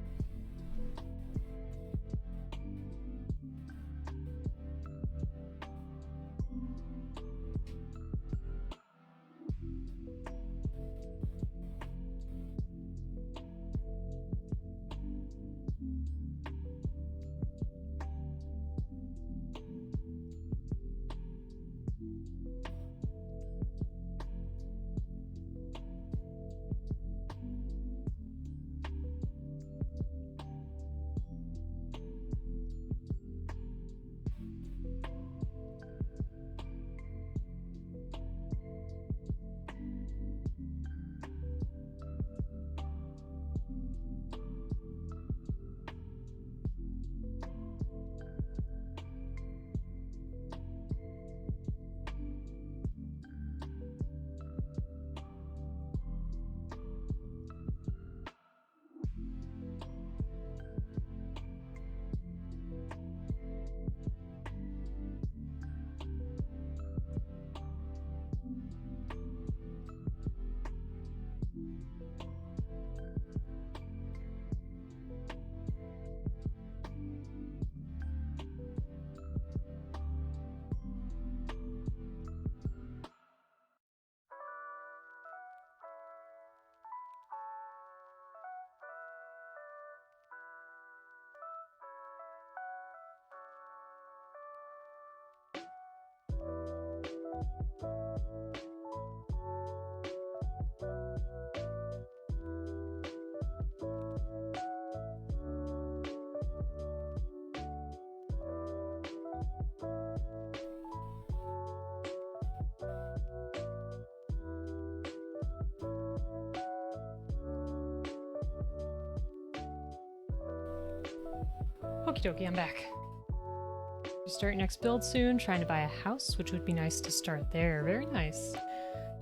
Okie dokie, I'm back. You start your next build soon, trying to buy a house, which would be nice to start there. Very nice.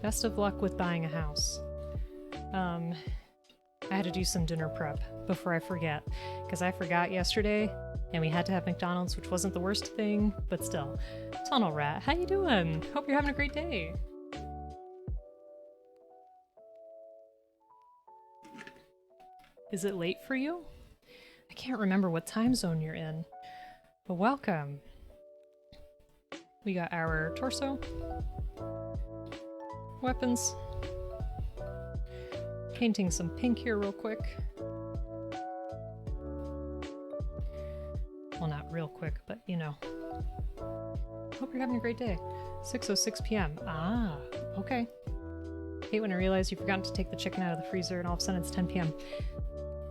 Best of luck with buying a house. I had to do some dinner prep before I forget, because I forgot yesterday, and we had to have McDonald's, which wasn't the worst thing, but still. Tunnel Rat, how you doing? Hope you're having a great day. Is it late for you? I can't remember what time zone you're in, but welcome. We got our torso, weapons, painting some pink here real quick. Well, not real quick, but you know. Hope you're having a great day. 6:06 p.m. Ah, okay. Hate when I realize you've forgotten to take the chicken out of the freezer and all of a sudden it's 10 p.m.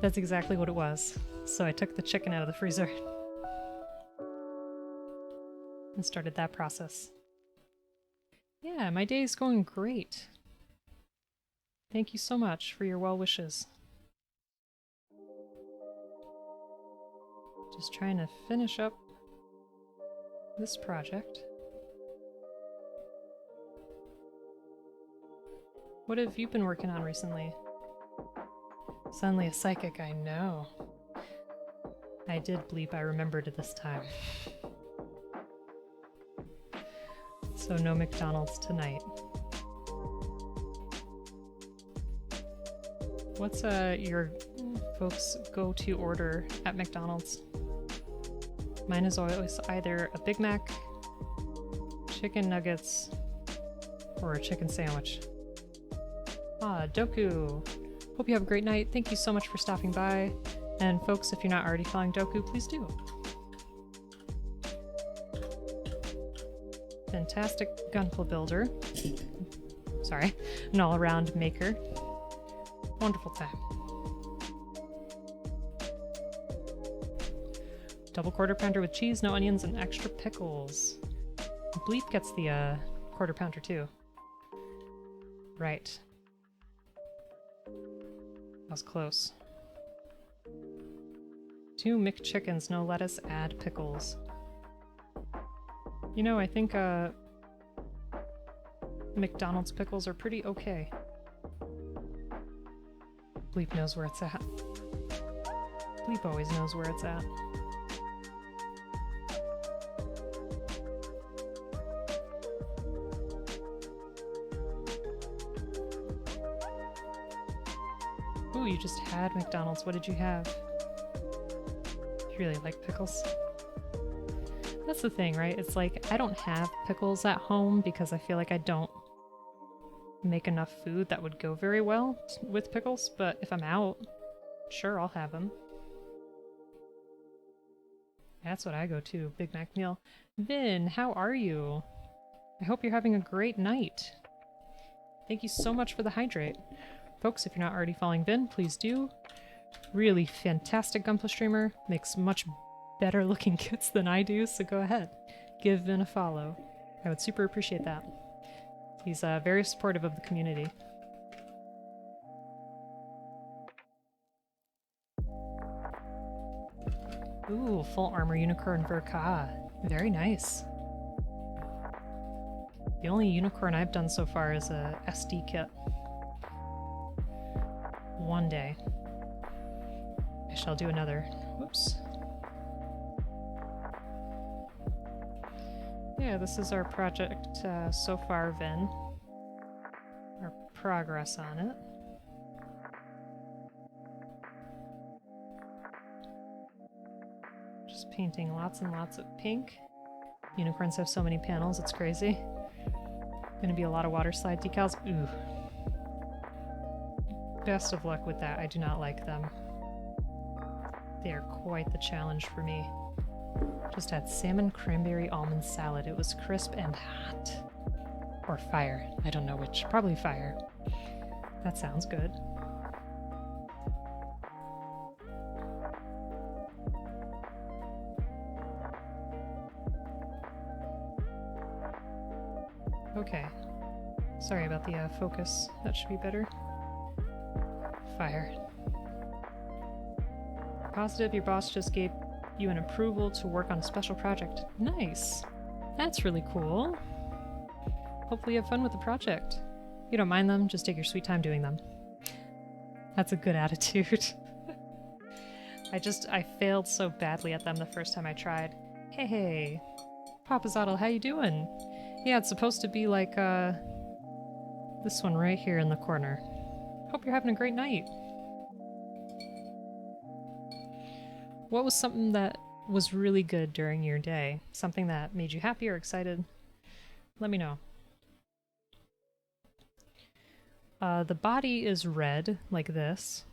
That's exactly what it was. So I took the chicken out of the freezer and started that process. Yeah, my day is going great. Thank you so much for your well wishes. Just trying to finish up this project. What have you been working on recently? Suddenly a psychic, I know. I did bleep, I remembered it this time. So no McDonald's tonight. What's your folks' go-to order at McDonald's? Mine is always either a Big Mac, chicken nuggets, or a chicken sandwich. Ah, Doku! Hope you have a great night. Thank you so much for stopping by. And folks, if you're not already following Doku, please do. Fantastic Gunpla builder. Sorry, an all-around maker. Wonderful time. Double quarter pounder with cheese, no onions, and extra pickles. Bleep gets the quarter pounder too. Right. That was close. 2 McChickens, no lettuce, add pickles. You know, I think McDonald's pickles are pretty okay. Bleep knows where it's at. Bleep always knows where it's at. Ooh, you just had McDonald's. What did you have? You really like pickles? That's the thing, right? It's like, I don't have pickles at home because I feel like I don't make enough food that would go very well with pickles, but if I'm out, sure, I'll have them. That's what I go to, Big Mac meal. Vin, how are you? I hope you're having a great night. Thank you so much for the hydrate. Folks, if you're not already following Vin, please do. Really fantastic Gunpla streamer, makes much better looking kits than I do, so go ahead. Give Vin a follow. I would super appreciate that. He's very supportive of the community. Ooh, full armor unicorn Verka. Very nice. The only unicorn I've done so far is a SD kit. One day. I shall do another. Whoops. Yeah, this is our project so far, Vin. Our progress on it. Just painting lots and lots of pink. Unicorns have so many panels, it's crazy. Gonna be a lot of water slide decals. Ooh. Best of luck with that. I do not like them. They are quite the challenge for me. Just had salmon cranberry almond salad. It was crisp and hot. Or fire. I don't know which. Probably fire. That sounds good. Okay. Sorry about the focus. That should be better. Fire. Positive your boss just gave you an approval to work on a special project. Nice. That's really cool. Hopefully you have fun with the project. You don't mind them, just take your sweet time doing them. That's a good attitude. I failed so badly at them the first time I tried. Hey, Papa Zoddle, how you doing? Yeah, it's supposed to be like, this one right here in the corner. Hope you're having a great night. What was something that was really good during your day? Something that made you happy or excited? Let me know. The body is red, like this.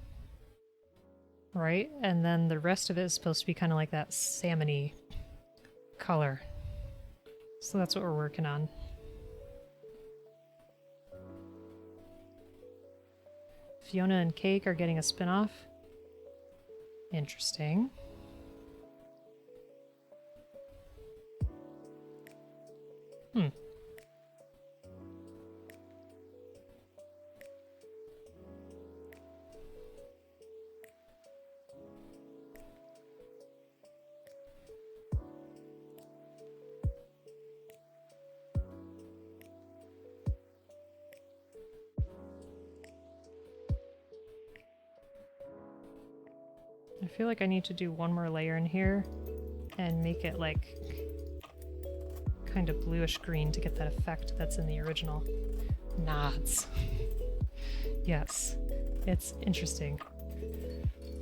Right? And then the rest of it is supposed to be kind of like that salmon-y color. So that's what we're working on. Fiona and Cake are getting a spin-off. Interesting. I feel like I need to do one more layer in here and make it like kind of bluish green to get that effect that's in the original. Nods. Yes, it's interesting.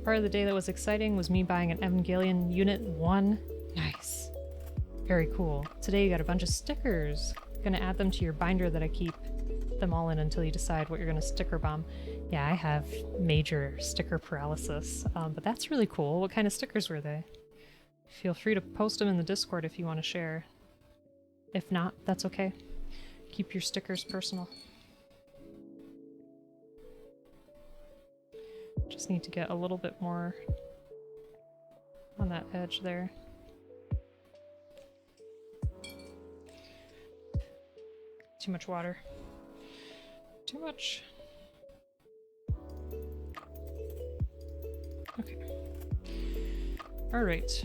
Part of the day that was exciting was me buying an Evangelion Unit 1. Nice. Very cool. Today you got a bunch of stickers. Gonna add them to your binder that I keep them all in until you decide what you're gonna sticker bomb. Yeah, I have major sticker paralysis, but that's really cool. What kind of stickers were they? Feel free to post them in the Discord if you want to share. If not, that's okay. Keep your stickers personal. Just need to get a little bit more on that edge there. Too much water. Too much. Okay. All right.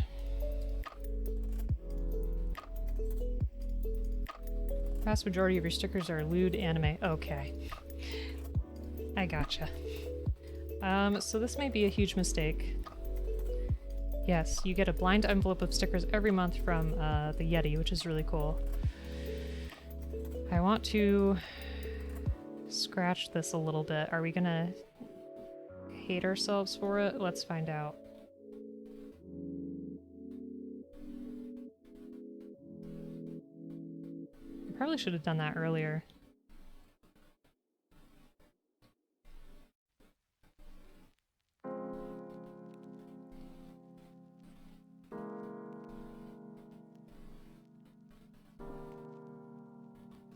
Vast majority of your stickers are lewd anime. Okay. I gotcha. So this may be a huge mistake. Yes, you get a blind envelope of stickers every month from the Yeti, which is really cool. I want to scratch this a little bit. Are we gonna hate ourselves for it? Let's find out. I probably should have done that earlier.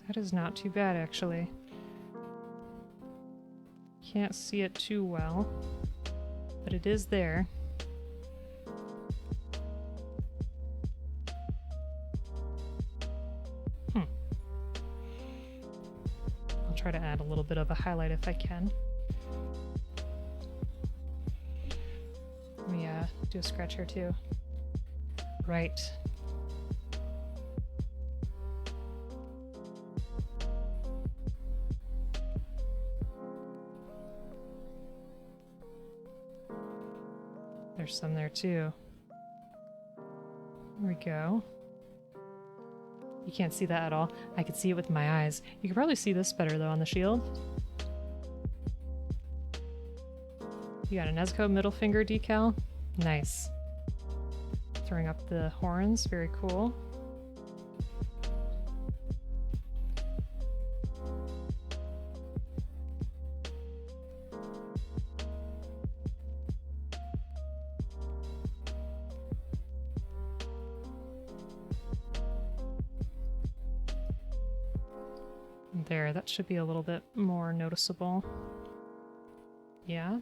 That is not too bad, actually. Can't see it too well, but it is there. I'll try to add a little bit of a highlight if I can. Let me do a scratch here too. Right. There's some there too. There we go. You can't see that at all. I could see it with my eyes. You can probably see this better though on the shield. You got a Nezuko middle finger decal. Nice. Throwing up the horns. Very cool. There, that should be a little bit more noticeable. Yeah.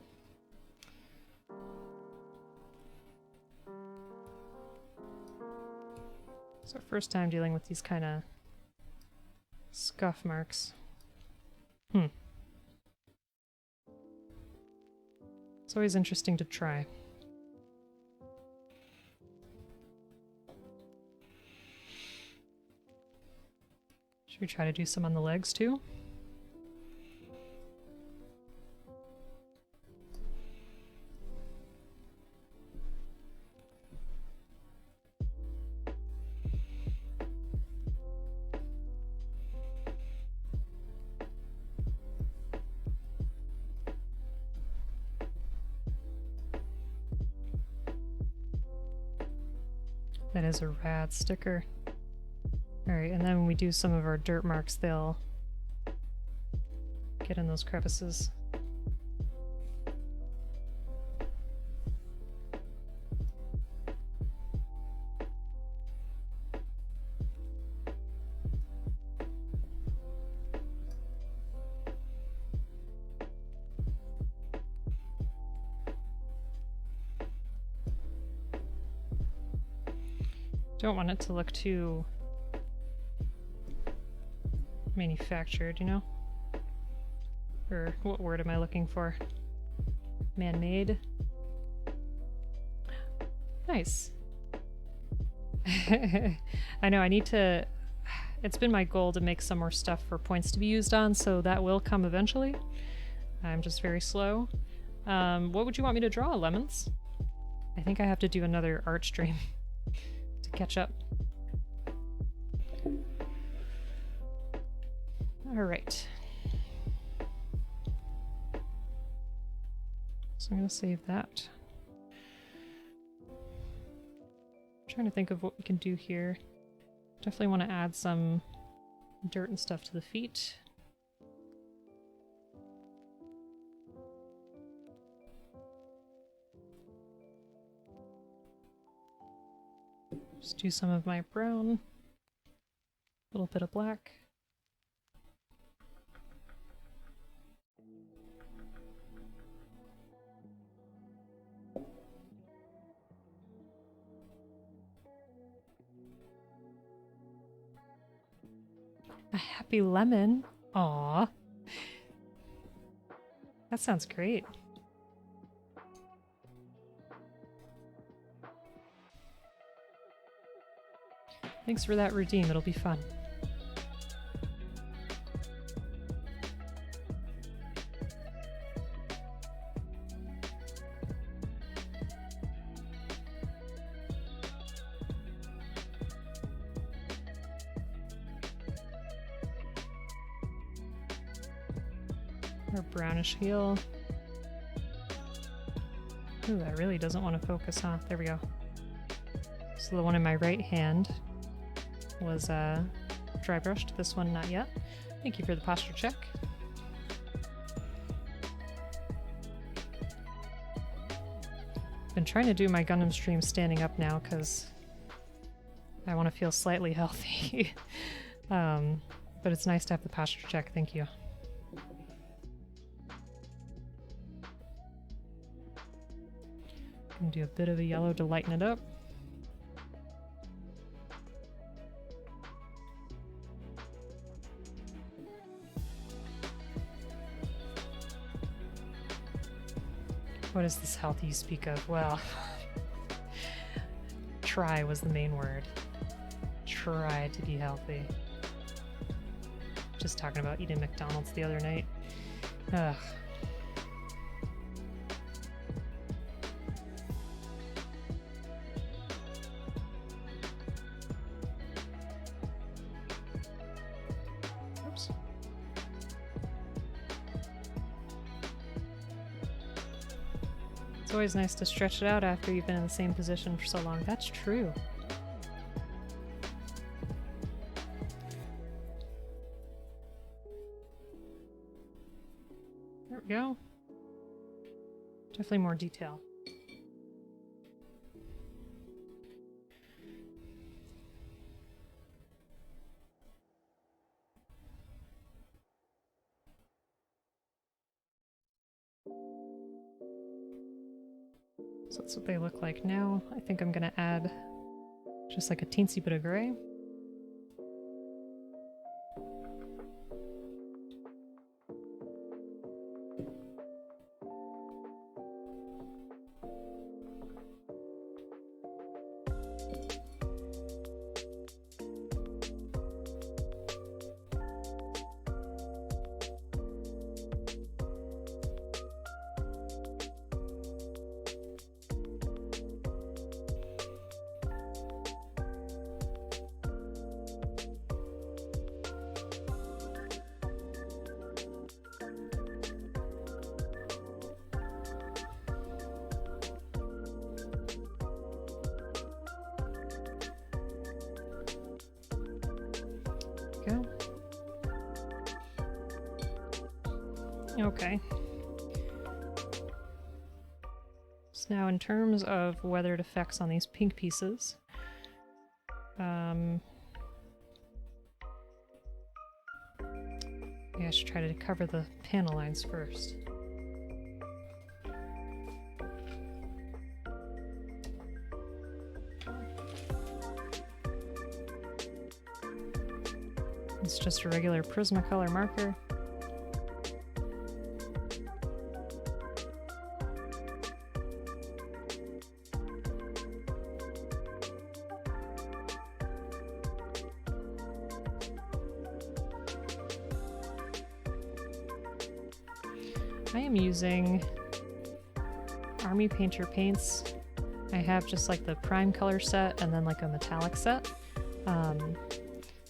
It's our first time dealing with these kind of scuff marks. It's always interesting to try. Should we try to do some on the legs too? That is a rad sticker. Alright, and then when we do some of our dirt marks, they'll get in those crevices. Don't want it to look too manufactured, you know? Or what word am I looking for? Man-made? Nice. I know, I need to... It's been my goal to make some more stuff for points to be used on, so that will come eventually. I'm just very slow. What would you want me to draw, Lemons? I think I have to do another art stream to catch up. Alright. So I'm going to save that. I'm trying to think of what we can do here. Definitely want to add some dirt and stuff to the feet. Just do some of my brown, a little bit of black. A happy lemon. Aww. That sounds great. Thanks for that redeem, it'll be fun. Or brownish heel. Ooh, that really doesn't want to focus, huh? There we go. So the one in my right hand was dry brushed. This one not yet. Thank you for the posture check. Been trying to do my Gundam stream standing up now because I want to feel slightly healthy. But it's nice to have the posture check. Thank you. Gonna do a bit of a yellow to lighten it up. What is this health you speak of? Well, try was the main word. Try to be healthy. Just talking about eating McDonald's the other night. Ugh. Oops. It's always nice to stretch it out after you've been in the same position for so long. That's true. There we go. Definitely more detail. So that's what they look like now. I think I'm gonna add just like a teensy bit of gray. Okay. So now in terms of weathered effects on these pink pieces, yeah, I should try to cover the panel lines first. It's just a regular Prismacolor marker. I am using Army Painter paints. I have just like the prime color set and then like a metallic set.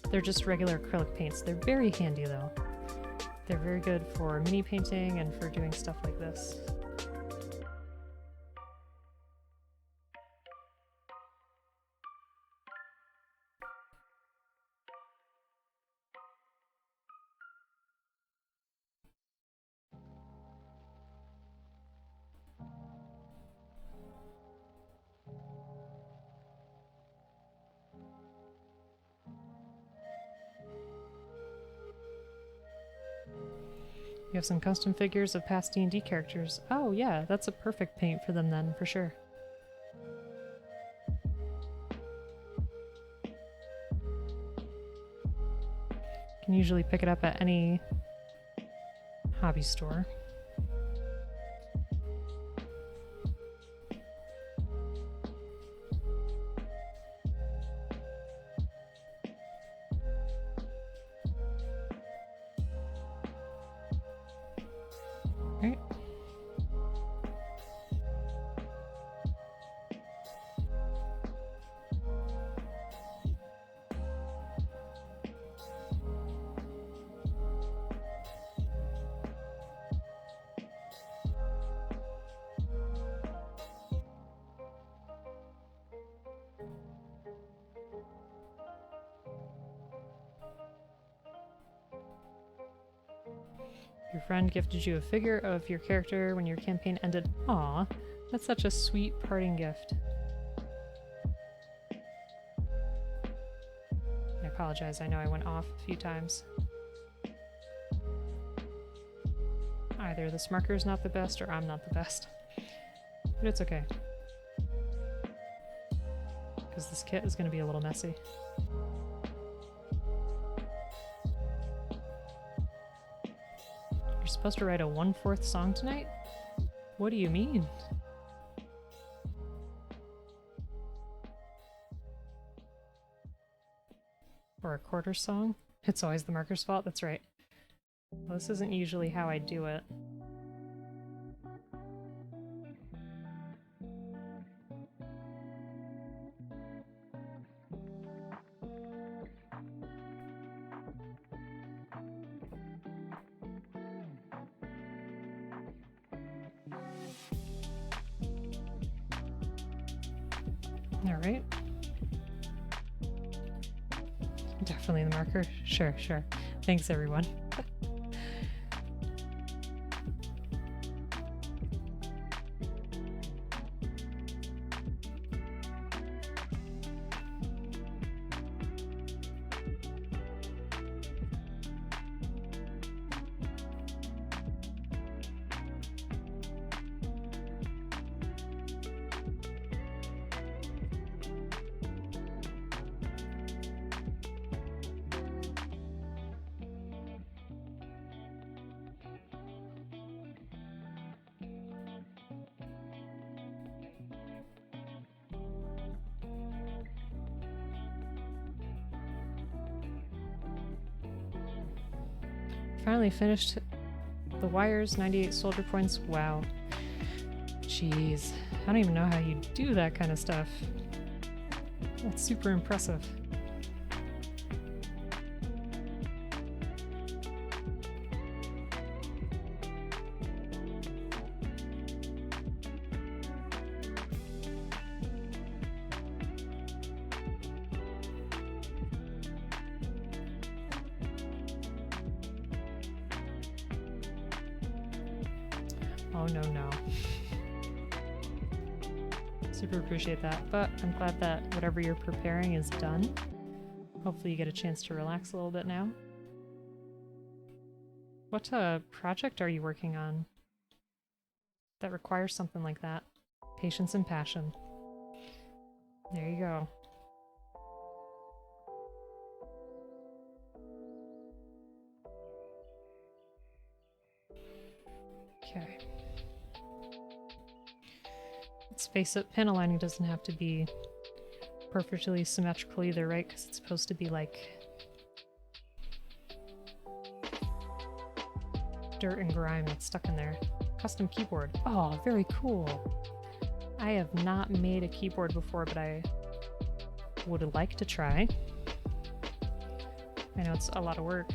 They're just regular acrylic paints. They're very handy though. They're very good for mini painting and for doing stuff like this. You have some custom figures of past D&D characters. Oh yeah, that's a perfect paint for them then, for sure. You can usually pick it up at any hobby store. Right. Your friend gifted you a figure of your character when your campaign ended. Aw, that's such a sweet parting gift. I apologize, I know I went off a few times. Either this marker's not the best or I'm not the best. But it's okay. Because this kit is going to be a little messy. You're supposed to write a 1/4 song tonight? What do you mean? Or a quarter song? It's always the marker's fault, that's right. Well, this isn't usually how I do it. Alright. Definitely the marker. Sure, sure. Thanks, everyone. Finally finished the wires, 98 soldier points. Wow. Jeez. I don't even know how you do that kind of stuff. That's super impressive. Oh no, no. Super appreciate that, but I'm glad that whatever you're preparing is done. Hopefully you get a chance to relax a little bit now. What project are you working on that requires something like that? Patience and passion. There you go. Okay. Let's face it, pin aligning doesn't have to be perfectly symmetrical either, right? Because it's supposed to be like dirt and grime that's stuck in there. Custom keyboard. Oh, very cool. I have not made a keyboard before, but I would like to try. I know it's a lot of work.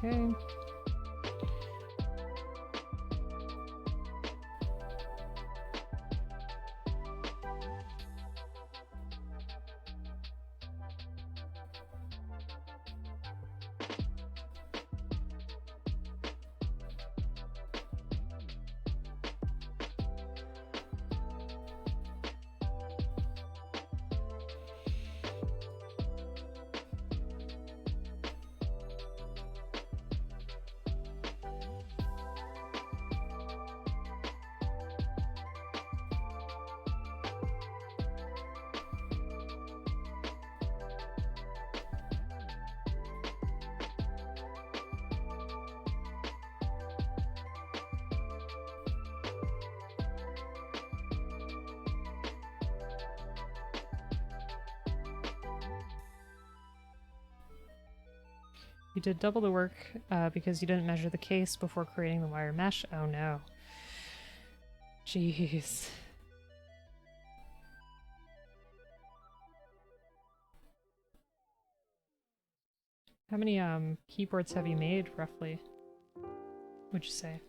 Okay. You did double the work because you didn't measure the case before creating the wire mesh. Oh no. Jeez. How many keyboards have you made, roughly? Would you say?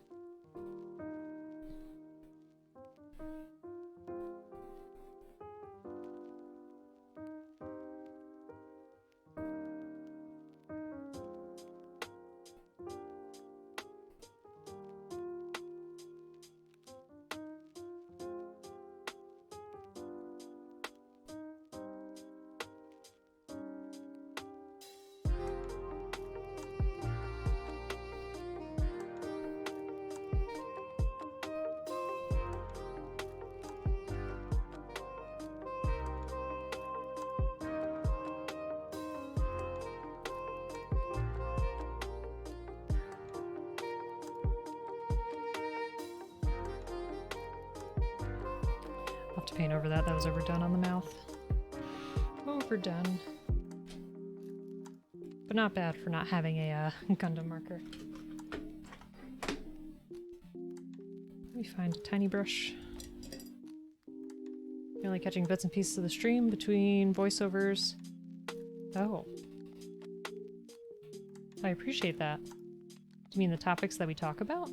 I'll have to paint over that. That was overdone on the mouth. Overdone. But not bad for not having a Gundam marker. Let me find a tiny brush. You're only catching bits and pieces of the stream between voiceovers. Oh. I appreciate that. Do you mean the topics that we talk about?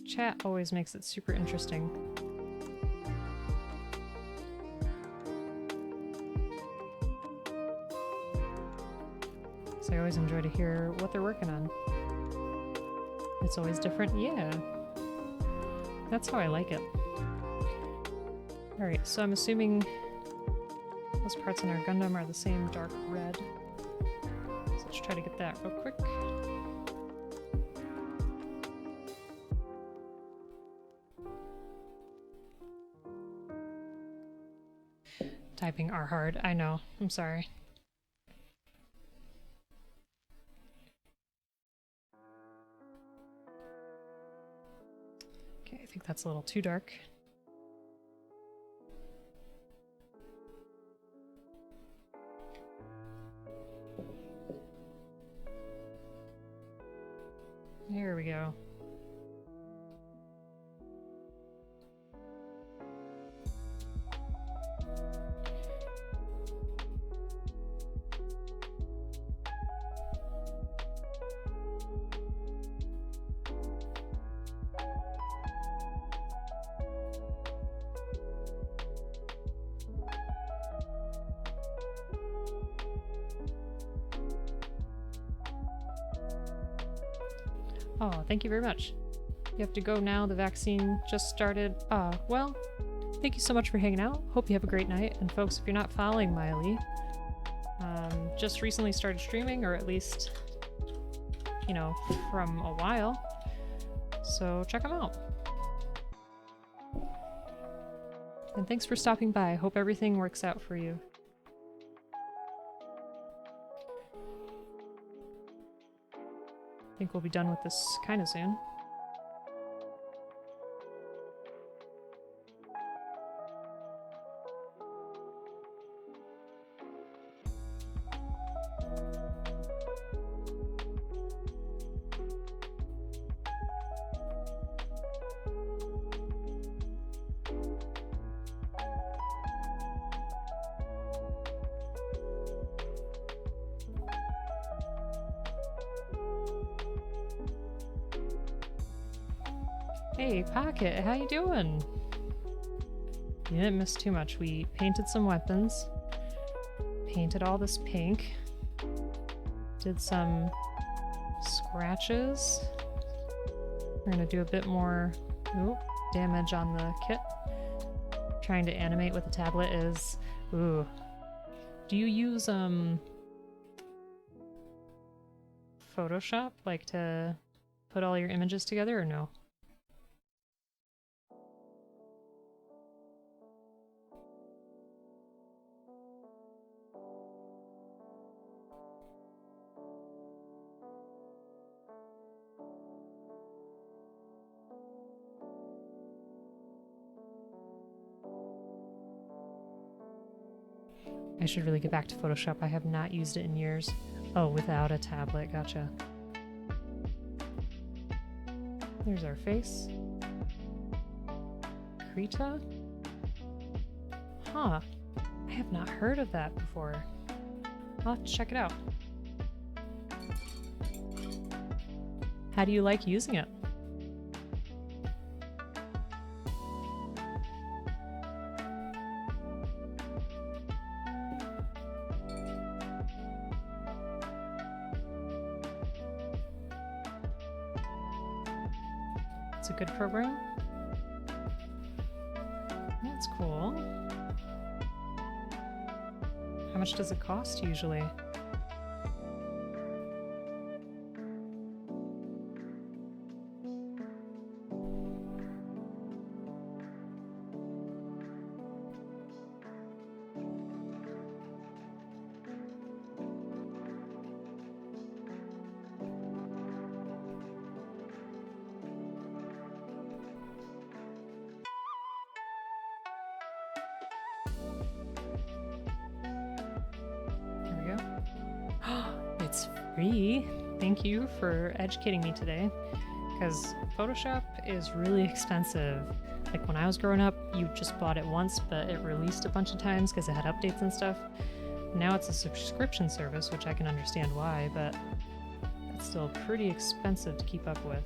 Chat always makes it super interesting. So I always enjoy to hear what they're working on. It's always different, yeah. That's how I like it. Alright, so I'm assuming those parts in our Gundam are the same dark red. So let's try to get that real quick. Typing are hard, I know, I'm sorry. Okay, I think that's a little too dark. There we go. Oh, thank you very much. You have to go now. The vaccine just started. Well, thank you so much for hanging out. Hope you have a great night. And folks, if you're not following Miley, just recently started streaming, or at least, you know, from a while. So check them out. And thanks for stopping by. Hope everything works out for you. I think we'll be done with this kind of soon. Hey, Pocket, how you doing? You didn't miss too much. We painted some weapons, painted all this pink, did some scratches. We're gonna do a bit more damage on the kit. Trying to animate with the tablet is... Ooh. Do you use Photoshop, like to put all your images together, or no? I should really get back to Photoshop. I have not used it in years. Oh, without a tablet. Gotcha. There's our face. Krita? Huh. I have not heard of that before. I'll have to check it out. How do you like using it? It's a good program. That's cool. How much does it cost usually? It's free. Thank you for educating me today, because Photoshop is really expensive. Like when I was growing up, you just bought it once, but it released a bunch of times because it had updates and stuff. Now it's a subscription service, which I can understand why, but it's still pretty expensive to keep up with.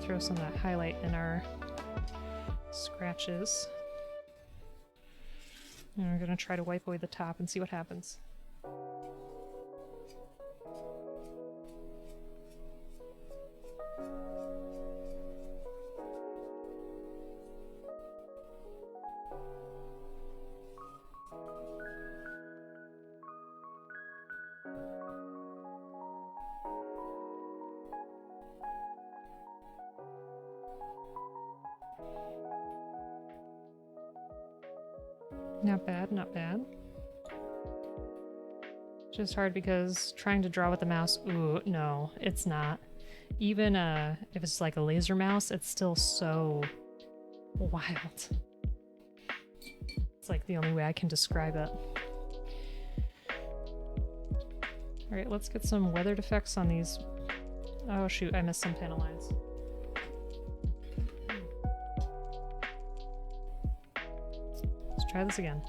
Throw some of that highlight in our scratches. And we're going to try to wipe away the top and see what happens. Not bad, not bad. Just hard because trying to draw with the mouse, ooh, no, it's not. Even if it's like a laser mouse, it's still so wild. It's like the only way I can describe it. Alright, let's get some weathered effects on these. Oh shoot, I missed some panel lines. Let's try this again.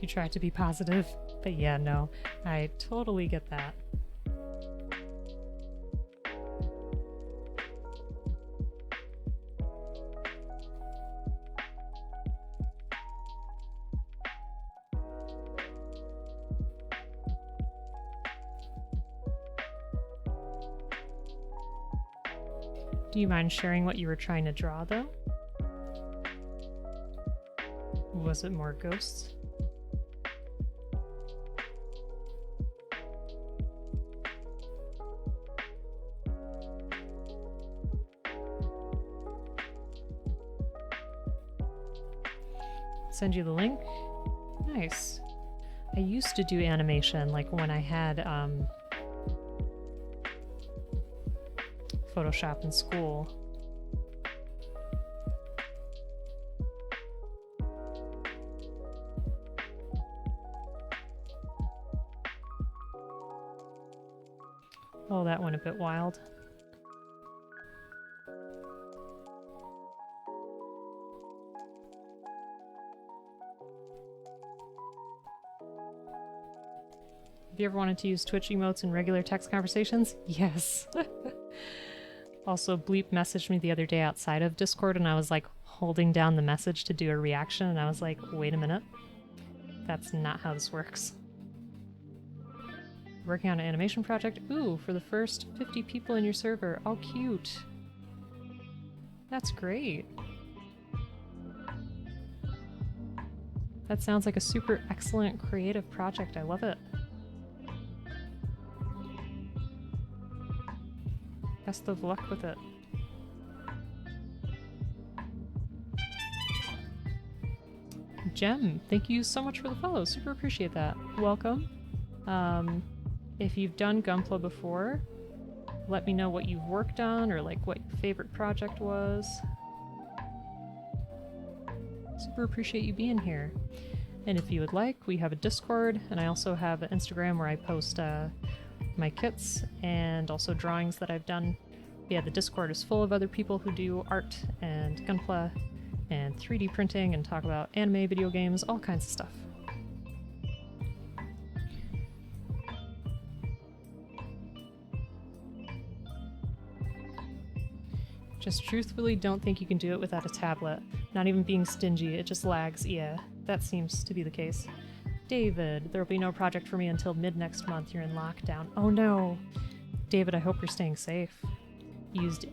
You try to be positive, but yeah, no, I totally get that. Do you mind sharing what you were trying to draw, though? Was it more ghosts? Send you the link? Nice. I used to do animation, like when I had Photoshop in school. Oh, that went a bit wild. Have you ever wanted to use Twitch emotes in regular text conversations? Yes. Also, Bleep messaged me the other day outside of Discord, and I was like holding down the message to do a reaction, and I was like, wait a minute. That's not how this works. Working on an animation project? Ooh, for the first 50 people in your server. Oh, cute. That's great. That sounds like a super excellent creative project. I love it. Best of luck with it. Jem, thank you so much for the follow. Super appreciate that. Welcome. If you've done Gunpla before, let me know what you've worked on or like what your favorite project was. Super appreciate you being here. And if you would like, we have a Discord, and I also have an Instagram where I post my kits and also drawings that I've done. Yeah, the Discord is full of other people who do art and Gunpla and 3D printing and talk about anime, video games, all kinds of stuff. Just truthfully don't think you can do it without a tablet. Not even being stingy, it just lags. Yeah, that seems to be the case. David, there'll be no project for me until mid next month. You're in lockdown. Oh no! David, I hope you're staying safe. Used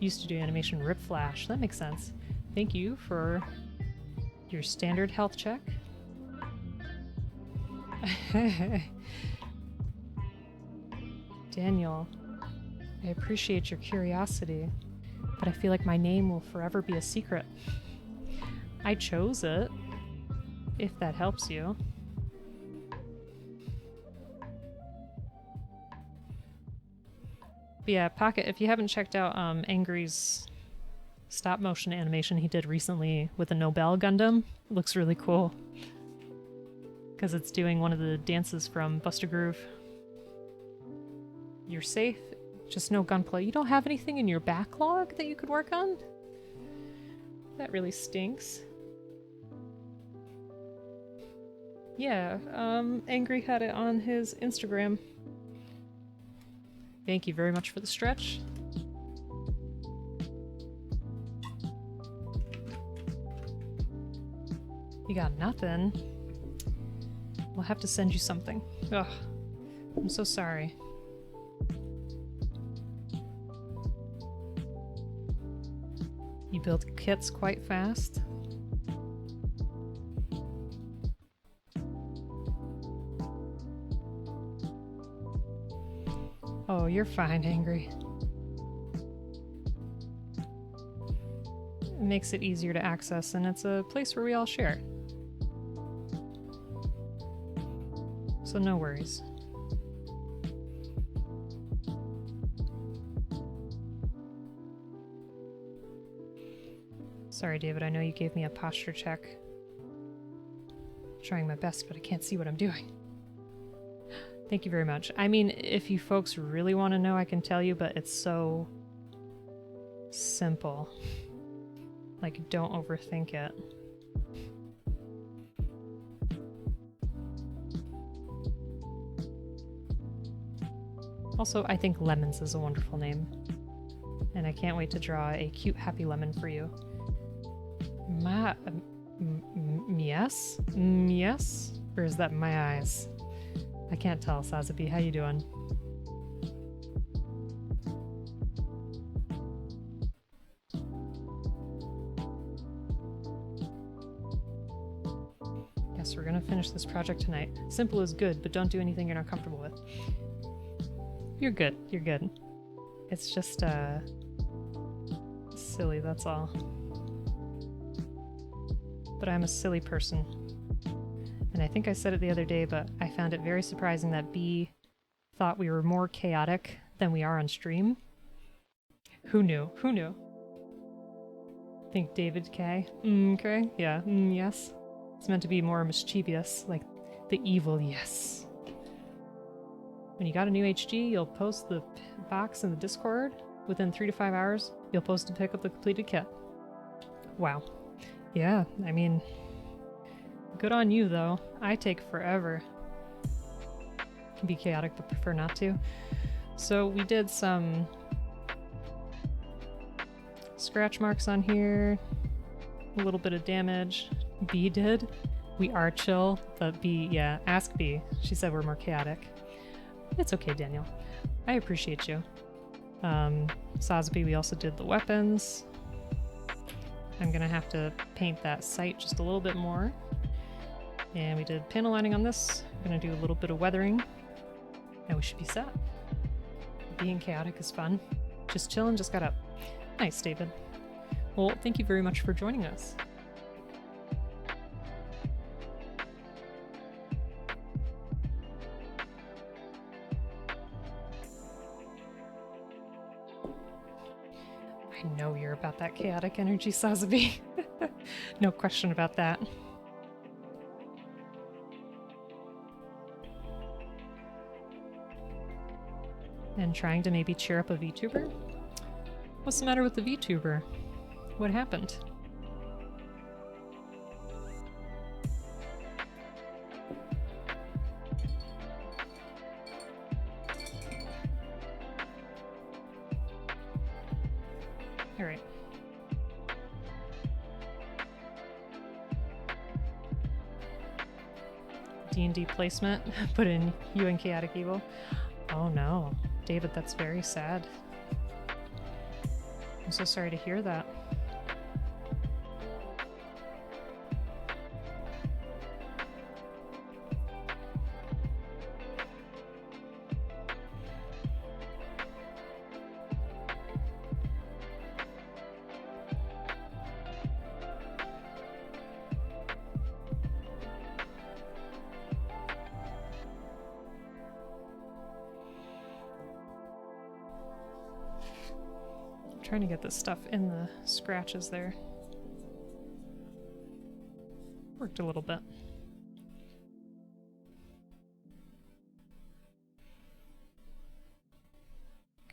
to do animation Rip Flash. That makes sense. Thank you for your standard health check. Daniel, I appreciate your curiosity, but I feel like my name will forever be a secret. I chose it, if that helps you. But yeah, Pocket, if you haven't checked out Angry's stop motion animation he did recently with a Nobel Gundam, it looks really cool. Because it's doing one of the dances from Buster Groove. You're safe, just no Gunpla. You don't have anything in your backlog that you could work on? That really stinks. Yeah, Angry had it on his Instagram. Thank you very much for the stretch. You got nothing? We'll have to send you something. Ugh, I'm so sorry. You build kits quite fast? Oh, you're fine, Angry. It makes it easier to access, and it's a place where we all share. So no worries. Sorry, David, I know you gave me a posture check. I'm trying my best, but I can't see what I'm doing. Thank you very much. I mean, if you folks really want to know, I can tell you, but it's so simple. Like, don't overthink it. Also, I think Lemons is a wonderful name. And I can't wait to draw a cute, happy lemon for you. Yes? Yes? Or is that my eyes? I can't tell, Sazabi. How you doing? Yes, we're gonna finish this project tonight. Simple is good, but don't do anything you're not comfortable with. You're good. You're good. It's just, silly, that's all. But I'm a silly person. And I think I said it the other day, but I found it very surprising that B thought we were more chaotic than we are on stream. Who knew? Who knew? Think David K? Okay, yeah, yes. It's meant to be more mischievous, like the evil yes. When you got a new HG, you'll post the box in the Discord. Within 3 to 5 hours, you'll post and pick up the completed kit. Wow. Yeah, I mean, good on you though. I take forever. Can be chaotic, but prefer not to. So we did some scratch marks on here, a little bit of damage. B did. We are chill, but B, yeah, ask B. She said we're more chaotic. It's okay, Daniel. I appreciate you. Sazabi, we also did the weapons. I'm gonna have to paint that sight just a little bit more. And we did panel lining on this. I'm gonna do a little bit of weathering. And we should be set. Being chaotic is fun. Just chilling, just got up. Nice, David. Well, thank you very much for joining us. I know you're about that chaotic energy, Sazabi. No question about that. And trying to maybe cheer up a VTuber? What's the matter with the VTuber? What happened? Alright. D&D placement. Put in you and Chaotic Evil. Oh no. David, that's very sad. I'm so sorry to hear that. Trying to get this stuff in the scratches there. Worked a little bit.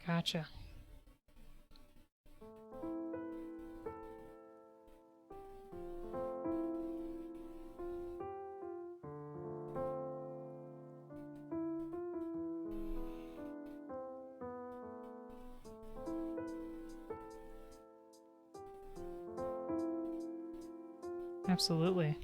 Gotcha. Absolutely.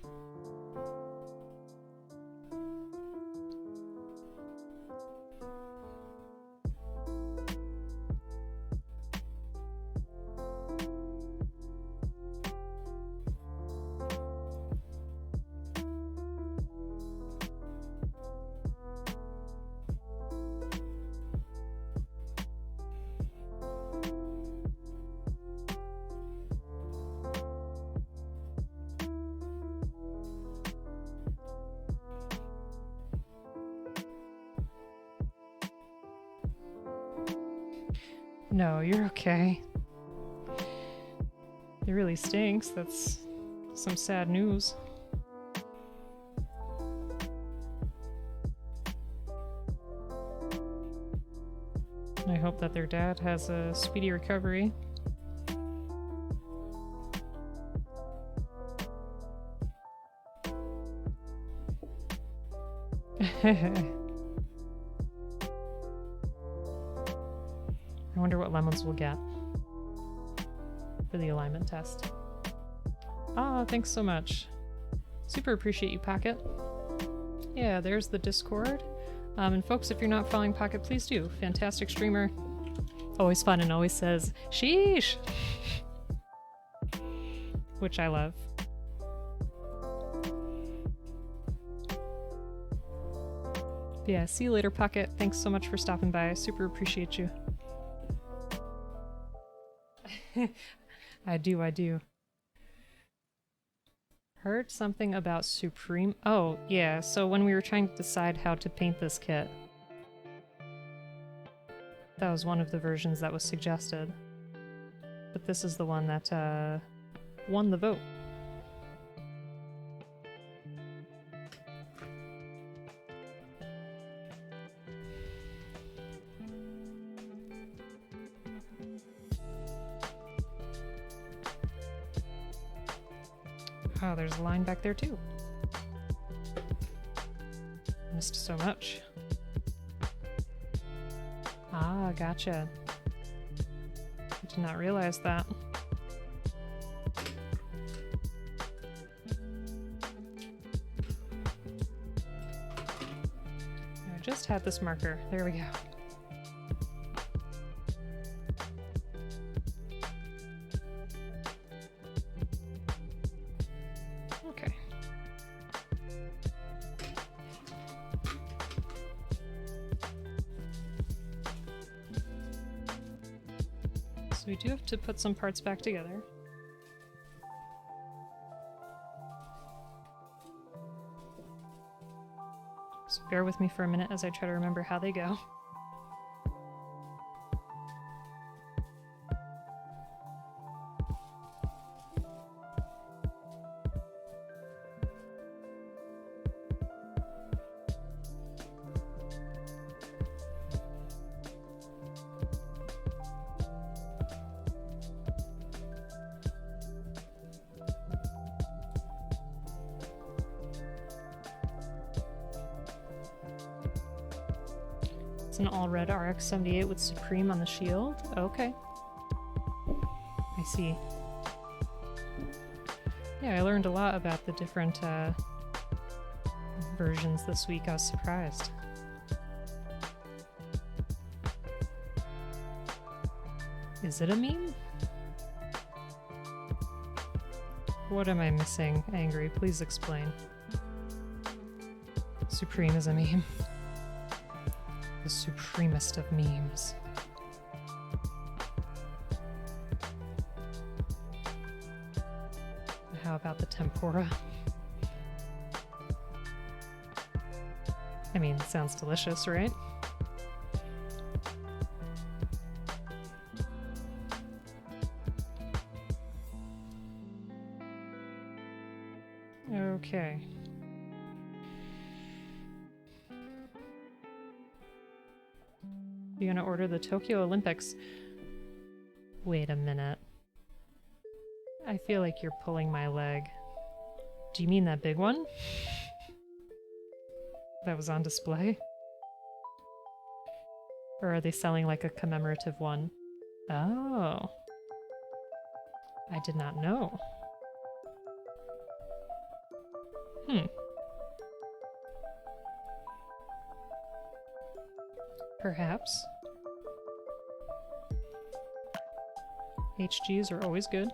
No, you're okay. It really stinks. That's some sad news. I hope that their dad has a speedy recovery. wonder what lemons we'll get for the alignment test. Ah, thanks so much. Super appreciate you, Pocket. Yeah, there's the Discord. And folks, if you're not following Pocket, please do. Fantastic streamer. Always fun and always says, sheesh! Which I love. Yeah, see you later, Pocket. Thanks so much for stopping by. I super appreciate you. I do. Heard something about Supreme. Oh, yeah, so when we were trying to decide how to paint this kit, that was one of the versions that was suggested. But this is the one that won the vote. Oh, there's a line back there too. Missed so much. Ah, gotcha. I did not realize that. I just had this marker. There we go. So we do have to put some parts back together. So bear with me for a minute as I try to remember how they go. It's an all-red RX-78 with Supreme on the shield? Okay. I see. Yeah, I learned a lot about the different versions this week. I was surprised. Is it a meme? What am I missing, Angry? Please explain. Supreme is a meme. The supremest of memes. How about the tempura? I mean, it sounds delicious, right? Okay. You're gonna order the Tokyo Olympics. Wait a minute. I feel like you're pulling my leg. Do you mean that big one? That was on display? Or are they selling like a commemorative one? Oh. I did not know. Perhaps. HGs are always good.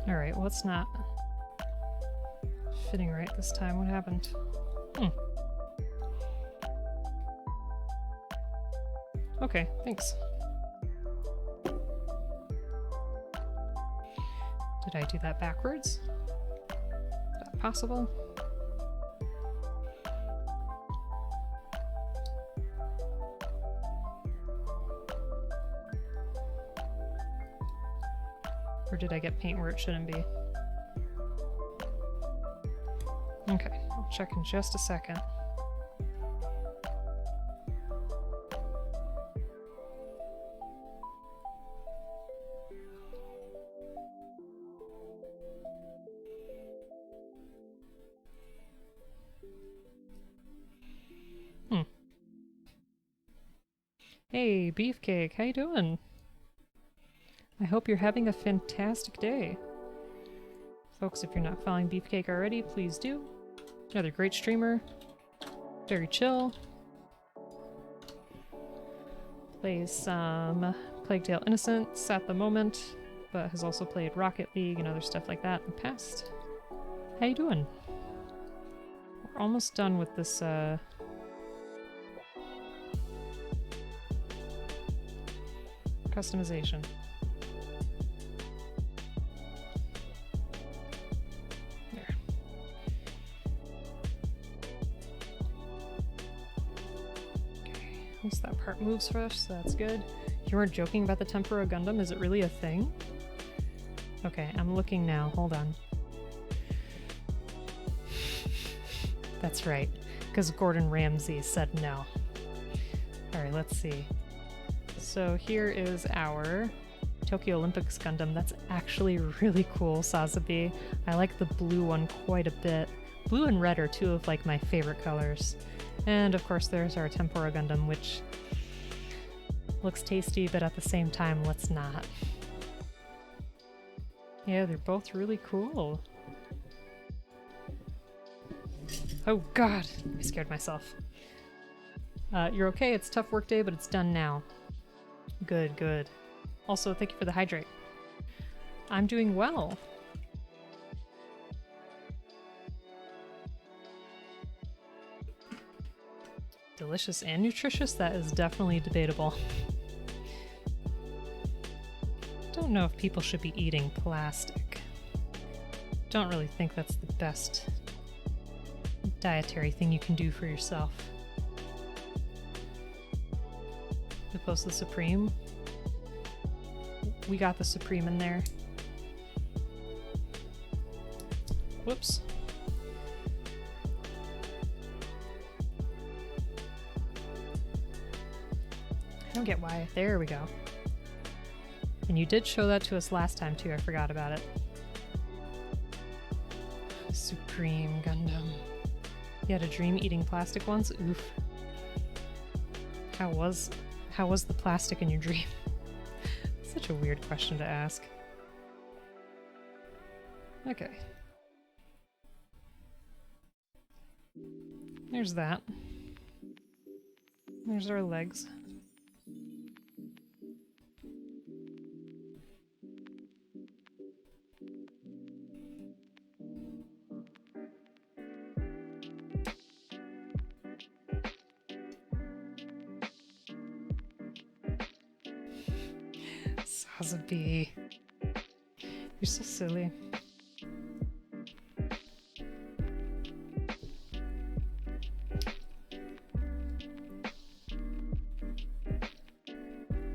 Alright, well, it's not fitting right this time. What happened? Okay, thanks. Did I do that backwards? Is that possible? Or did I get paint where it shouldn't be? Okay, I'll check in just a second. Hey, Beefcake, how you doing? I hope you're having a fantastic day. Folks, if you're not following Beefcake already, please do. Another great streamer. Very chill. Plays some Plague Tale Innocence at the moment, but has also played Rocket League and other stuff like that in the past. How you doing? We're almost done with this, customization. There. Okay, at least that part moves for us, so that's good. You weren't joking about the Tempura Gundam? Is it really a thing? Okay, I'm looking now. Hold on. That's right, because Gordon Ramsay said no. Alright, let's see. So here is our Tokyo Olympics Gundam. That's actually really cool, Sazabi. I like the blue one quite a bit. Blue and red are two of like my favorite colors. And of course there's our Tempura Gundam, which looks tasty, but at the same time, let's not. Yeah, they're both really cool. Oh god, I scared myself. You're okay, it's a tough work day, but it's done now. Good, good. Also, thank you for the hydrate. I'm doing well. Delicious and nutritious? That is definitely debatable. Don't know if people should be eating plastic. Don't really think that's the best dietary thing you can do for yourself. We post the Supreme. We got the Supreme in there. Whoops. I don't get why. There we go. And you did show that to us last time too, I forgot about it. Supreme Gundam. You had a dream eating plastic once? Oof. How was the plastic in your dream? Such a weird question to ask. Okay. There's that. There's our legs. Sazabi. You're so silly.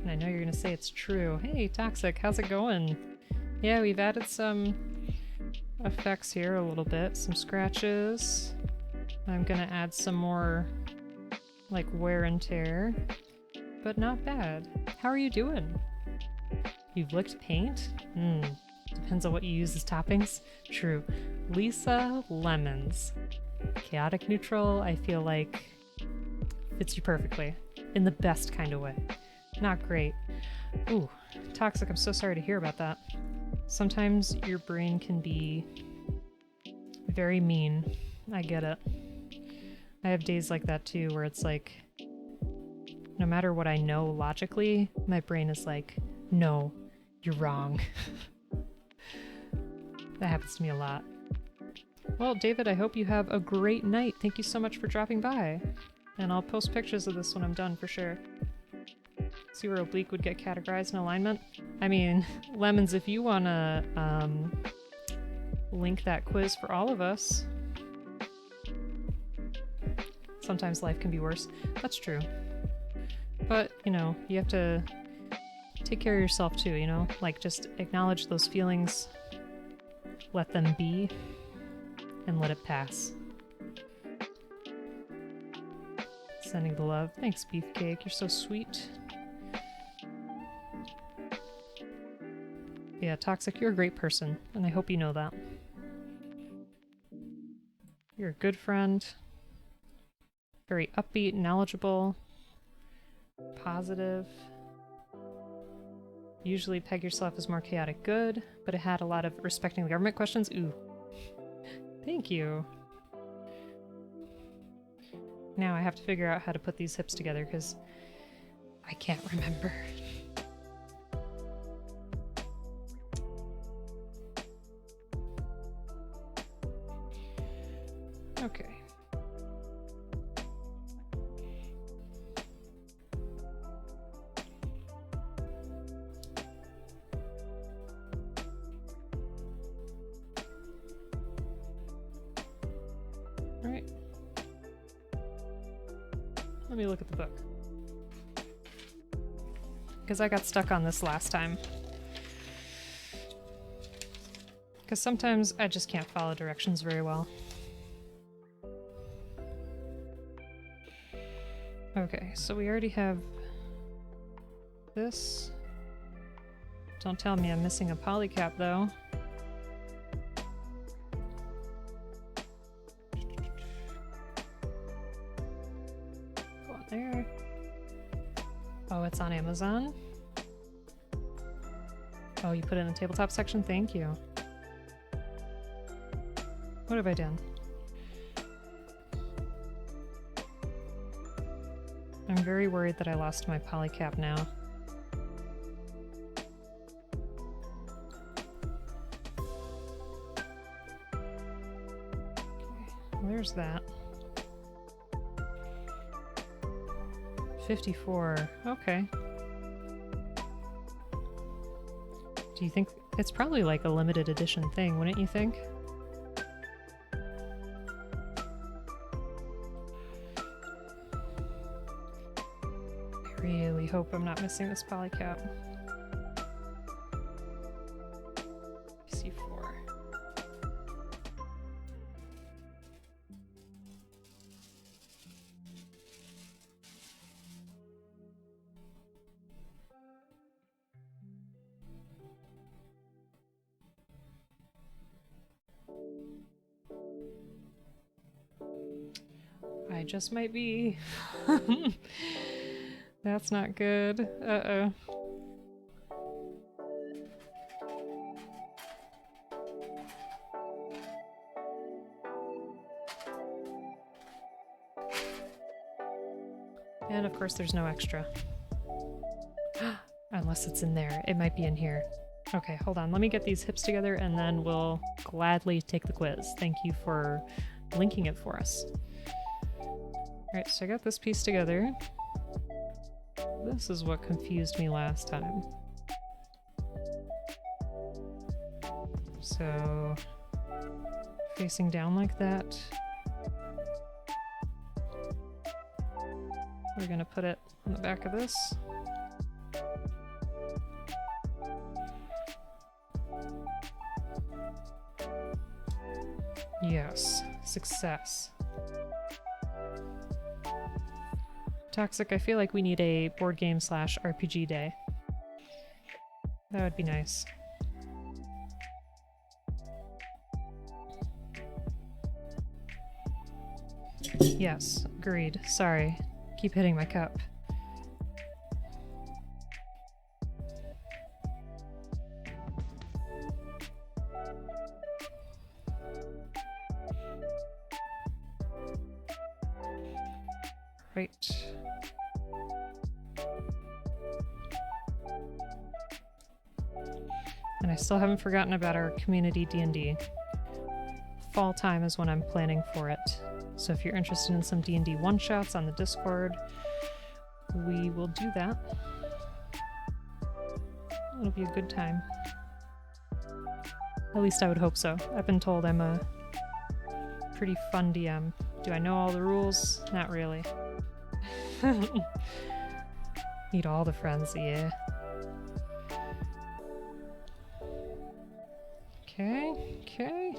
And I know you're gonna say it's true. Hey, Toxic, how's it going? Yeah, we've added some effects here a little bit. Some scratches. I'm gonna add some more, like, wear and tear. But not bad. How are you doing? You've licked paint? Depends on what you use as toppings. True. Lisa Lemons. Chaotic neutral, I feel like fits you perfectly. In the best kind of way. Not great. Ooh, Toxic, I'm so sorry to hear about that. Sometimes your brain can be very mean. I get it. I have days like that too, where it's like, no matter what I know logically, my brain is like, no, you're wrong. That happens to me a lot. Well, David, I hope you have a great night. Thank you so much for dropping by. And I'll post pictures of this when I'm done, for sure. See where Oblique would get categorized in alignment? I mean, Lemons, if you want to link that quiz for all of us. Sometimes life can be worse. That's true. But, you know, you have to take care of yourself too, you know? Like, just acknowledge those feelings, let them be, and let it pass. Sending the love. Thanks, Beefcake. You're so sweet. Yeah, Toxic, you're a great person, and I hope you know that. You're a good friend. Very upbeat, knowledgeable, positive. Usually peg yourself as more chaotic good, but it had a lot of respecting the government questions. Ooh. Thank you. Now I have to figure out how to put these hips together because I can't remember. Okay. All right. Let me look at the book. Because I got stuck on this last time. Because sometimes I just can't follow directions very well. Okay, so we already have this. Don't tell me I'm missing a polycap though. Go on there. Oh, it's on Amazon? Oh, you put it in the tabletop section? Thank you. What have I done? I'm very worried that I lost my polycap now. Okay, well, there's that. 54. Okay. Do you think it's probably like a limited edition thing, wouldn't you think? I really hope I'm not missing this polycap. C4. I just might be. That's not good. Uh-oh. And of course there's no extra. Unless it's in there. It might be in here. Okay, hold on. Let me get these hips together and then we'll gladly take the quiz. Thank you for linking it for us. Alright, so I got this piece together. This is what confused me last time. So, facing down like that. We're gonna put it on the back of this. Yes, success. Toxic, I feel like we need a board game / RPG day. That would be nice. Yes, agreed. Sorry. Keep hitting my cup. Right. And I still haven't forgotten about our community D&D. Fall time is when I'm planning for it. So if you're interested in some D&D one-shots on the Discord, we will do that. It'll be a good time. At least I would hope so. I've been told I'm a pretty fun DM. Do I know all the rules? Not really. Need all the friends, yeah. Okay.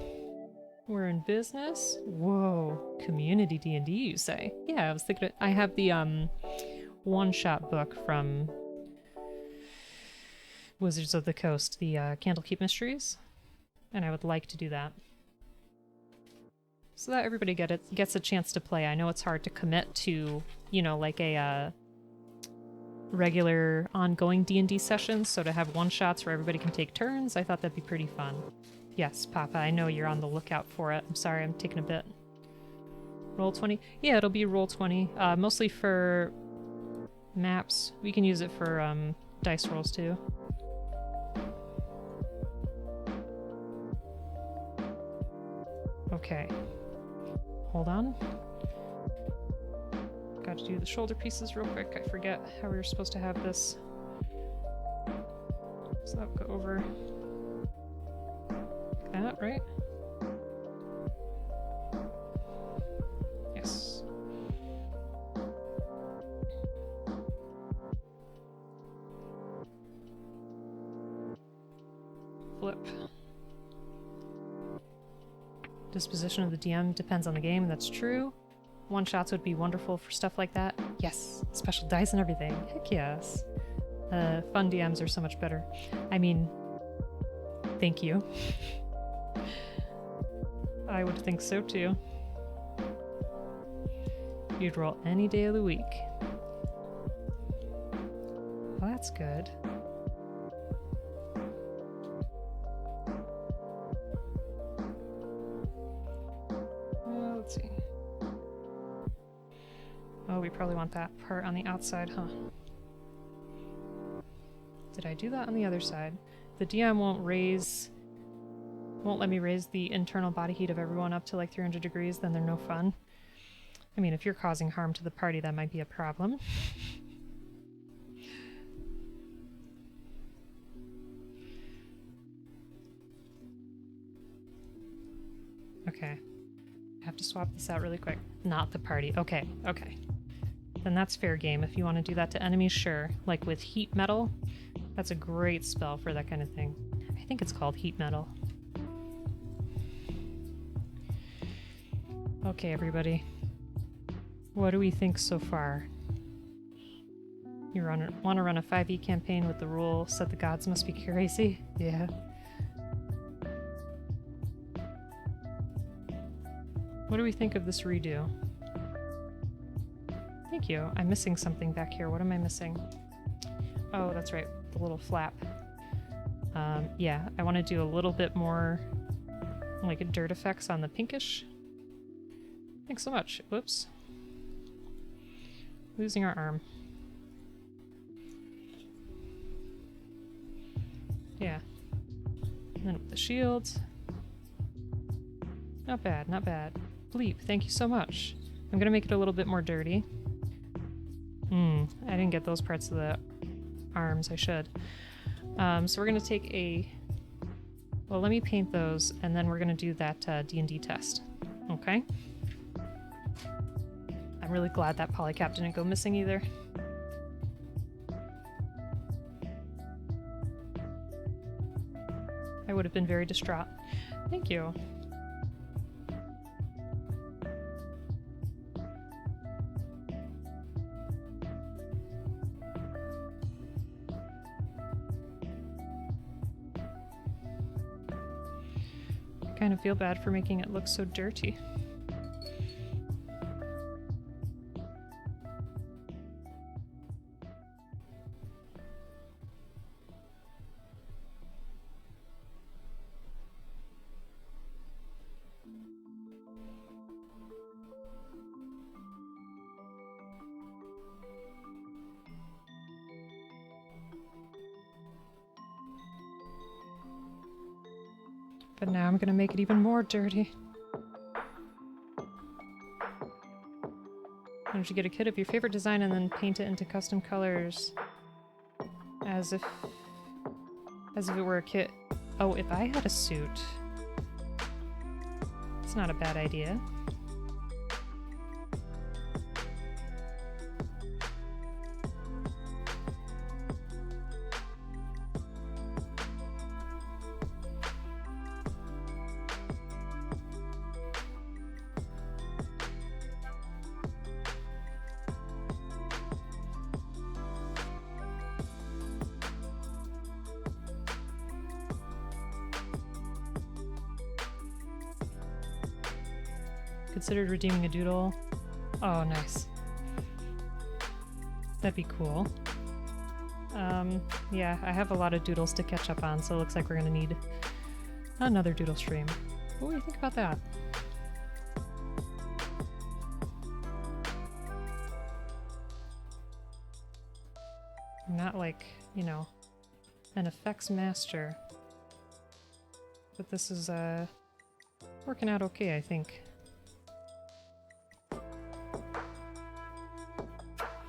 We're in business. Whoa, community D&D, you say? Yeah, I was thinking. I have the one-shot book from Wizards of the Coast, the Candlekeep Mysteries, and I would like to do that, so that everybody gets a chance to play. I know it's hard to commit to, you know, like a regular ongoing D&D sessions, so to have one-shots where everybody can take turns, I thought that'd be pretty fun. Yes, Papa, I know you're on the lookout for it. I'm sorry, I'm taking a bit. Roll 20? Yeah, it'll be roll 20. Mostly for maps. We can use it for dice rolls too. Okay. Hold on. Got to do the shoulder pieces real quick. I forget how we were supposed to have this. So that'll go over like that, right? Yes. Flip. Disposition of the DM depends on the game, that's true. One-shots would be wonderful for stuff like that. Yes, special dice and everything. Heck yes. Fun DMs are so much better. I mean, thank you. I would think so too. You'd roll any day of the week. Well, that's good. Let's see. Oh, we probably want that part on the outside, huh? Did I do that on the other side? The DM won't let me raise the internal body heat of everyone up to like 300 degrees, then they're no fun. I mean, if you're causing harm to the party, that might be a problem. Okay. I have to swap this out really quick. Not the party. Okay, okay. Then that's fair game. If you want to do that to enemies, sure. Like with heat metal, that's a great spell for that kind of thing. I think it's called heat metal. Okay, everybody. What do we think so far? You want to run a 5e campaign with the rule, said the gods must be crazy? Yeah. What do we think of this redo? Thank you. I'm missing something back here. What am I missing? Oh, that's right. The little flap. Yeah, I want to do a little bit more like dirt effects on the pinkish. Thanks so much. Whoops. Losing our arm. Yeah. And then with the shields. Not bad, not bad. Bleep, thank you so much. I'm gonna make it a little bit more dirty. I didn't get those parts of the arms, I should. So we're gonna take a... Well, let me paint those, and then we're gonna do that D&D test. Okay? I'm really glad that polycap didn't go missing either. I would have been very distraught. Thank you. I kind of feel bad for making it look so dirty. But now I'm gonna make it even more dirty. Why don't you get a kit of your favorite design and then paint it into custom colors? As if it were a kit. Oh, if I had a suit. It's not a bad idea. Considered redeeming a doodle. Oh, nice. That'd be cool. Yeah, I have a lot of doodles to catch up on, so it looks like we're gonna need another doodle stream. What do you think about that? I'm not like, you know, an effects master. But this is, working out okay, I think.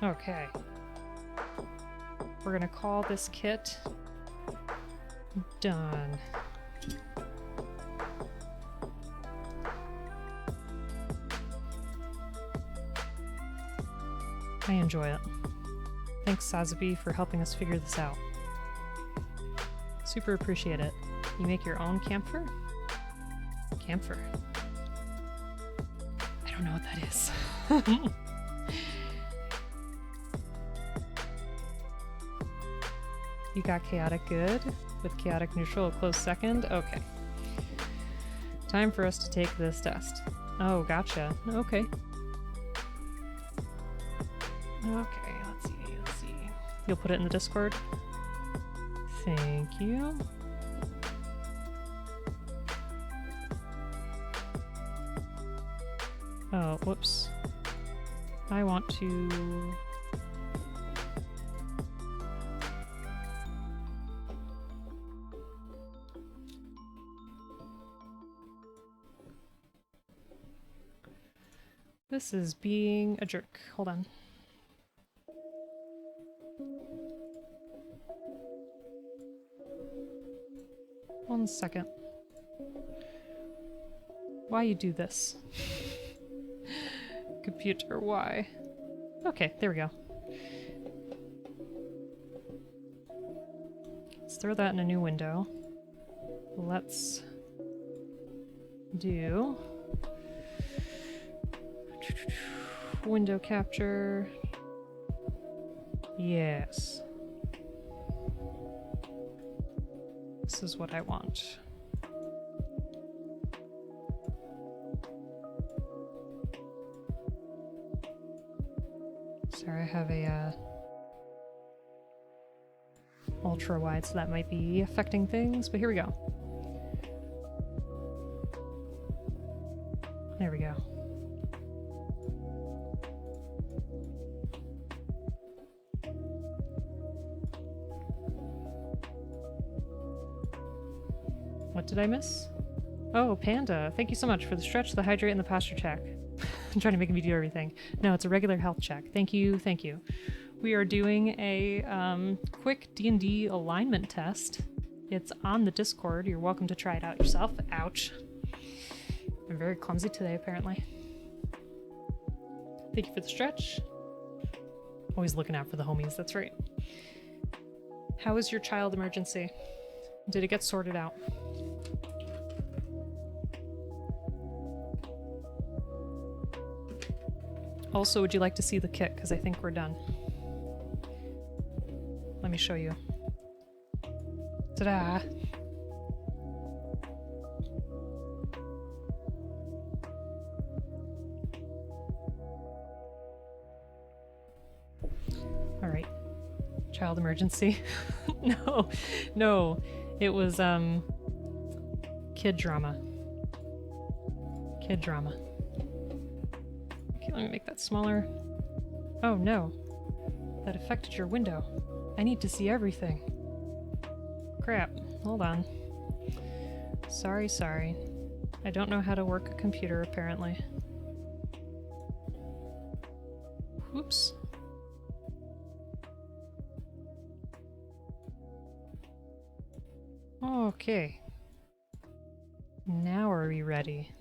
Okay. We're gonna call this kit done. I enjoy it. Thanks, Sazabi, for helping us figure this out. Super appreciate it. You make your own camphor? Camphor. I don't know what that is. You got chaotic good, with chaotic neutral a close second? Okay. Time for us to take this test. Oh, gotcha. Okay. Okay, let's see. You'll put it in the Discord? Thank you. Oh, whoops. I want to... This is being a jerk. Hold on. One second. Why you do this? Computer, why? Okay, there we go. Let's throw that in a new window. Let's do window capture. Yes. This is what I want. Sorry, I have a ultra wide, so that might be affecting things, but here we go. There we go. What did I miss? Oh, Panda. Thank you so much for the stretch, the hydrate, and the posture check. I'm trying to make me do everything. No, it's a regular health check. Thank you, thank you. We are doing a quick D&D alignment test. It's on the Discord. You're welcome to try it out yourself. Ouch. I'm very clumsy today, apparently. Thank you for the stretch. Always looking out for the homies, that's right. How is your child emergency? Did it get sorted out? Also, would you like to see the kit? Because I think we're done. Let me show you. Ta-da! Alright. Child emergency. No. It was, kid drama. Kid drama. Let me make that smaller. Oh no. That affected your window. I need to see everything. Crap. Hold on. Sorry. I don't know how to work a computer, apparently. Oops. Okay. Now are we ready?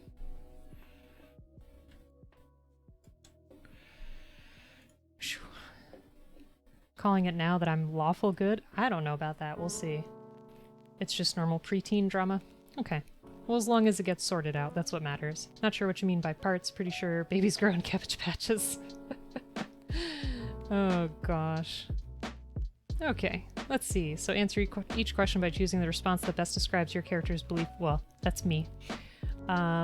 Calling it now that I'm lawful good? I don't know about that. We'll see. It's just normal preteen drama? Okay. Well, as long as it gets sorted out, that's what matters. Not sure what you mean by parts. Pretty sure babies grow in cabbage patches. Oh, gosh. Okay, let's see. So answer each question by choosing the response that best describes your character's belief. Well, that's me.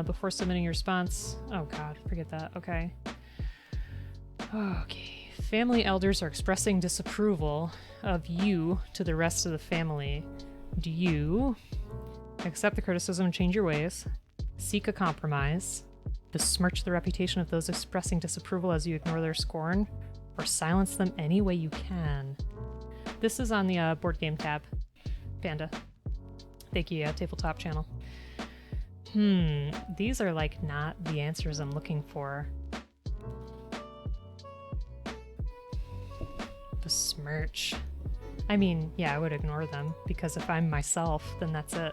Before submitting your response. Oh god, forget that. Okay. Okay. Family elders are expressing disapproval of you to the rest of the family. Do you accept the criticism and change your ways? Seek a compromise? Besmirch the reputation of those expressing disapproval as you ignore their scorn? Or silence them any way you can? This is on the board game tab. Panda. Thank you, Tabletop channel. These are like not the answers I'm looking for. Besmirch. I mean, yeah, I would ignore them, because if I'm myself, then that's it.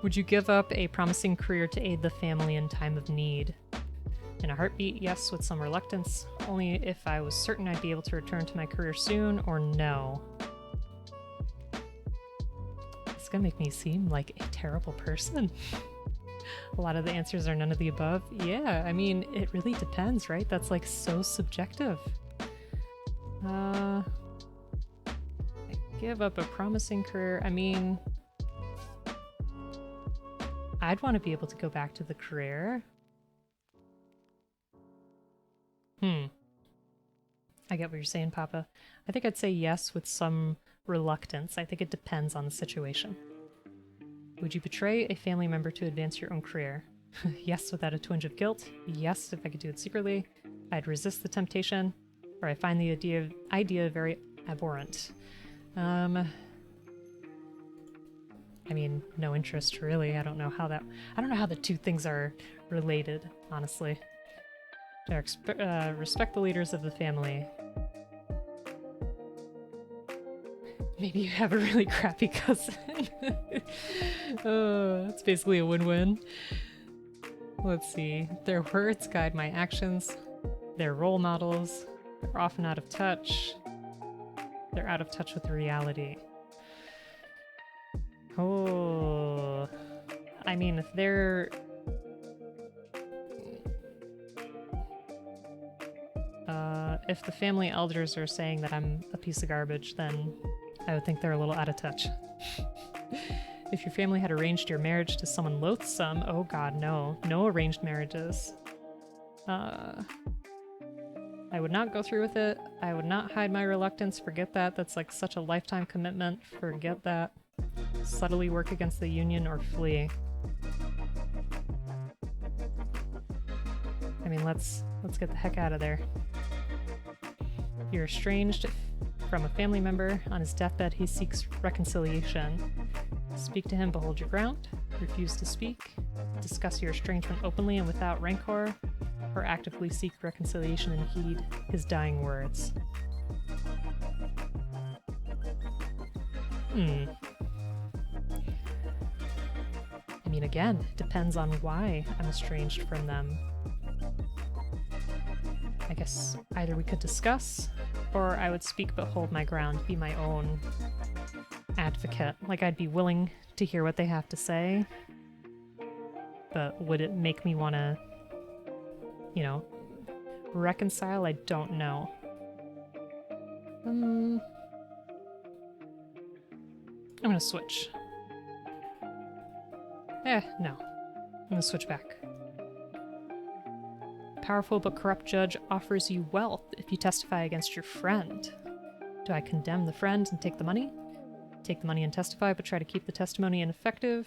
Would you give up a promising career to aid the family in time of need? In a heartbeat, yes, with some reluctance. Only if I was certain I'd be able to return to my career soon, or no. It's gonna make me seem like a terrible person. A lot of the answers are none of the above. Yeah, I mean, it really depends, right? That's like so subjective. I give up a promising career. I mean, I'd want to be able to go back to the career. I get what you're saying, Papa. I think I'd say yes with some reluctance. I think it depends on the situation. Would you betray a family member to advance your own career? Yes, without a twinge of guilt. Yes, if I could do it secretly. I'd resist the temptation, or I find the idea very abhorrent. I mean, no interest really. I don't know how the two things are related, honestly. Respect the leaders of the family. Maybe you have a really crappy cousin. Oh, it's basically a win-win. Let's see. Their words guide my actions. They're role models. They're often out of touch. They're out of touch with reality. Oh. I mean, if they're... if the family elders are saying that I'm a piece of garbage, then I would think they're a little out of touch. If your family had arranged your marriage to someone loathsome, oh god, no. No arranged marriages. I would not go through with it. I would not hide my reluctance. Forget that. That's like such a lifetime commitment. Forget that. Subtly work against the union or flee. I mean, let's get the heck out of there. You're estranged from a family member. On his deathbed, he seeks reconciliation. Speak to him, but hold your ground. Refuse to speak. Discuss your estrangement openly and without rancor, or actively seek reconciliation and heed his dying words. I mean, again, depends on why I'm estranged from them. I guess either we could discuss, or I would speak but hold my ground, be my own advocate. Like, I'd be willing to hear what they have to say, but would it make me want to, you know, reconcile? I don't know. I'm gonna switch. No. I'm gonna switch back. Powerful but corrupt judge offers you wealth if you testify against your friend. Do I condemn the friend and take the money? Take the money and testify, but try to keep the testimony ineffective?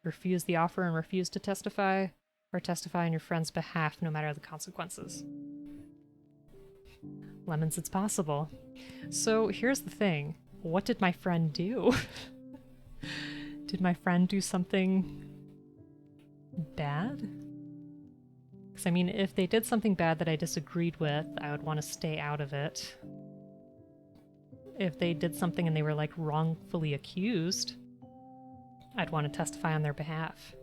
Refuse the offer and refuse to testify? Or testify on your friend's behalf no matter the consequences? Lemons, it's possible. So here's the thing. What did my friend do? Did my friend do something bad? Because, I mean, if they did something bad that I disagreed with, I would want to stay out of it. If they did something and they were, like, wrongfully accused, I'd want to testify on their behalf.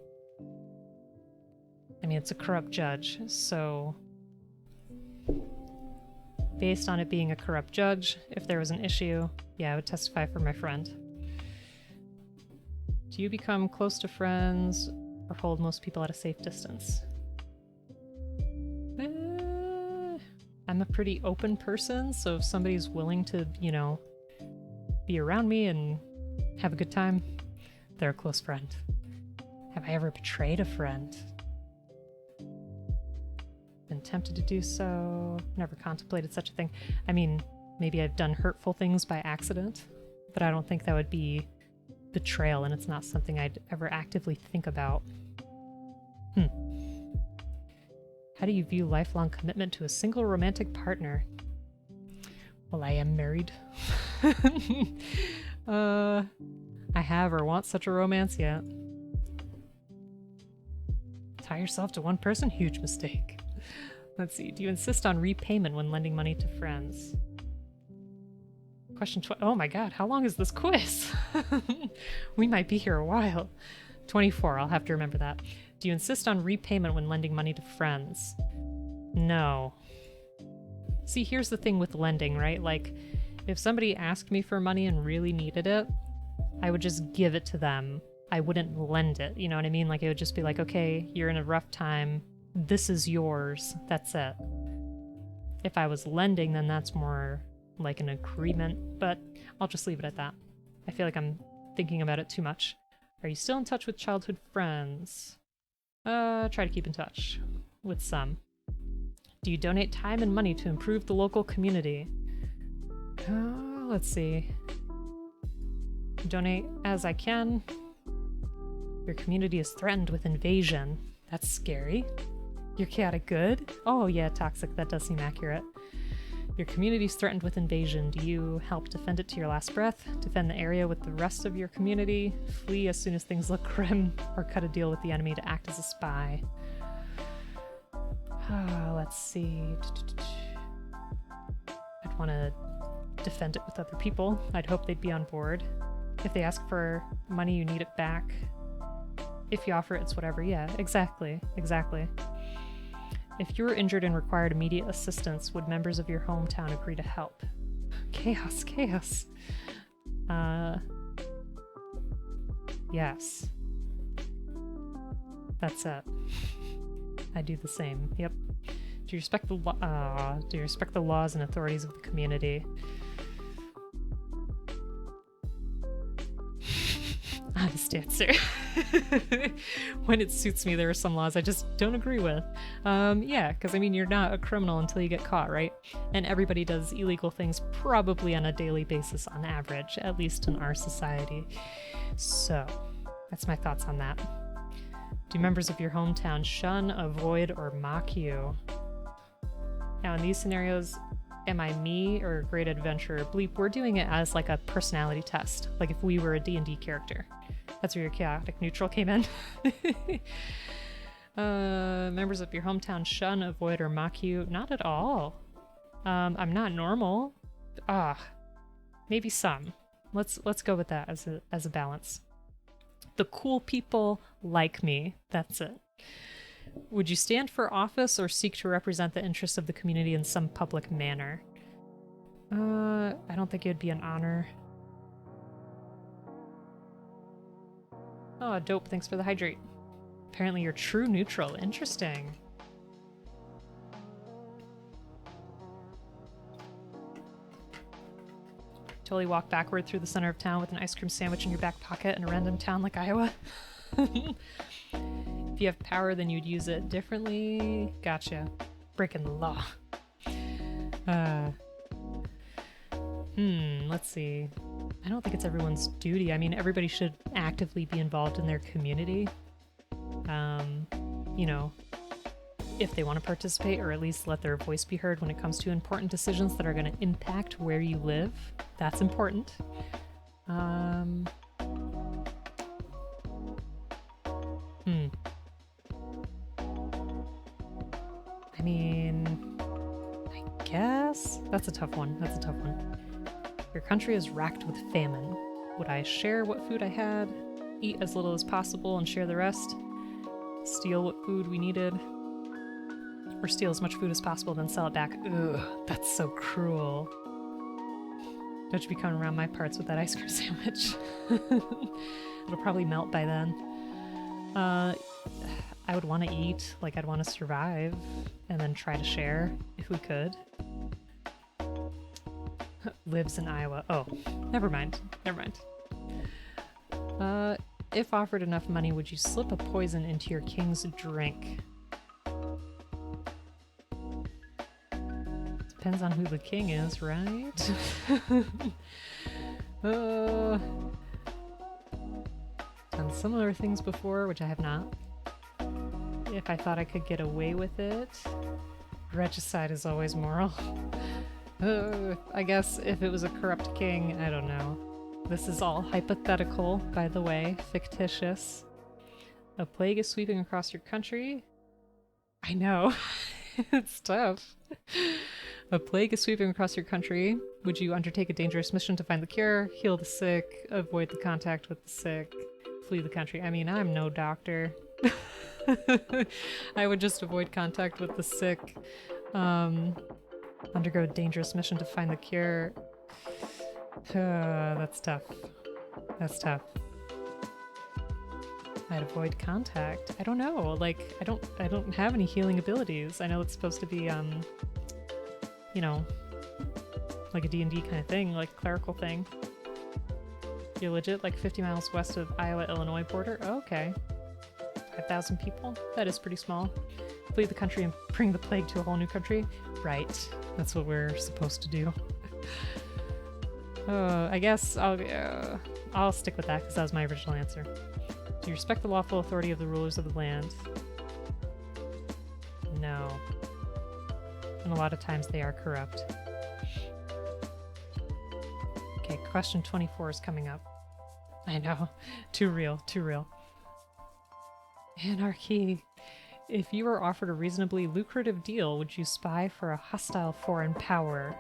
I mean, it's a corrupt judge, so... based on it being a corrupt judge, if there was an issue, yeah, I would testify for my friend. Do you become close to friends or hold most people at a safe distance? I'm a pretty open person, so if somebody's willing to, you know, be around me and have a good time, they're a close friend. Have I ever betrayed a friend? Been tempted to do so. Never contemplated such a thing. I mean, maybe I've done hurtful things by accident, but I don't think that would be betrayal, and it's not something I'd ever actively think about. How do you view lifelong commitment to a single romantic partner? Well, I am married. I have or want such a romance yet. Tie yourself to one person? Huge mistake. Let's see. Do you insist on repayment when lending money to friends? Question 20. Oh my god, how long is this quiz? We might be here a while. 24, I'll have to remember that. Do you insist on repayment when lending money to friends? No. See, here's the thing with lending, right? Like, if somebody asked me for money and really needed it, I would just give it to them. I wouldn't lend it, you know what I mean? Like, it would just be like, okay, you're in a rough time. This is yours. That's it. If I was lending, then that's more like an agreement, but I'll just leave it at that. I feel like I'm thinking about it too much. Are you still in touch with childhood friends? Try to keep in touch with some. Do you donate time and money to improve the local community? Let's see. Donate as I can. Your community is threatened with invasion. That's scary. You're chaotic good? Oh yeah, toxic. That does seem accurate. Your community is threatened with invasion. Do you help defend it to your last breath? Defend the area with the rest of your community? Flee as soon as things look grim? Or cut a deal with the enemy to act as a spy? Let's see. I'd want to defend it with other people. I'd hope they'd be on board. If they ask for money, you need it back. If you offer it, it's whatever. Yeah, exactly. Exactly. If you were injured and required immediate assistance, would members of your hometown agree to help? Chaos, chaos. Yes. That's it. I do the same. Yep. Do you respect the do you respect the laws and authorities of the community? Honest answer. When it suits me, there are some laws I just don't agree with. Yeah, because I mean, you're not a criminal until you get caught, right? And everybody does illegal things probably on a daily basis on average, at least in our society. So, that's my thoughts on that. Do members of your hometown shun, avoid, or mock you? Now, in these scenarios, am I me or a great adventurer? Bleep, we're doing it as like a personality test, like if we were a D&D character. That's where your chaotic neutral came in. Members of your hometown shun, avoid, or mock you? Not at all. I'm not normal. Maybe some. Let's go with that as a balance. The cool people like me. That's it. Would you stand for office or seek to represent the interests of the community in some public manner? I don't think it would be an honor. Oh, dope. Thanks for the hydrate. Apparently you're true neutral. Interesting. Totally walk backward through the center of town with an ice cream sandwich in your back pocket in a random town like Iowa. If you have power, then you'd use it differently. Gotcha. Breaking the law. Let's see. I don't think it's everyone's duty. I mean, everybody should actively be involved in their community. You know, if they want to participate, or at least let their voice be heard when it comes to important decisions that are going to impact where you live. That's important. I mean, I guess that's a tough one. That's a tough one. Your country is racked with famine. Would I share what food I had, eat as little as possible and share the rest, steal what food we needed, or steal as much food as possible then sell it back? Ugh, that's so cruel. Don't you be coming around my parts with that ice cream sandwich. It'll probably melt by then. I would want to eat, like I'd want to survive, and then try to share if we could. Lives in Iowa. Oh, never mind. Never mind. If offered enough money, would you slip a poison into your king's drink? Depends on who the king is, right? Done similar things before, which I have not. If I thought I could get away with it. Regicide is always moral. I guess if it was a corrupt king, I don't know. This is all hypothetical, by the way, fictitious. A plague is sweeping across your country. I know, it's tough. A plague is sweeping across your country. Would you undertake a dangerous mission to find the cure, heal the sick, avoid the contact with the sick, flee the country? I mean, I'm no doctor. I would just avoid contact with the sick. Undergo a dangerous mission to find the cure. That's tough. That's tough. I'd avoid contact. I don't know. Like, I don't have any healing abilities. I know it's supposed to be, you know, like a D&D kind of thing, like a clerical thing. You're legit like 50 miles west of Iowa-Illinois border? Oh, okay. 5,000 people? That is pretty small. Flee the country and bring the plague to a whole new country? Right. That's what we're supposed to do. I guess I'll stick with that because that was my original answer. Do you respect the lawful authority of the rulers of the land? No. And a lot of times they are corrupt. Okay, question 24 is coming up. I know. Too real, too real. Anarchy. If you were offered a reasonably lucrative deal, would you spy for a hostile foreign power?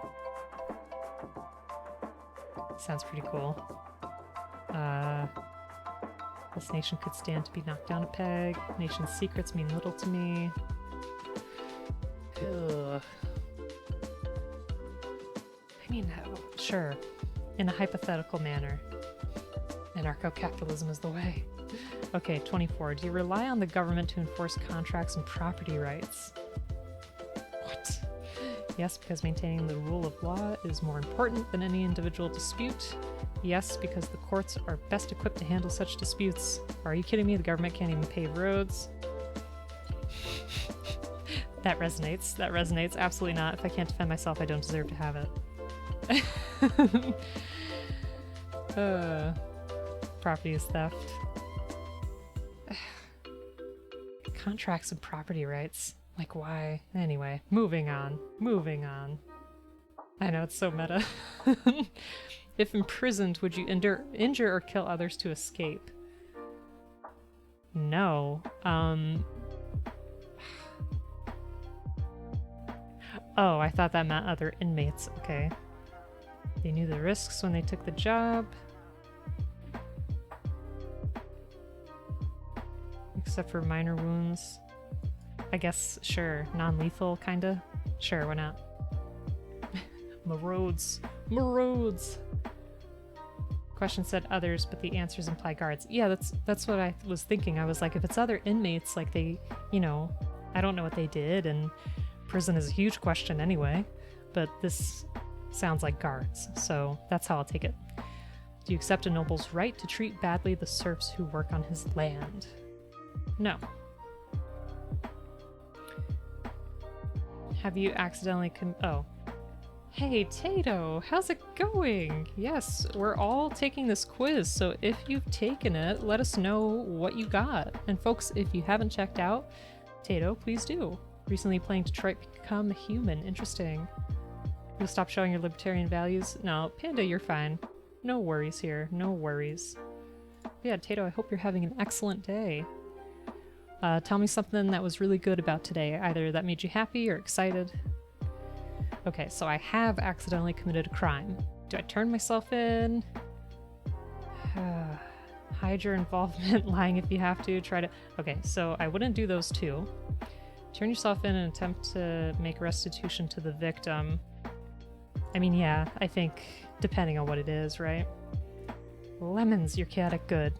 Sounds pretty cool. This nation could stand to be knocked down a peg. Nation's secrets mean little to me. Ugh. I mean, sure. In a hypothetical manner. Anarcho-capitalism is the way. Okay, 24. Do you rely on the government to enforce contracts and property rights? What? Yes, because maintaining the rule of law is more important than any individual dispute. Yes, because the courts are best equipped to handle such disputes. Are you kidding me? The government can't even pave roads. That resonates. That resonates. Absolutely not. If I can't defend myself, I don't deserve to have it. Property is theft. Contracts and property rights. Like, why? Anyway, moving on. Moving on. I know, it's so meta. If imprisoned, would you injure or kill others to escape? No. Oh, I thought that meant other inmates. Okay. They knew the risks when they took the job. Except for minor wounds. I guess, sure. Non-lethal, kinda? Sure, why not? Marauds. Marauds! Question said others, but the answers imply guards. Yeah, that's what I was thinking. I was like, if it's other inmates, like they, you know, I don't know what they did, and prison is a huge question anyway, but this sounds like guards, so that's how I'll take it. Do you accept a noble's right to treat badly the serfs who work on his land? No. Have you accidentally oh. Hey, Tato, how's it going? Yes, we're all taking this quiz, so if you've taken it, let us know what you got. And folks, if you haven't checked out Tato, please do. Recently playing Detroit Become Human. Interesting. You'll stop showing your libertarian values? No, Panda, you're fine. No worries here. No worries. Yeah, Tato, I hope you're having an excellent day. Tell me something that was really good about today, either that made you happy or excited. Okay, so I have accidentally committed a crime. Do I turn myself in? Hide your involvement, lying if you have to, try to... Okay, so I wouldn't do those two. Turn yourself in and attempt to make restitution to the victim. I mean, yeah, I think depending on what it is, right? Lemons, you're chaotic good.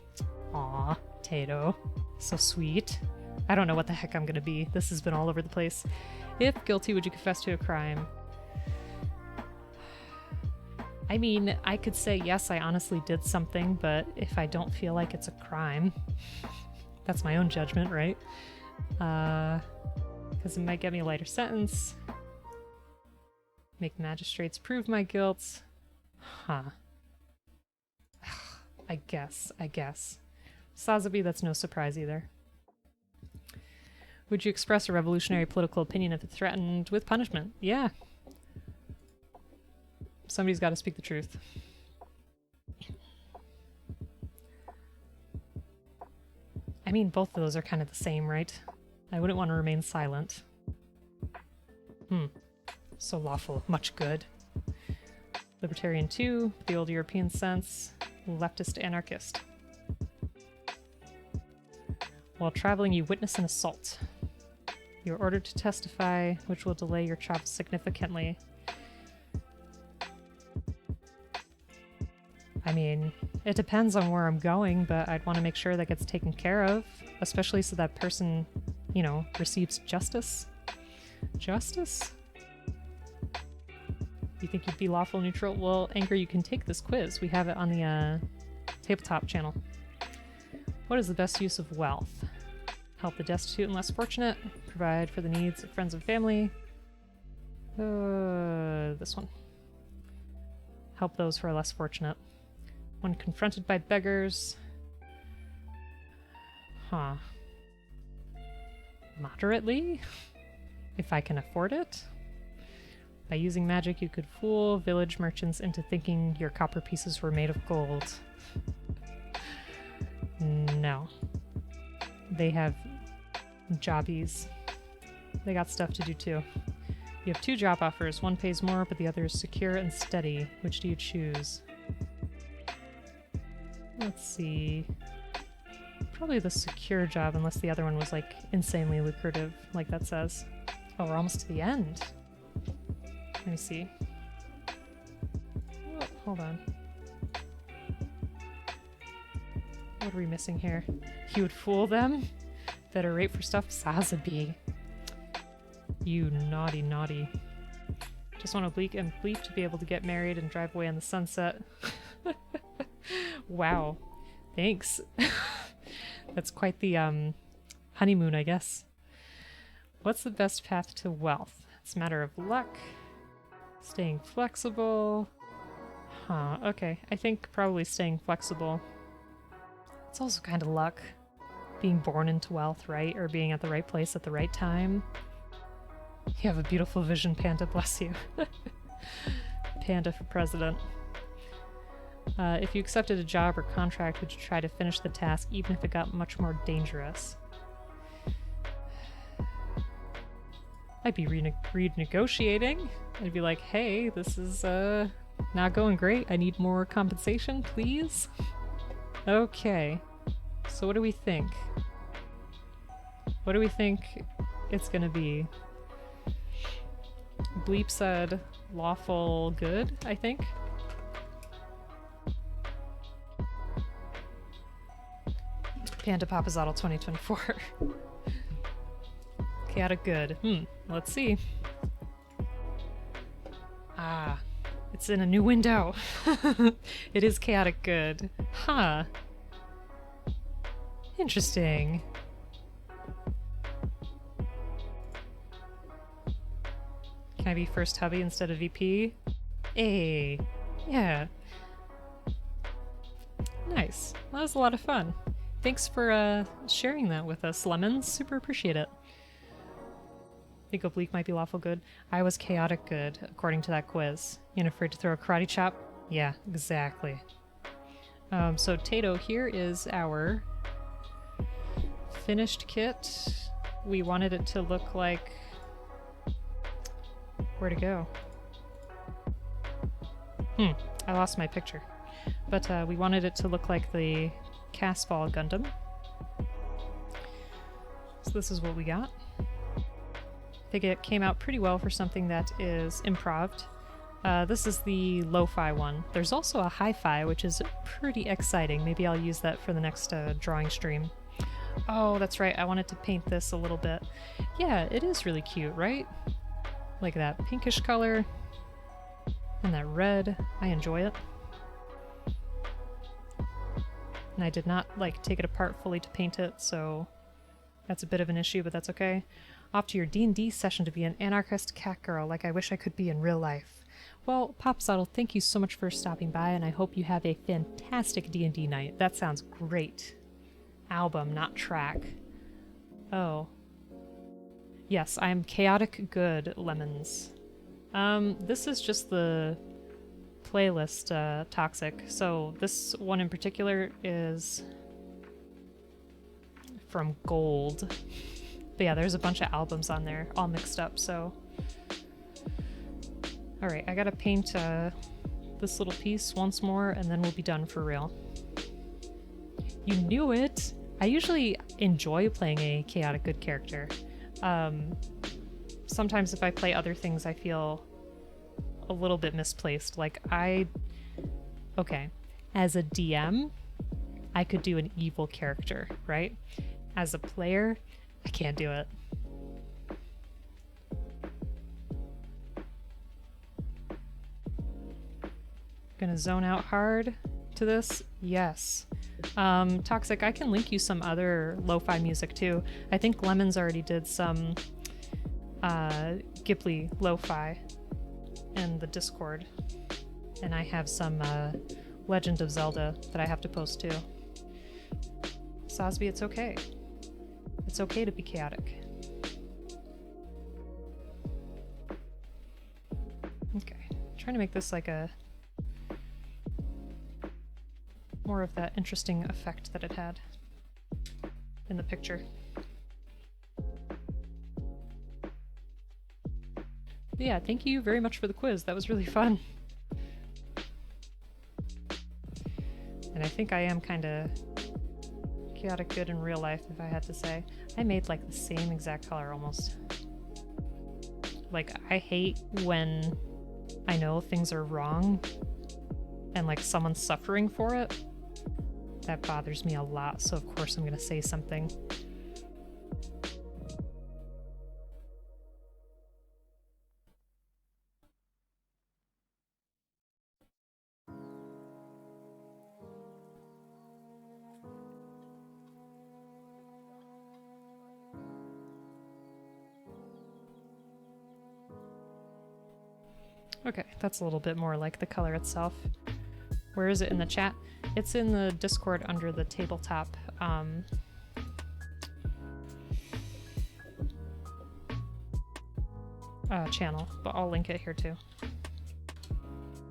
Aw, Tato. So sweet. I don't know what the heck I'm gonna be. This has been all over the place. If guilty, would you confess to a crime? I mean, I could say, yes, I honestly did something, but if I don't feel like it's a crime, that's my own judgment, right? Because it might get me a lighter sentence. Make the magistrates prove my guilt. Huh. I guess. Sazabi, that's no surprise either. Would you express a revolutionary political opinion if it threatened with punishment? Yeah. Somebody's got to speak the truth. I mean, both of those are kind of the same, right? I wouldn't want to remain silent. So lawful. Much good. Libertarian 2, the old European sense. Leftist anarchist. While traveling, you witness an assault. You are ordered to testify, which will delay your travel significantly. I mean, it depends on where I'm going, but I'd want to make sure that gets taken care of, especially so that person, you know, receives justice. Justice? You think you'd be lawful neutral? Well, Anger, you can take this quiz. We have it on the tabletop channel. What is the best use of wealth? Help the destitute and less fortunate. Provide for the needs of friends and family. This one. Help those who are less fortunate. When confronted by beggars. Huh. Moderately? If I can afford it? By using magic, you could fool village merchants into thinking your copper pieces were made of gold. No. They have jobbies. They got stuff to do too. You have 2 job offers. One pays more, but the other is secure and steady. Which do you choose? Let's see. Probably the secure job, unless the other one was like insanely lucrative, like that says. Oh, we're almost to the end. Let me see. Oh, hold on. What are we missing here? You would fool them? Better rate for stuff? Sazabi. You naughty, naughty. Just want to bleep to be able to get married and drive away on the sunset. Wow. Thanks. That's quite the honeymoon, I guess. What's the best path to wealth? It's a matter of luck. Staying flexible. Huh, okay. I think probably staying flexible. It's also kind of luck. Being born into wealth, right? Or being at the right place at the right time. You have a beautiful vision, Panda, bless you. Panda for president. If you accepted a job or contract, would you try to finish the task even if it got much more dangerous? I'd be renegotiating. I'd be like, hey, this is not going great. I need more compensation, please. Okay. So what do we think? What do we think it's gonna be? Bleep said lawful good, I think. Panda Papazoddle 2024. Chaotic good. Let's see. Ah, it's in a new window. It is chaotic good. Huh. Interesting. Can I be first hubby instead of VP? Hey. Yeah. Nice. That was a lot of fun. Thanks for sharing that with us, Lemons. Super appreciate it. Think Oblique might be lawful good. I was chaotic good, according to that quiz. You afraid to throw a karate chop? Yeah, exactly. So Tato, here is our finished kit. We wanted it to look like... Where'd it go? I lost my picture. But we wanted it to look like the Casval Gundam. So this is what we got. I think it came out pretty well for something that is improved. This is the lo-fi one. There's also a hi-fi, which is pretty exciting. Maybe I'll use that for the next drawing stream. Oh, that's right. I wanted to paint this a little bit. Yeah, it is really cute, right? Like that pinkish color. And that red, I enjoy it. And I did not, like, take it apart fully to paint it, so that's a bit of an issue, but that's okay. Off to your D&D session to be an anarchist cat girl like I wish I could be in real life. Well, Popsottle, thank you so much for stopping by, and I hope you have a fantastic D&D night. That sounds great. Album, not track. Oh. Yes, I'm chaotic good, Lemons. This is just the playlist, Toxic. So this one in particular is from Gold. But yeah, there's a bunch of albums on there, all mixed up, so... Alright, I gotta paint this little piece once more, and then we'll be done for real. You knew it! I usually enjoy playing a chaotic good character. Sometimes if I play other things, I feel a little bit misplaced. Like, okay, as a DM, I could do an evil character, right? As a player, I can't do it. Gonna zone out hard to this? Yes. Toxic, I can link you some other lo-fi music too. I think Lemons already did some Ghibli lo-fi in the Discord. And I have some Legend of Zelda that I have to post too. Sosby, it's okay. It's okay to be chaotic. Okay, trying to make this like a more of that interesting effect that it had in the picture. But yeah, thank you very much for the quiz. That was really fun. And I think I am kind of chaotic good in real life, if I had to say. I made like the same exact color almost. Like, I hate when I know things are wrong and like someone's suffering for it. That bothers me a lot, so of course I'm gonna say something. Okay, that's a little bit more like the color itself. Where is it in the chat? It's in the Discord under the tabletop channel, but I'll link it here too.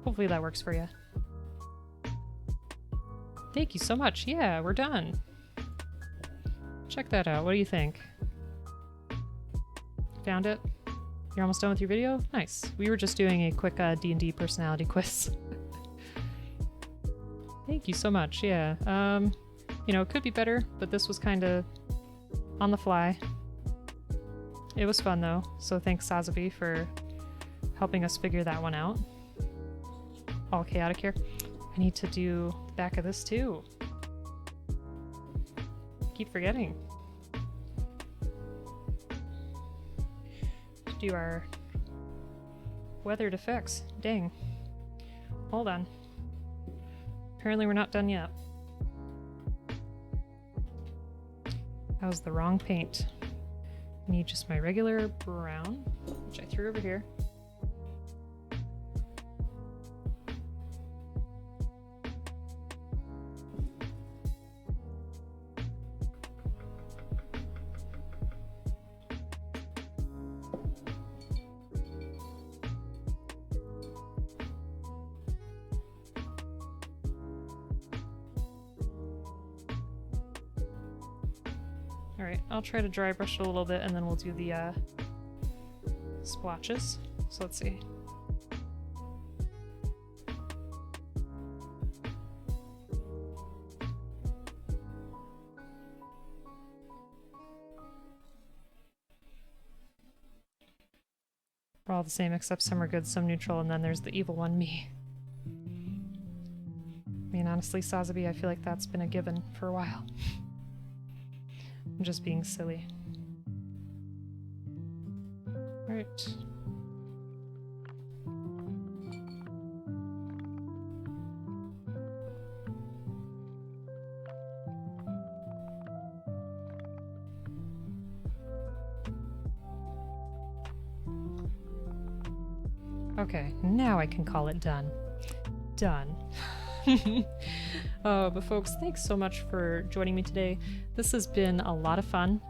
Hopefully that works for you. Thank you so much. Yeah, we're done. Check that out. What do you think? Found it? You're almost done with your video? Nice. We were just doing a quick D&D personality quiz. Thank you so much, yeah. You know, it could be better, but this was kind of on the fly. It was fun though, so thanks Sazabi for helping us figure that one out. All chaotic here. I need to do the back of this too. Keep forgetting. Do our weathered effects. Dang. Hold on. Apparently we're not done yet. That was the wrong paint. I need just my regular brown, which I threw over here. Alright, I'll try to dry brush it a little bit and then we'll do the splotches. So let's see. We're all the same except some are good, some neutral, and then there's the evil one, me. I mean, honestly, Sazabi, I feel like that's been a given for a while. I'm just being silly. Alright. Okay, now I can call it done. Done. But folks, thanks so much for joining me today. This has been a lot of fun.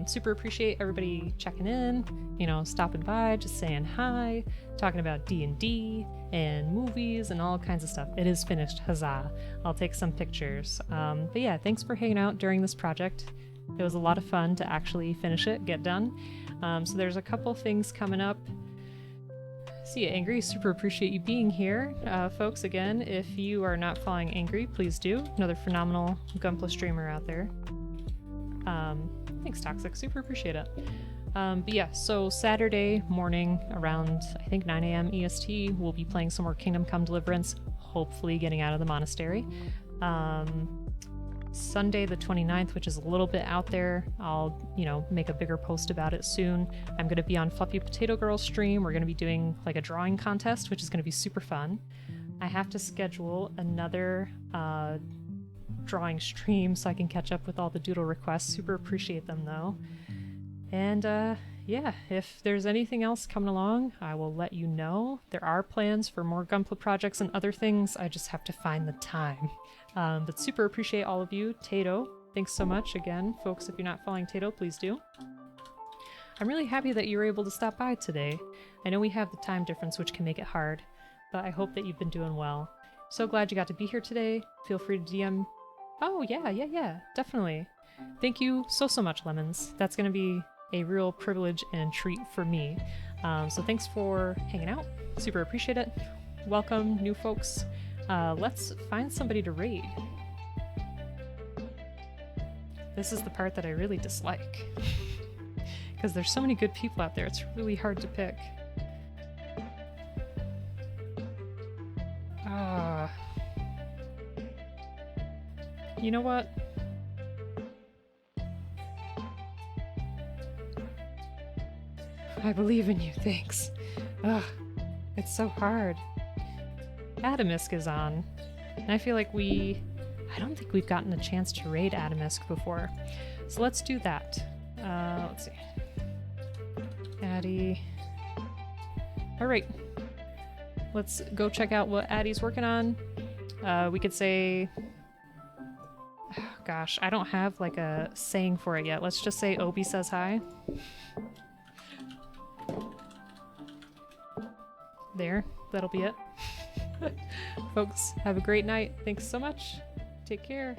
Super appreciate everybody checking in, you know, stopping by, just saying hi, talking about D&D and movies and all kinds of stuff. It is finished, huzzah. I'll take some pictures. But yeah, thanks for hanging out during this project. It was a lot of fun to actually finish it, get done. So there's a couple things coming up. See you, Angry. Super appreciate you being here. Folks, again, if you are not following Angry, please do. Another phenomenal Gunpla streamer out there. Thanks, Toxic. Super appreciate it. But yeah, so Saturday morning around, I think, 9 a.m. EST, we'll be playing some more Kingdom Come Deliverance, hopefully getting out of the monastery. Sunday the 29th, which is a little bit out there. I'll, you know, make a bigger post about it soon. I'm going to be on Fluffy Potato Girl stream. We're going to be doing like a drawing contest, which is going to be super fun. I have to schedule another drawing stream so I can catch up with all the doodle requests. Super appreciate them though. And yeah, if there's anything else coming along, I will let you know. There are plans for more Gunpla projects and other things. I just have to find the time. But super appreciate all of you. Tato, thanks so much. Again, folks, if you're not following Tato, please do. I'm really happy that you were able to stop by today. I know we have the time difference, which can make it hard, but I hope that you've been doing well. So glad you got to be here today. Feel free to DM. Oh, yeah, definitely. Thank you so much, Lemons. That's going to be a real privilege and treat for me. So thanks for hanging out. Super appreciate it. Welcome, new folks. Let's find somebody to raid. This is the part that I really dislike. Because there's so many good people out there, it's really hard to pick. You know what? I believe in you, thanks. Ugh, it's so hard. Adamisk is on, and I feel like I don't think we've gotten a chance to raid Adamisk before. So let's do that. Let's see. Addie. Alright. Let's go check out what Addie's working on. We could say... Oh, gosh, I don't have like a saying for it yet. Let's just say Obi says hi. There, that'll be it. Folks, have a great night. Thanks so much. Take care.